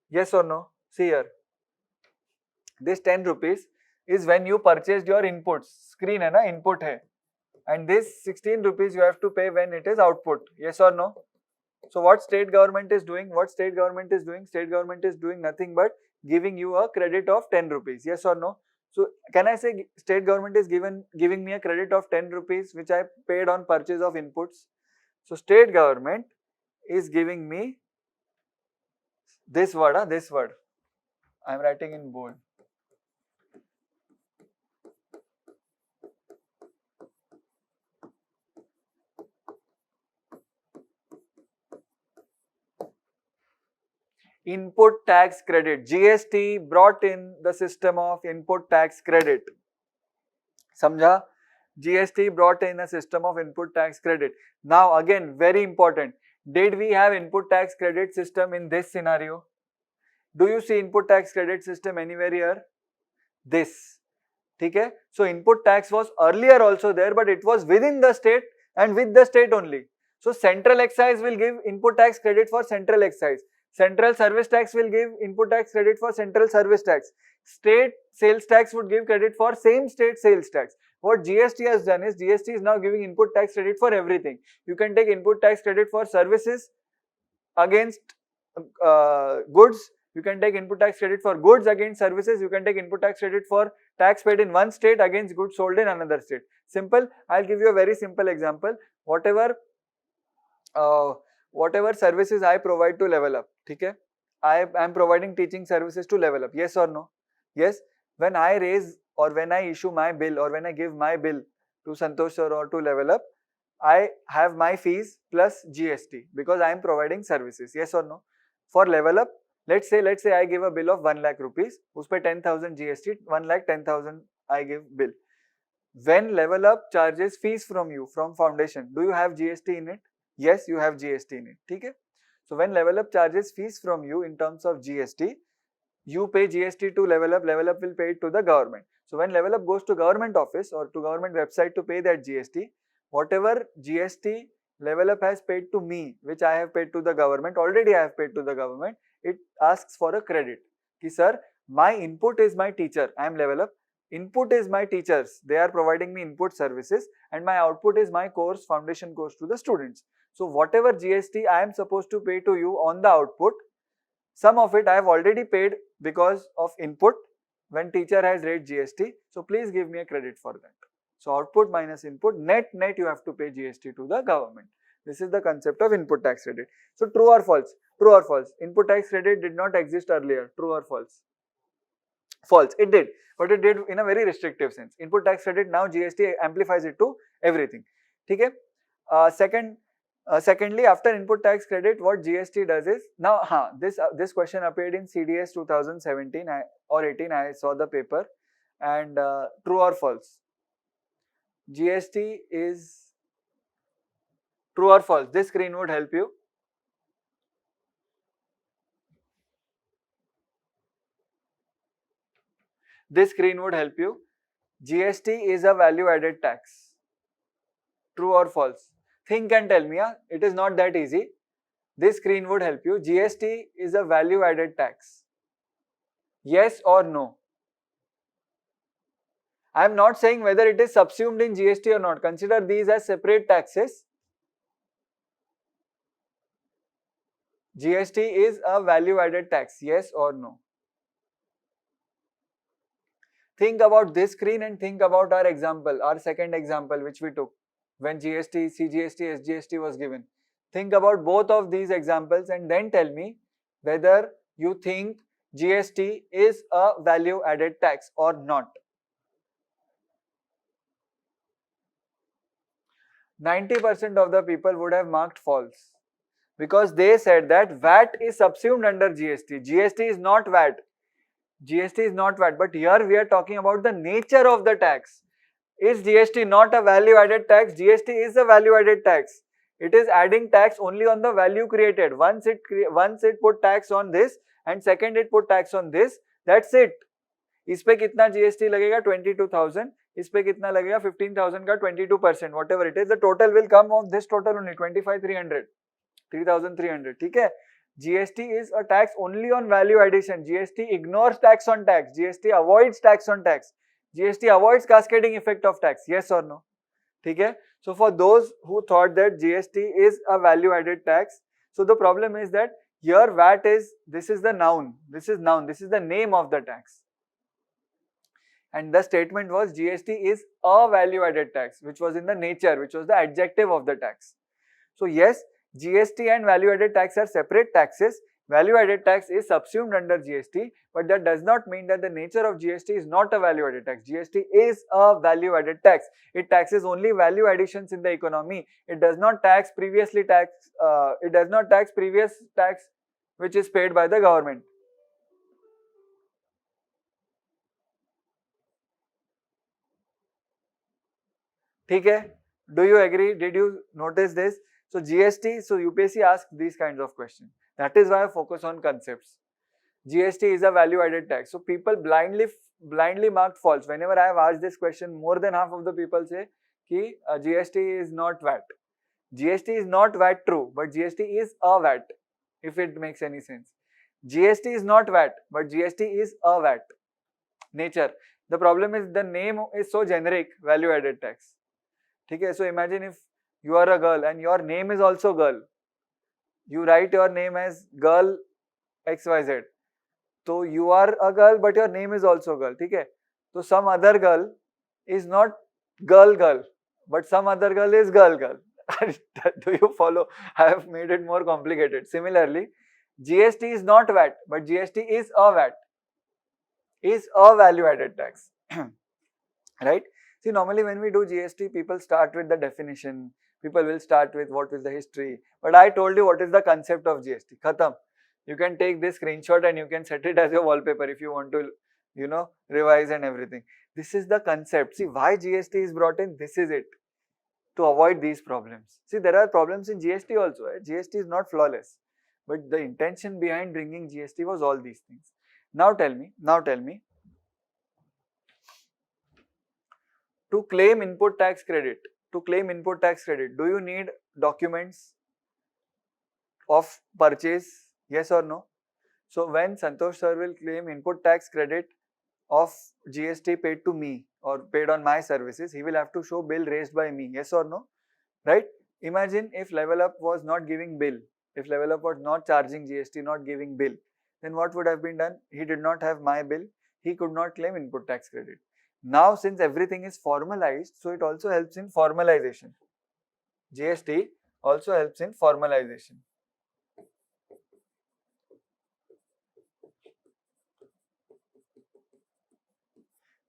[SPEAKER 1] Yes or no? See here. This 10 rupees is when you purchased your inputs. Screen hai na, input hai. And this 16 rupees you have to pay when it is output. Yes or no? So what state government is doing? State government is doing nothing but giving you a credit of 10 rupees. Yes or no? So can I say state government is giving me a credit of 10 rupees which I paid on purchase of inputs? So state government is giving me this word, I am writing in bold. Input tax credit. GST brought in the system of input tax credit. Samjha? GST brought in a system of input tax credit. Now again, very important. Did we have input tax credit system in this scenario? Do you see input tax credit system anywhere here? This. Okay? So input tax was earlier also there, but it was within the state and with the state only. So central excise will give input tax credit for central excise. Central service tax will give input tax credit for central service tax. State sales tax would give credit for same state sales tax. What GST has done is GST is now giving input tax credit for everything. You can take input tax credit for services against goods. You can take input tax credit for goods against services. You can take input tax credit for tax paid in one state against goods sold in another state. Simple. I'll give you a very simple example. Whatever services I provide to LevelUp, okay? I am providing teaching services to LevelUp. Yes or no? Yes. When I raise or when I issue my bill or when I give my bill to Santosh sir or to LevelUp, I have my fees plus GST because I am providing services. Yes or no? For LevelUp, let's say I give a bill of 1 lakh rupees, उसपे 10,000 GST, 1,10,000 I give bill. When LevelUp charges fees from you, from foundation, do you have GST in it? Yes, you have GST in it. Okay? So when LevelUp charges fees from you in terms of GST, you pay GST to LevelUp, LevelUp will pay it to the government. So when LevelUp goes to government office or to government website to pay that GST, whatever GST LevelUp has paid to me, which I have paid to the government, already I have paid to the government, it asks for a credit. Ki sir, my input is my teacher, I am LevelUp, input is my teachers, they are providing me input services, and my output is my course, foundation course to the students. So whatever GST I am supposed to pay to you on the output, some of it I have already paid because of input when teacher has raised GST. So please give me a credit for that. So output minus input, net you have to pay GST to the government. This is the concept of input tax credit. So true or false? True or false? Input tax credit did not exist earlier. True or false? False. It did. But it did in a very restrictive sense. Input tax credit, now GST amplifies it to everything. Okay? Secondly, after input tax credit, what GST does is, now this question appeared in CDS 2017 or 18, I saw the paper, and true or false? GST is true or false? This screen would help you. This screen would help you. GST is a value added tax. True or false? Think and tell me. It is not that easy. This screen would help you. GST is a value added tax. Yes or no? I am not saying whether it is subsumed in GST or not. Consider these as separate taxes. GST is a value added tax. Yes or no? Think about this screen and think about our example, our second example which we took when GST, CGST, SGST was given. Think about both of these examples and then tell me whether you think GST is a value added tax or not. 90% of the people would have marked false because they said that VAT is subsumed under GST. GST is not VAT. GST is not VAT, but here we are talking about the nature of the tax. Is GST not a value added tax? GST is a value added tax. It is adding tax only on the value created. Once it put tax on this and second it put tax on this, that's it. इस पे कितना GST लगेगा 22,000, इस पे कितना लगेगा 15,000 का 22%, whatever it is, the total will come of this total only 25,300, 3,300. ठीक है? GST is a tax only on value addition. GST ignores tax on tax. GST avoids tax on tax. GST avoids cascading effect of tax. Yes or no? ठीक है? So for those who thought that GST is a value added tax, so the problem is that here VAT is, this is the noun, this is the name of the tax. And the statement was GST is a value added tax, which was in the nature, which was the adjective of the tax. So yes, GST and value added tax are separate taxes. Value added tax is subsumed under GST, but that does not mean that the nature of GST is not a value added tax. GST is a value added tax. It taxes only value additions in the economy. It does not tax previous tax which is paid by the government. ठीक है? Do you agree? Did you notice this? So GST, so UPSC asks these kinds of questions. That is why I focus on concepts. GST is a value added tax. So people blindly marked false. Whenever I have asked this question, more than half of the people say कि GST is not VAT. GST is not VAT, true, but GST is a VAT, if it makes any sense. GST is not VAT, but GST is a VAT. Nature. The problem is the name is so generic, value added tax. Okay, so imagine if you are a girl and your name is also girl. You write your name as girl XYZ. So you are a girl but your name is also girl. Okay? So some other girl is not girl, but some other girl is girl. Do you follow? I have made it more complicated. Similarly, GST is not VAT, but GST is a VAT. Is a value added tax. Right? See, normally when we do GST, people start with the definition. People will start with what is the history. But I told you what is the concept of GST. Khatam. You can take this screenshot and you can set it as your wallpaper if you want to, revise and everything. This is the concept. See, why GST is brought in? This is it. To avoid these problems. See, there are problems in GST also. Right? GST is not flawless. But the intention behind bringing GST was all these things. Now tell me. To claim input tax credit, do you need documents of purchase? Yes or no? So when Santosh sir will claim input tax credit of GST paid to me or paid on my services, he will have to show bill raised by me. Yes or no? Right? Imagine if LevelUp was not giving bill, if LevelUp was not charging GST, not giving bill, then what would have been done? He did not have my bill, he could not claim input tax credit. Now, since everything is formalized, so it also helps in formalization. GST also helps in formalization.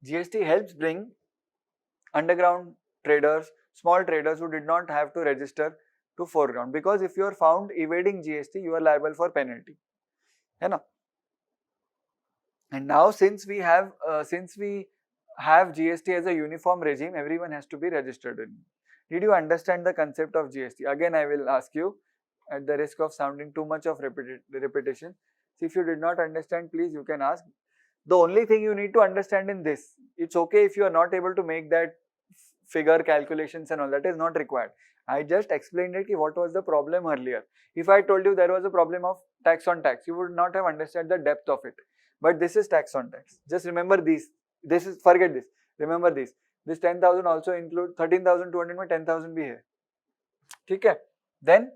[SPEAKER 1] GST helps bring underground traders, small traders who did not have to register to foreground, because if you are found evading GST, you are liable for penalty. And now since we have GST as a uniform regime, everyone has to be registered in. Did you understand the concept of GST? Again, I will ask you at the risk of sounding too much of repetition. So if you did not understand, please you can ask. The only thing you need to understand in this, it's okay if you are not able to make that figure calculations and all that is not required. I just explained it what was the problem earlier. If I told you there was a problem of tax on tax, you would not have understood the depth of it. But this is tax on tax. Just remember these. Forget this. Remember this. This 10,000 also include 13,200 में 10,000 भी है. ठीक है? Then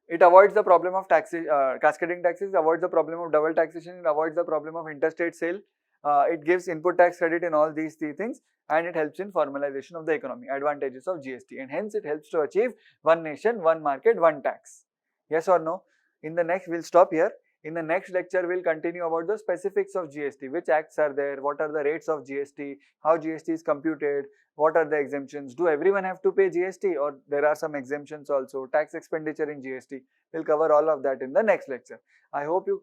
[SPEAKER 1] it avoids the problem of cascading taxes, avoids the problem of double taxation, it avoids the problem of interstate sale. It gives input tax credit in all these three things, and it helps in formalization of the economy. Advantages of GST, and hence it helps to achieve one nation, one market, one tax. Yes or no? In the next, we'll stop here. In the next lecture, we'll continue about the specifics of GST, which acts are there, what are the rates of GST, how GST is computed, what are the exemptions, do everyone have to pay GST or there are some exemptions also, tax expenditure in GST. We'll cover all of that in the next lecture. I hope you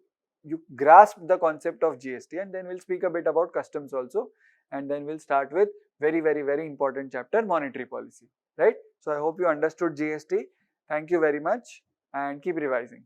[SPEAKER 1] grasp the concept of GST, and then we'll speak a bit about customs also, and then we'll start with very important chapter, monetary policy, right? So I hope you understood GST. Thank you very much and keep revising.